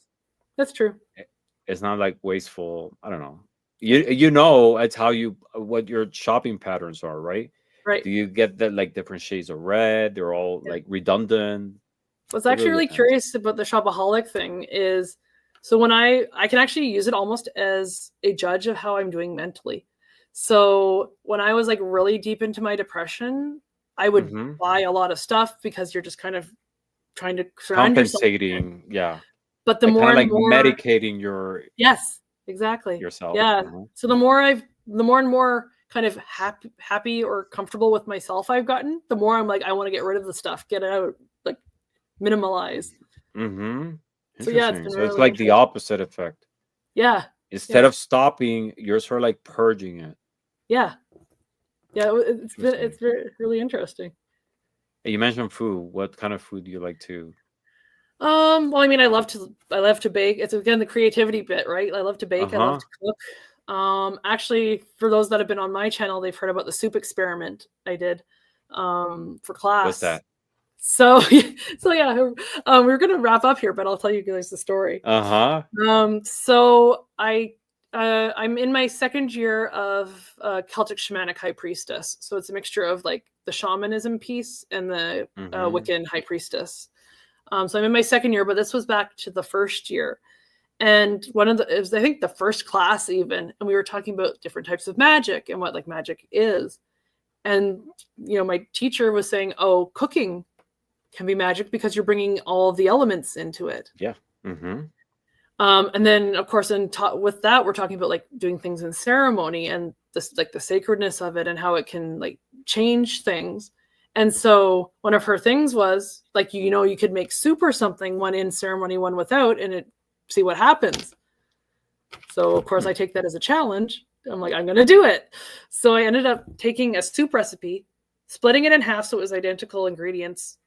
Speaker 2: that's true.
Speaker 1: I- It's not like wasteful. I don't know. You know, it's how you what your shopping patterns are, right?
Speaker 2: Right.
Speaker 1: Do you get that like different shades of red? They're all
Speaker 2: Yeah.
Speaker 1: like redundant.
Speaker 2: What's
Speaker 1: It
Speaker 2: actually
Speaker 1: really
Speaker 2: really
Speaker 1: depends.
Speaker 2: curious about the shopaholic thing is, so when I can actually use it almost as a judge of how I'm doing mentally. So when I was like really deep into my depression, I would
Speaker 1: Mm-hmm.
Speaker 2: buy a lot of stuff because you're just kind of trying to surround yourself with it.
Speaker 1: Compensating, yeah.
Speaker 2: But the
Speaker 1: Like kind
Speaker 2: more
Speaker 1: of
Speaker 2: and
Speaker 1: like
Speaker 2: more,
Speaker 1: medicating your
Speaker 2: yes, exactly.
Speaker 1: yourself.
Speaker 2: Yeah.
Speaker 1: Uh-huh.
Speaker 2: So the more and more kind of happy or comfortable with myself I've gotten, the more I'm like, I want to get rid of the stuff, get it out, like minimalize.
Speaker 1: Mm-hmm.
Speaker 2: So yeah, it's
Speaker 1: Interesting.
Speaker 2: been
Speaker 1: So it's
Speaker 2: really
Speaker 1: like the
Speaker 2: interesting.
Speaker 1: opposite effect.
Speaker 2: Yeah.
Speaker 1: Instead
Speaker 2: Yeah.
Speaker 1: of stopping, you're sort of like purging it.
Speaker 2: Yeah. Yeah.
Speaker 1: Interesting.
Speaker 2: It's very really interesting.
Speaker 1: And you mentioned food. What kind of food do you like to?
Speaker 2: Well, I mean, I love to bake. It's again the creativity bit, right? I love to bake. I love
Speaker 1: Uh-huh.
Speaker 2: to cook. Actually, for those that have been on my channel, they've heard about the soup experiment I did for
Speaker 1: What's
Speaker 2: class.
Speaker 1: that?
Speaker 2: So, so yeah, we're gonna wrap up here, but I'll tell you guys the story.
Speaker 1: Uh-huh.
Speaker 2: So I'm in my 2nd year of Celtic shamanic high priestess. So it's a mixture of like the shamanism piece and the
Speaker 1: Mm-hmm.
Speaker 2: Wiccan high priestess. So I'm in my 2nd year, but this was back to the 1st year. And it was, I think, the first class even, and we were talking about different types of magic and what like magic is. And my teacher was saying, "Oh, cooking can be magic because you're bringing all of the elements into it."
Speaker 1: Yeah. Mm-hmm.
Speaker 2: And then, of course, with that, we're talking about like doing things in ceremony and this like the sacredness of it and how it can like change things. And so one of her things was like, you could make soup or something, one in ceremony, one without, and see what happens. So of course I take that as a challenge. I'm like, I'm going to do it. So I ended up taking a soup recipe, splitting it in half so it was identical ingredients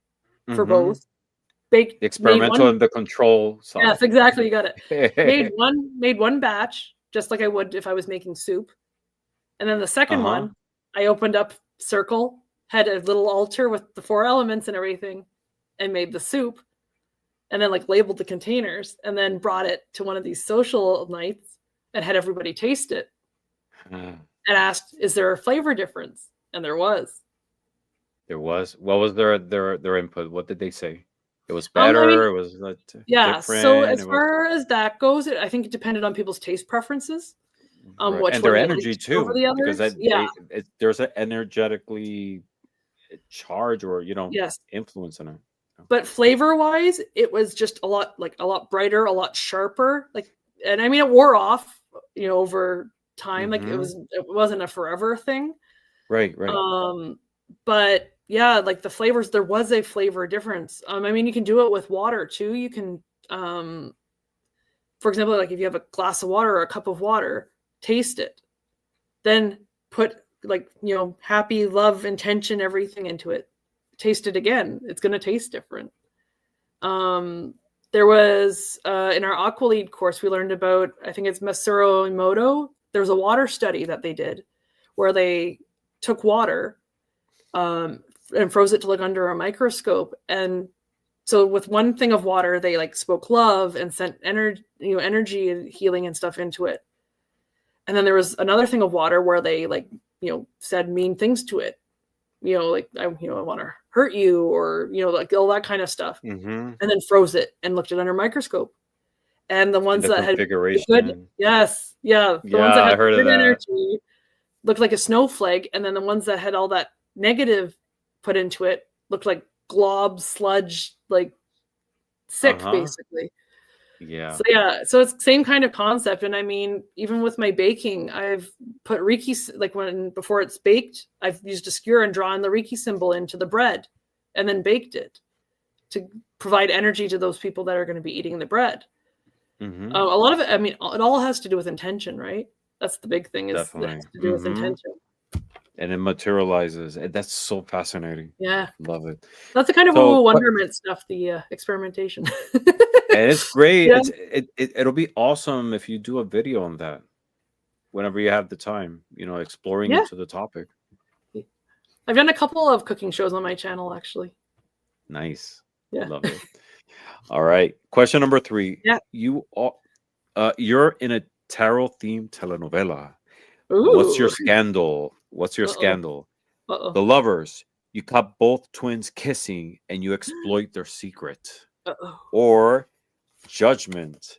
Speaker 2: for
Speaker 1: Mm-hmm.
Speaker 2: both. Made
Speaker 1: The experimental
Speaker 2: one.
Speaker 1: and the control
Speaker 2: Yes,
Speaker 1: side.
Speaker 2: exactly. You got it. Made one batch just like I would if I was making soup. And then the second
Speaker 1: Uh-huh.
Speaker 2: one, I opened up circle, had a little altar with the 4 elements and everything, and made the soup. And then like labeled the containers and then brought it to one of these social nights and had everybody taste it
Speaker 1: Uh,
Speaker 2: and asked, is there a flavor difference? And there was.
Speaker 1: there was. What was their input? What did they say? It was
Speaker 2: I mean,
Speaker 1: better. It was like,
Speaker 2: yeah. So
Speaker 1: different.
Speaker 2: as
Speaker 1: It was
Speaker 2: far as that goes, I think it depended on people's taste preferences.
Speaker 1: right,
Speaker 2: Which
Speaker 1: and their
Speaker 2: one they
Speaker 1: energy
Speaker 2: liked over
Speaker 1: too,
Speaker 2: the
Speaker 1: because
Speaker 2: others. Yeah.
Speaker 1: there's an energetically charge or
Speaker 2: Yes.
Speaker 1: influence in it.
Speaker 2: But flavor wise, it was just a lot brighter, a lot sharper. Like, and I mean, it wore off, over time. Like
Speaker 1: Mm-hmm.
Speaker 2: it wasn't a forever thing.
Speaker 1: Right, right.
Speaker 2: But yeah, like the flavors, there was a flavor difference. I mean, you can do it with water too. You can, for example, like if you have a glass of water or a cup of water, taste it, then put like, happy, love, intention, everything into it. Taste it again. It's going to taste different. There was, in our Aqualead course, we learned about, I think it's Masaru Emoto. There's a water study that they did where they took water, and froze it to look under a microscope. And so with one thing of water, they like spoke love and sent energy and healing and stuff into it. And then there was another thing of water where they like, said mean things to it. Like I want to hurt you, or like all that kind of stuff.
Speaker 1: Mm-hmm.
Speaker 2: And then froze it and looked it under a microscope. And the
Speaker 1: And
Speaker 2: ones
Speaker 1: the
Speaker 2: that had the good,
Speaker 1: configuration.
Speaker 2: yes, yeah, the ones
Speaker 1: Yeah,
Speaker 2: that
Speaker 1: I
Speaker 2: had the
Speaker 1: heard of
Speaker 2: good
Speaker 1: that.
Speaker 2: energy looked like a snowflake, and then the ones that had all that negative put into it looked like glob sludge, like sick,
Speaker 1: Uh-huh.
Speaker 2: basically.
Speaker 1: Yeah.
Speaker 2: So yeah, so it's same kind of concept. And I mean, even with my baking, I've put Reiki, like before it's baked, I've used a skewer and drawn the Reiki symbol into the bread, and then baked it to provide energy to those people that are going to be eating the bread.
Speaker 1: Mm-hmm.
Speaker 2: A lot of it, I mean, it all has to do with intention, right? That's the big thing, is it
Speaker 1: Definitely.
Speaker 2: has to do with
Speaker 1: Mm-hmm.
Speaker 2: intention.
Speaker 1: And it materializes. And that's so fascinating.
Speaker 2: Yeah,
Speaker 1: Love it.
Speaker 2: that's the kind of
Speaker 1: So,
Speaker 2: WooWooWonderment stuff, the experimentation.
Speaker 1: and it's great.
Speaker 2: Yeah,
Speaker 1: It'll be awesome if you do a video on that whenever you have the time, exploring
Speaker 2: yeah.
Speaker 1: into the topic.
Speaker 2: I've done a couple of cooking shows on my channel, actually.
Speaker 1: Nice.
Speaker 2: Yeah.
Speaker 1: Love it. All right. Question number 3.
Speaker 2: Yeah.
Speaker 1: You're in a tarot themed telenovela. What's your
Speaker 2: Ooh.
Speaker 1: scandal? What's your
Speaker 2: Uh-oh.
Speaker 1: scandal?
Speaker 2: Uh-oh.
Speaker 1: The lovers. You caught both twins kissing and you exploit their secret.
Speaker 2: Uh-oh.
Speaker 1: Or judgment.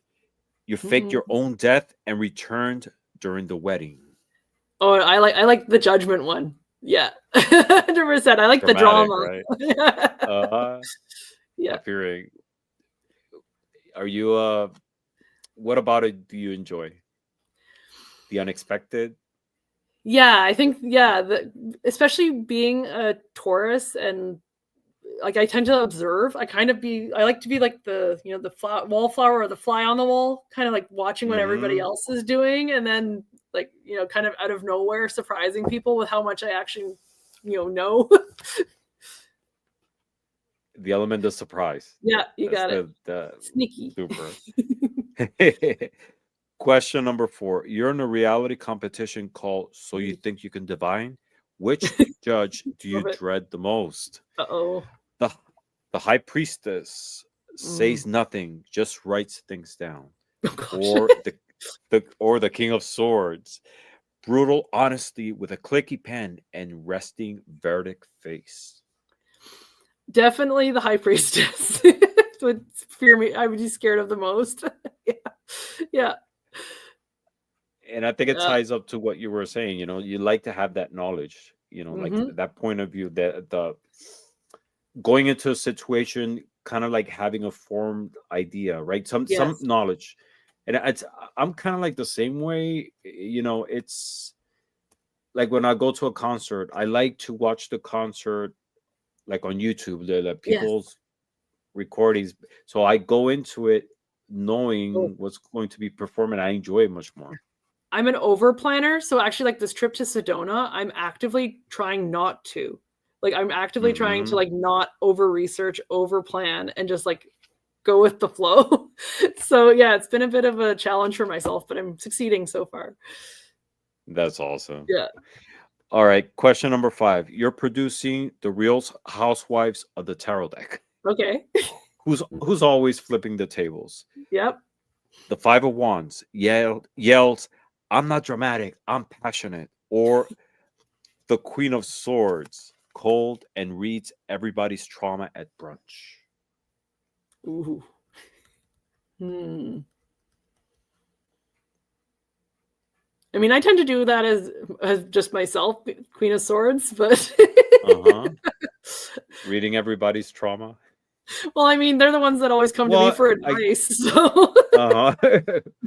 Speaker 1: You faked
Speaker 2: Mm-mm.
Speaker 1: your own death and returned during the wedding.
Speaker 2: Oh, I like the judgment one. Yeah. 100%. I like the
Speaker 1: Dramatic,
Speaker 2: drama.
Speaker 1: right?
Speaker 2: Yeah.
Speaker 1: Appearing. Are you what about it do you enjoy? The unexpected?
Speaker 2: Yeah, I think, yeah, especially being a Taurus, and like I tend to observe. I like to be like the wallflower or the fly on the wall, kind of like watching what everybody
Speaker 1: Mm-hmm.
Speaker 2: else is doing, and then like kind of out of nowhere surprising people with how much I actually know.
Speaker 1: The element of surprise.
Speaker 2: Yeah, you
Speaker 1: That's
Speaker 2: got it.
Speaker 1: the
Speaker 2: Sneaky.
Speaker 1: super. Question number 4. You're in a reality competition called So You Think You Can Divine. Which judge do you
Speaker 2: Love it.
Speaker 1: dread the most?
Speaker 2: Uh-oh.
Speaker 1: The the high priestess says nothing, just writes things down.
Speaker 2: Oh gosh.
Speaker 1: Or the king of swords. Brutal honesty with a clicky pen and resting verdict face.
Speaker 2: Definitely the high priestess would fear me. I would be scared of the most. Yeah.
Speaker 1: And I think it
Speaker 2: Yeah.
Speaker 1: ties up to what you were saying. You like to have that knowledge, like
Speaker 2: Mhm.
Speaker 1: that point of view, that the going into a situation, kind of like having a formed idea, right? Some
Speaker 2: Yes.
Speaker 1: knowledge. And I'm kind of like the same way. It's like when I go to a concert, I like to watch the concert like on YouTube, the
Speaker 2: Yes.
Speaker 1: people's recordings. So I go into it knowing
Speaker 2: Oh.
Speaker 1: what's going to be performed, and I enjoy it much more.
Speaker 2: I'm an over planner, so actually, like this trip to Sedona, I'm actively trying not to. Like, I'm actively trying to
Speaker 1: Mm-hmm.
Speaker 2: like not over research, over plan, and just like go with the flow. So yeah, it's been a bit of a challenge for myself, but I'm succeeding so far.
Speaker 1: That's awesome.
Speaker 2: Yeah.
Speaker 1: All right, question number 5. You're producing the Real Housewives of the Tarot deck.
Speaker 2: Okay.
Speaker 1: Who's always flipping the tables?
Speaker 2: Yep.
Speaker 1: The 5 of Wands yells, "I'm not dramatic, I'm passionate." Or the Queen of Swords, cold and reads everybody's trauma at brunch.
Speaker 2: Ooh. I mean, I tend to do that as just myself, Queen of Swords, but
Speaker 1: Reading everybody's trauma.
Speaker 2: well, I mean, they're the ones that always come to me for advice. So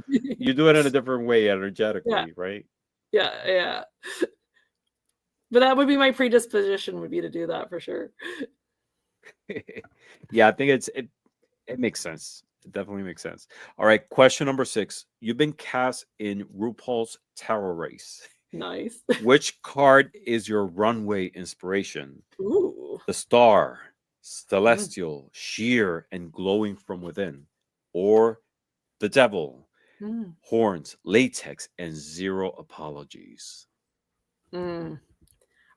Speaker 1: you do it in a different way energetically, right?
Speaker 2: Yeah. But that would be my predisposition, would be to do that for sure.
Speaker 1: Yeah, I think it makes sense. It definitely makes sense. All right, question number 6. You've been cast in RuPaul's Tarot Race.
Speaker 2: Nice.
Speaker 1: Which card is your runway inspiration?
Speaker 2: Ooh.
Speaker 1: The Star, Celestial, Sheer, and Glowing from Within, or the Devil, Horns, Latex, and Zero Apologies.
Speaker 2: I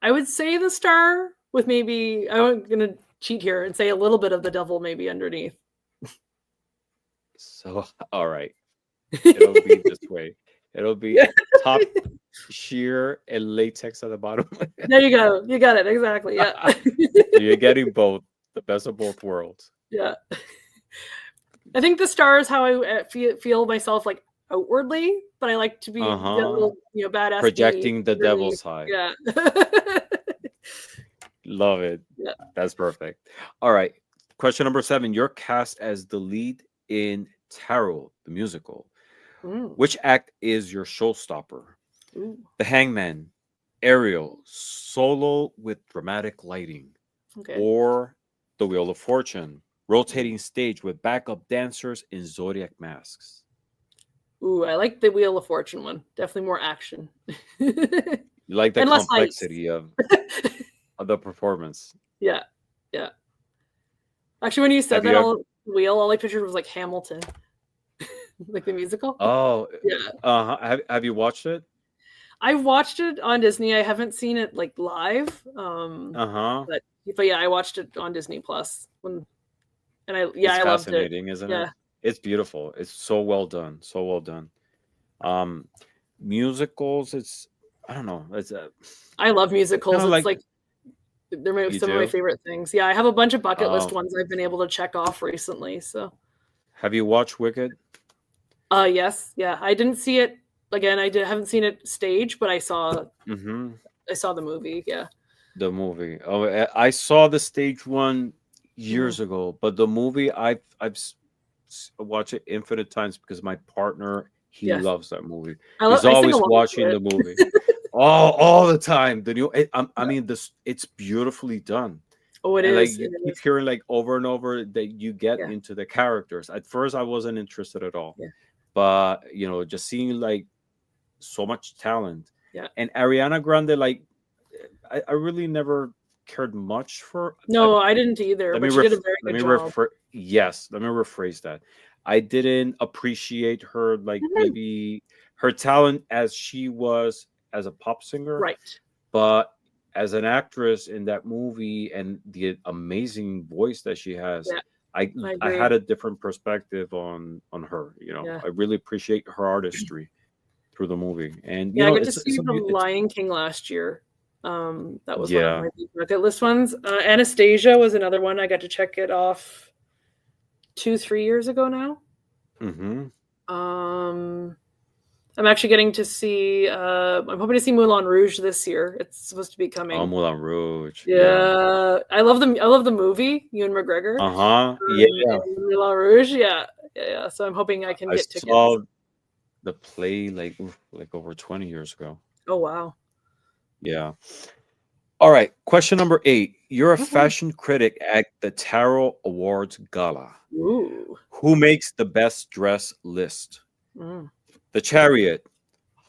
Speaker 2: would say the Star with maybe, I'm going to cheat here and say a little bit of the Devil maybe underneath.
Speaker 1: So, all right. It'll be this way. It'll be top, Sheer, and Latex at the bottom.
Speaker 2: There you go. You got it. Exactly. Yeah.
Speaker 1: So you're getting both, the best of both worlds.
Speaker 2: Yeah. I think the Star is how I feel myself, like, outwardly, but I like to be a little, badass.
Speaker 1: Projecting the devil side.
Speaker 2: Yeah.
Speaker 1: Love it.
Speaker 2: Yeah.
Speaker 1: That's perfect. All right. Question number 7. You're cast as the lead in Tarot, the musical. Which act is your showstopper? The Hangman, Ariel, Solo with dramatic lighting, or the Wheel of Fortune, rotating stage with backup dancers in zodiac masks?
Speaker 2: Ooh, I like the Wheel of Fortune one. Definitely more action.
Speaker 1: You like the complexity of the performance.
Speaker 2: Yeah. Actually, when you said wheel, all I pictured was like Hamilton. Like the musical.
Speaker 1: Oh,
Speaker 2: yeah.
Speaker 1: Have you watched it?
Speaker 2: I've watched it on Disney. I haven't seen it like live. But yeah, I watched it on Disney Plus. I loved it.
Speaker 1: It's fascinating, isn't it? It's beautiful. It's so well done. So well done. Musicals, I don't know.
Speaker 2: I love musicals. It's like they're some of my
Speaker 1: do?
Speaker 2: favorite things. Yeah, I have a bunch of bucket list ones I've been able to check off recently. So,
Speaker 1: have you watched Wicked?
Speaker 2: Yes. Yeah, I didn't see it. Again, haven't seen it stage, but I saw. I saw the movie. Yeah.
Speaker 1: The movie. Oh, I saw the stage one years ago, but the movie I've watched it infinite times because my partner loves that movie. He's always watching the movie. all the time. The new. I mean, it's beautifully done.
Speaker 2: Oh, it is.
Speaker 1: Like you keep hearing like over and over that you get into the characters. At first, I wasn't interested at all.
Speaker 2: Yeah.
Speaker 1: But just seeing like so much talent.
Speaker 2: Yeah.
Speaker 1: And Ariana Grande, like I really never cared much for.
Speaker 2: No, I didn't either. But she did a very good job.
Speaker 1: Yes, let me rephrase that. I didn't appreciate her like maybe her talent as she was as a pop singer.
Speaker 2: Right.
Speaker 1: But as an actress in that movie and the amazing voice that she has, I had a different perspective on her. I really appreciate her artistry through the movie. And
Speaker 2: I got to see The Lion King last year. That was one of my bucket list ones. Anastasia was another one. I got to check it off 2-3 years ago now. I'm actually getting to see. I'm hoping to see Moulin Rouge this year. It's supposed to be coming.
Speaker 1: Oh, Moulin Rouge.
Speaker 2: Yeah. I love the movie. Ewan McGregor.
Speaker 1: Yeah.
Speaker 2: Moulin Rouge. Yeah. So I'm hoping I can get tickets. I saw
Speaker 1: the play like over 20 years ago.
Speaker 2: Oh wow.
Speaker 1: Yeah. All right. Question number 8. You're a fashion critic at the Tarot Awards Gala.
Speaker 2: Ooh.
Speaker 1: Who makes the best dress list? The Chariot,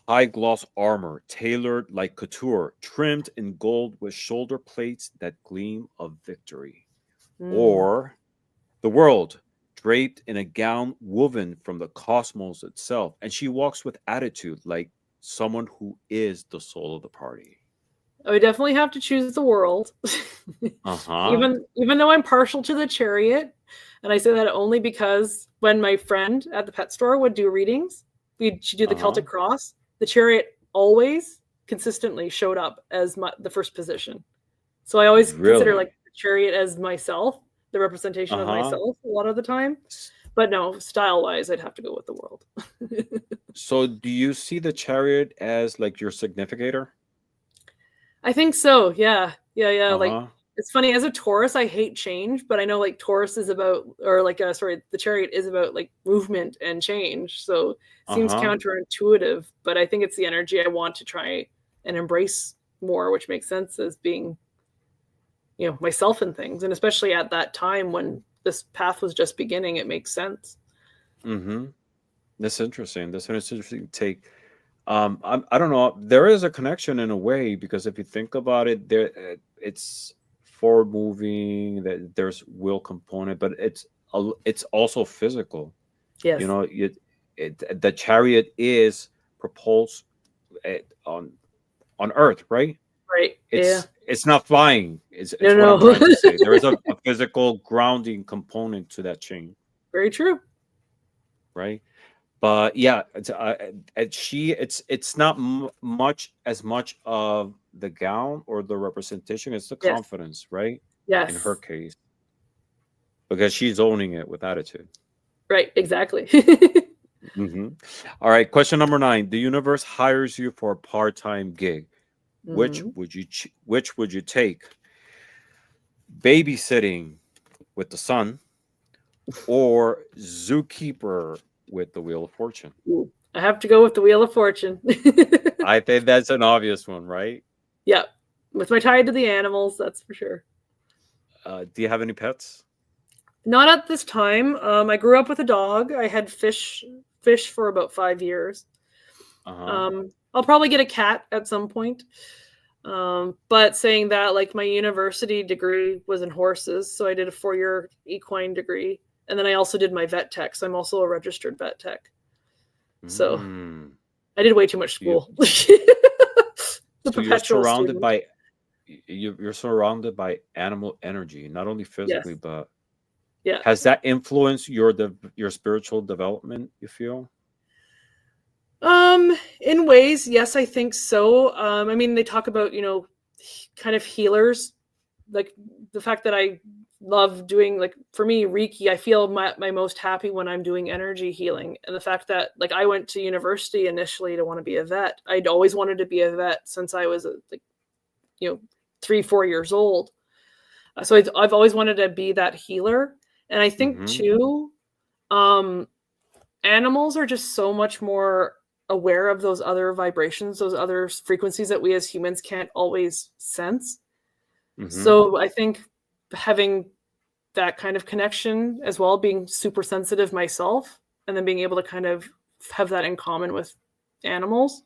Speaker 1: high gloss armor, tailored like couture, trimmed in gold with shoulder plates that gleam of victory. Or the World, draped in a gown woven from the cosmos itself, and she walks with attitude like someone who is the soul of the party.
Speaker 2: I would definitely have to choose the World. Even though I'm partial to the Chariot, and I say that only because when my friend at the pet store would do readings, she'd do the Celtic Cross. The Chariot always consistently showed up as the first position. So I always consider like the Chariot as myself, the representation of
Speaker 1: Uh-huh.
Speaker 2: myself a lot of the time. But no, style-wise, I'd have to go with the world.
Speaker 1: So do you see the chariot as like your significator?
Speaker 2: I think so. Yeah. Yeah. Like,
Speaker 1: Uh-huh.
Speaker 2: it's funny, as a Taurus, I hate change, but I know like Taurus is about, or like, sorry, the chariot is about like movement and change. So it seems
Speaker 1: Uh-huh.
Speaker 2: counterintuitive, but I think it's the energy I want to try and embrace more, which makes sense as being, myself and things. And especially at that time when this path was just beginning, it makes sense.
Speaker 1: Mm-hmm. That's interesting. That's an interesting take. I don't know. There is a connection in a way because if you think about it, it's forward moving. That there's will component, but it's also physical. You
Speaker 2: Yes.
Speaker 1: know, the chariot is propulsed on Earth, right?
Speaker 2: Right. Yeah.
Speaker 1: It's not flying. It's
Speaker 2: No,
Speaker 1: what I'm
Speaker 2: no.
Speaker 1: trying to say. There is a physical grounding component to that chain,
Speaker 2: Very true.
Speaker 1: right? But yeah, it's not much of the gown or the representation. It's the
Speaker 2: Yes.
Speaker 1: confidence, right? In her
Speaker 2: Yes.
Speaker 1: case, because she's owning it with attitude.
Speaker 2: Right. Exactly.
Speaker 1: Hmm. All right, question number 9. The universe hires you for a part-time gig. Which
Speaker 2: Mhm.
Speaker 1: which would you take? Babysitting with the sun or zookeeper with the Wheel of Fortune?
Speaker 2: Ooh, I have to go with the Wheel of Fortune.
Speaker 1: I think that's an obvious one, right?
Speaker 2: Yep. With my tie to the animals, that's for sure.
Speaker 1: Do you have any pets?
Speaker 2: Not at this time. I grew up with a dog. I had fish for about 5 years.
Speaker 1: Uh-huh.
Speaker 2: I'll probably get a cat at some point. But saying that, like, my university degree was in horses, so I did a 4-year equine degree, and then I also did my vet tech. So I'm also a registered vet tech. So
Speaker 1: Mm.
Speaker 2: I did way too much
Speaker 1: You,
Speaker 2: school. The
Speaker 1: so you're
Speaker 2: perpetual
Speaker 1: surrounded
Speaker 2: student.
Speaker 1: by you're surrounded by animal energy, not only
Speaker 2: Yes.
Speaker 1: physically, but
Speaker 2: Yeah.
Speaker 1: has that influenced your spiritual development, you feel?
Speaker 2: In ways, yes, I think so. I mean, they talk about, kind of healers, like the fact that I love doing, like, for me, Reiki, I feel my most happy when I'm doing energy healing. And the fact that, like, I went to university initially to want to be a vet. I'd always wanted to be a vet since I was like, 3-4 years old. So I've always wanted to be that healer. And I think
Speaker 1: Mm-hmm.
Speaker 2: too, um, animals are just so much more aware of those other vibrations, those other frequencies that we as humans can't always sense.
Speaker 1: Mm-hmm.
Speaker 2: So I think having that kind of connection as well, being super sensitive myself, and then being able to kind of have that in common with animals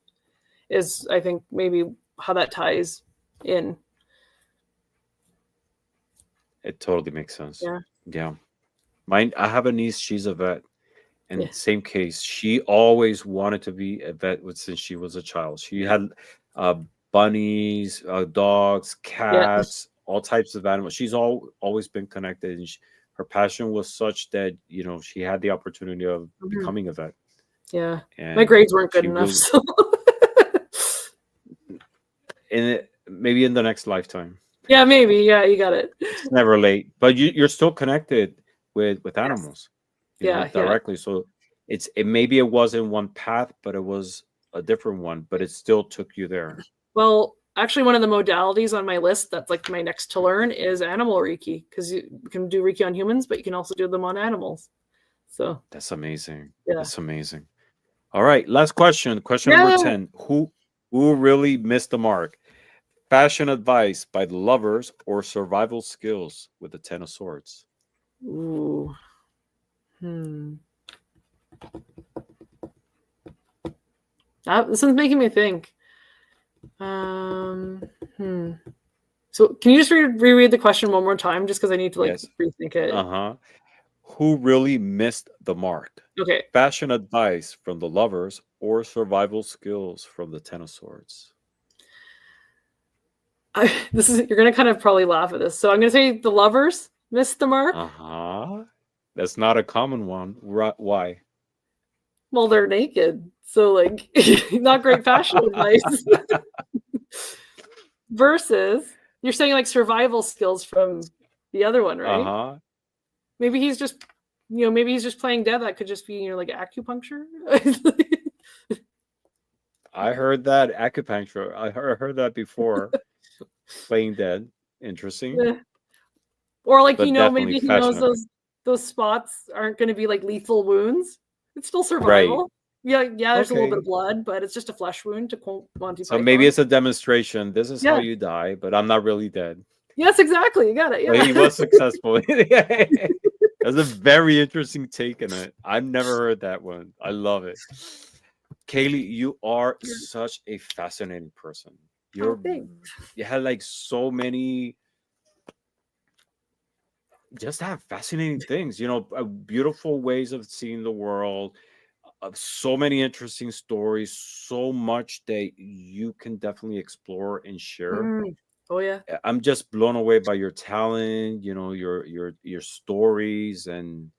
Speaker 2: is, I think, maybe how that ties in.
Speaker 1: It totally makes sense.
Speaker 2: Yeah.
Speaker 1: Yeah. Mine, I have a niece, she's a vet.
Speaker 2: Yeah.
Speaker 1: And same case, she always wanted to be a vet since she was a child. She had uh, bunnies, dogs,
Speaker 2: Yeah.
Speaker 1: cats, all types of animals. She's always been connected, and her passion was such that she had the opportunity of
Speaker 2: Mhm.
Speaker 1: becoming a vet,
Speaker 2: Yeah. My
Speaker 1: and
Speaker 2: grades weren't good
Speaker 1: she
Speaker 2: enough.
Speaker 1: really
Speaker 2: So
Speaker 1: maybe in the next lifetime.
Speaker 2: yeah, maybe. Yeah, you got it.
Speaker 1: It's never late, but you're still connected with
Speaker 2: Yes.
Speaker 1: animals,
Speaker 2: Yeah. Yeah.
Speaker 1: directly. So it maybe it wasn't one path, but it was a different one, but it still took you there.
Speaker 2: Well, actually, one of the modalities on my list that's like my next to learn is animal Reiki, because you can do Reiki on humans, but you can also do them on animals. So
Speaker 1: That's amazing.
Speaker 2: yeah.
Speaker 1: That's amazing. All right, last question. Question number
Speaker 2: Yeah.
Speaker 1: 10. Who really missed the mark? Fashion advice by the lovers or survival skills with the 10 of swords?
Speaker 2: Ooh. This one's making me think. So can you just reread the question one more time, just because I need to like
Speaker 1: Yes.
Speaker 2: rethink it?
Speaker 1: Uh-huh. Who really missed the mark?
Speaker 2: Okay.
Speaker 1: Fashion advice from the lovers or survival skills from the 10 of swords?
Speaker 2: You're gonna kind of probably laugh at this. So I'm gonna say the lovers missed the mark.
Speaker 1: Uh-huh. That's not a common one. Why?
Speaker 2: Well, they're naked. So like not great fashion advice. Versus you're saying like survival skills from the other one, right?
Speaker 1: Uh-huh.
Speaker 2: Maybe he's just, maybe he's just playing dead. That could just be, like acupuncture.
Speaker 1: I heard that acupuncture. I heard that before. Playing dead. Interesting.
Speaker 2: Yeah. Or like,
Speaker 1: But definitely
Speaker 2: maybe he knows
Speaker 1: fashionable.
Speaker 2: those spots aren't going to be like lethal wounds. It's still
Speaker 1: Right.
Speaker 2: survival. Yeah, there's a little bit
Speaker 1: Okay.
Speaker 2: of blood, but it's just a flesh wound, to quote Monty
Speaker 1: So maybe
Speaker 2: Python.
Speaker 1: it's a demonstration. This is how
Speaker 2: Yeah.
Speaker 1: you die, but I'm not really dead.
Speaker 2: Yes, exactly. You got it.
Speaker 1: So he
Speaker 2: Yeah.
Speaker 1: was successful. That's a very interesting take on it. I've never heard that one. I love it. Caleigh, you are such a fascinating person.
Speaker 2: Oh, thanks.
Speaker 1: You had like so many, just have fascinating things, beautiful ways of seeing the world, so many interesting stories, so much that you can definitely explore and share.
Speaker 2: Oh yeah.
Speaker 1: I'm just blown away by your talent, your stories and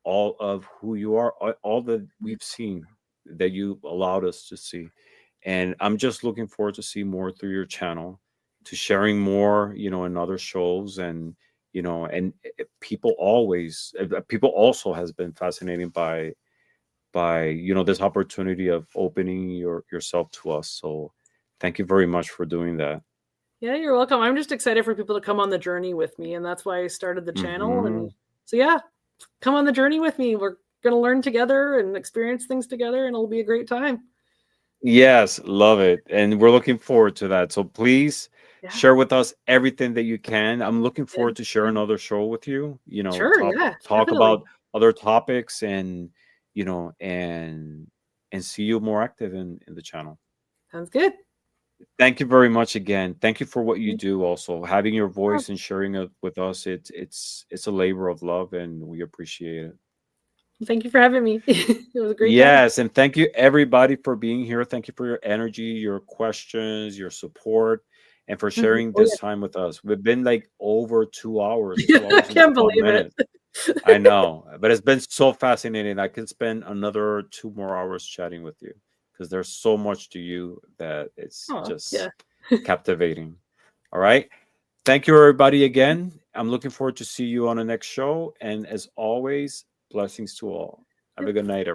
Speaker 1: all of who you are, all that we've seen that you allowed us to see. And I'm just looking forward to see more through your channel, to sharing more, in other shows. And people also has been fascinated by this opportunity of opening yourself to us. So thank you very much for doing that.
Speaker 2: Yeah, you're welcome. I'm just excited for people to come on the journey with me, and that's why I started the channel. And so yeah, come on the journey with me. We're gonna learn together and experience things together, and it'll be a great time.
Speaker 1: Yes, love it. And we're looking forward to that. So please share with us everything that you can. I'm looking forward to share another show with you,
Speaker 2: Sure, yeah,
Speaker 1: talk
Speaker 2: definitely.
Speaker 1: about other topics and, and see you more active in the channel.
Speaker 2: Sounds good.
Speaker 1: Thank you very much again. Thank you for what you do also. Having your voice and sharing it with us, it's a labor of love and we appreciate it.
Speaker 2: Thank you for having me. It was a great time.
Speaker 1: Yes, and thank you everybody for being here. Thank you for your energy, your questions, your support, and for sharing this time with us. We've been like over 2 hours, 2 hours
Speaker 2: I
Speaker 1: and
Speaker 2: can't
Speaker 1: 12
Speaker 2: believe
Speaker 1: minutes.
Speaker 2: it.
Speaker 1: I know, but it's been so fascinating. I could spend another 2 more hours chatting with you because there's so much to you that it's just captivating. All right. Thank you, everybody, again. I'm looking forward to see you on the next show. And as always, blessings to all. Have a good night, everyone.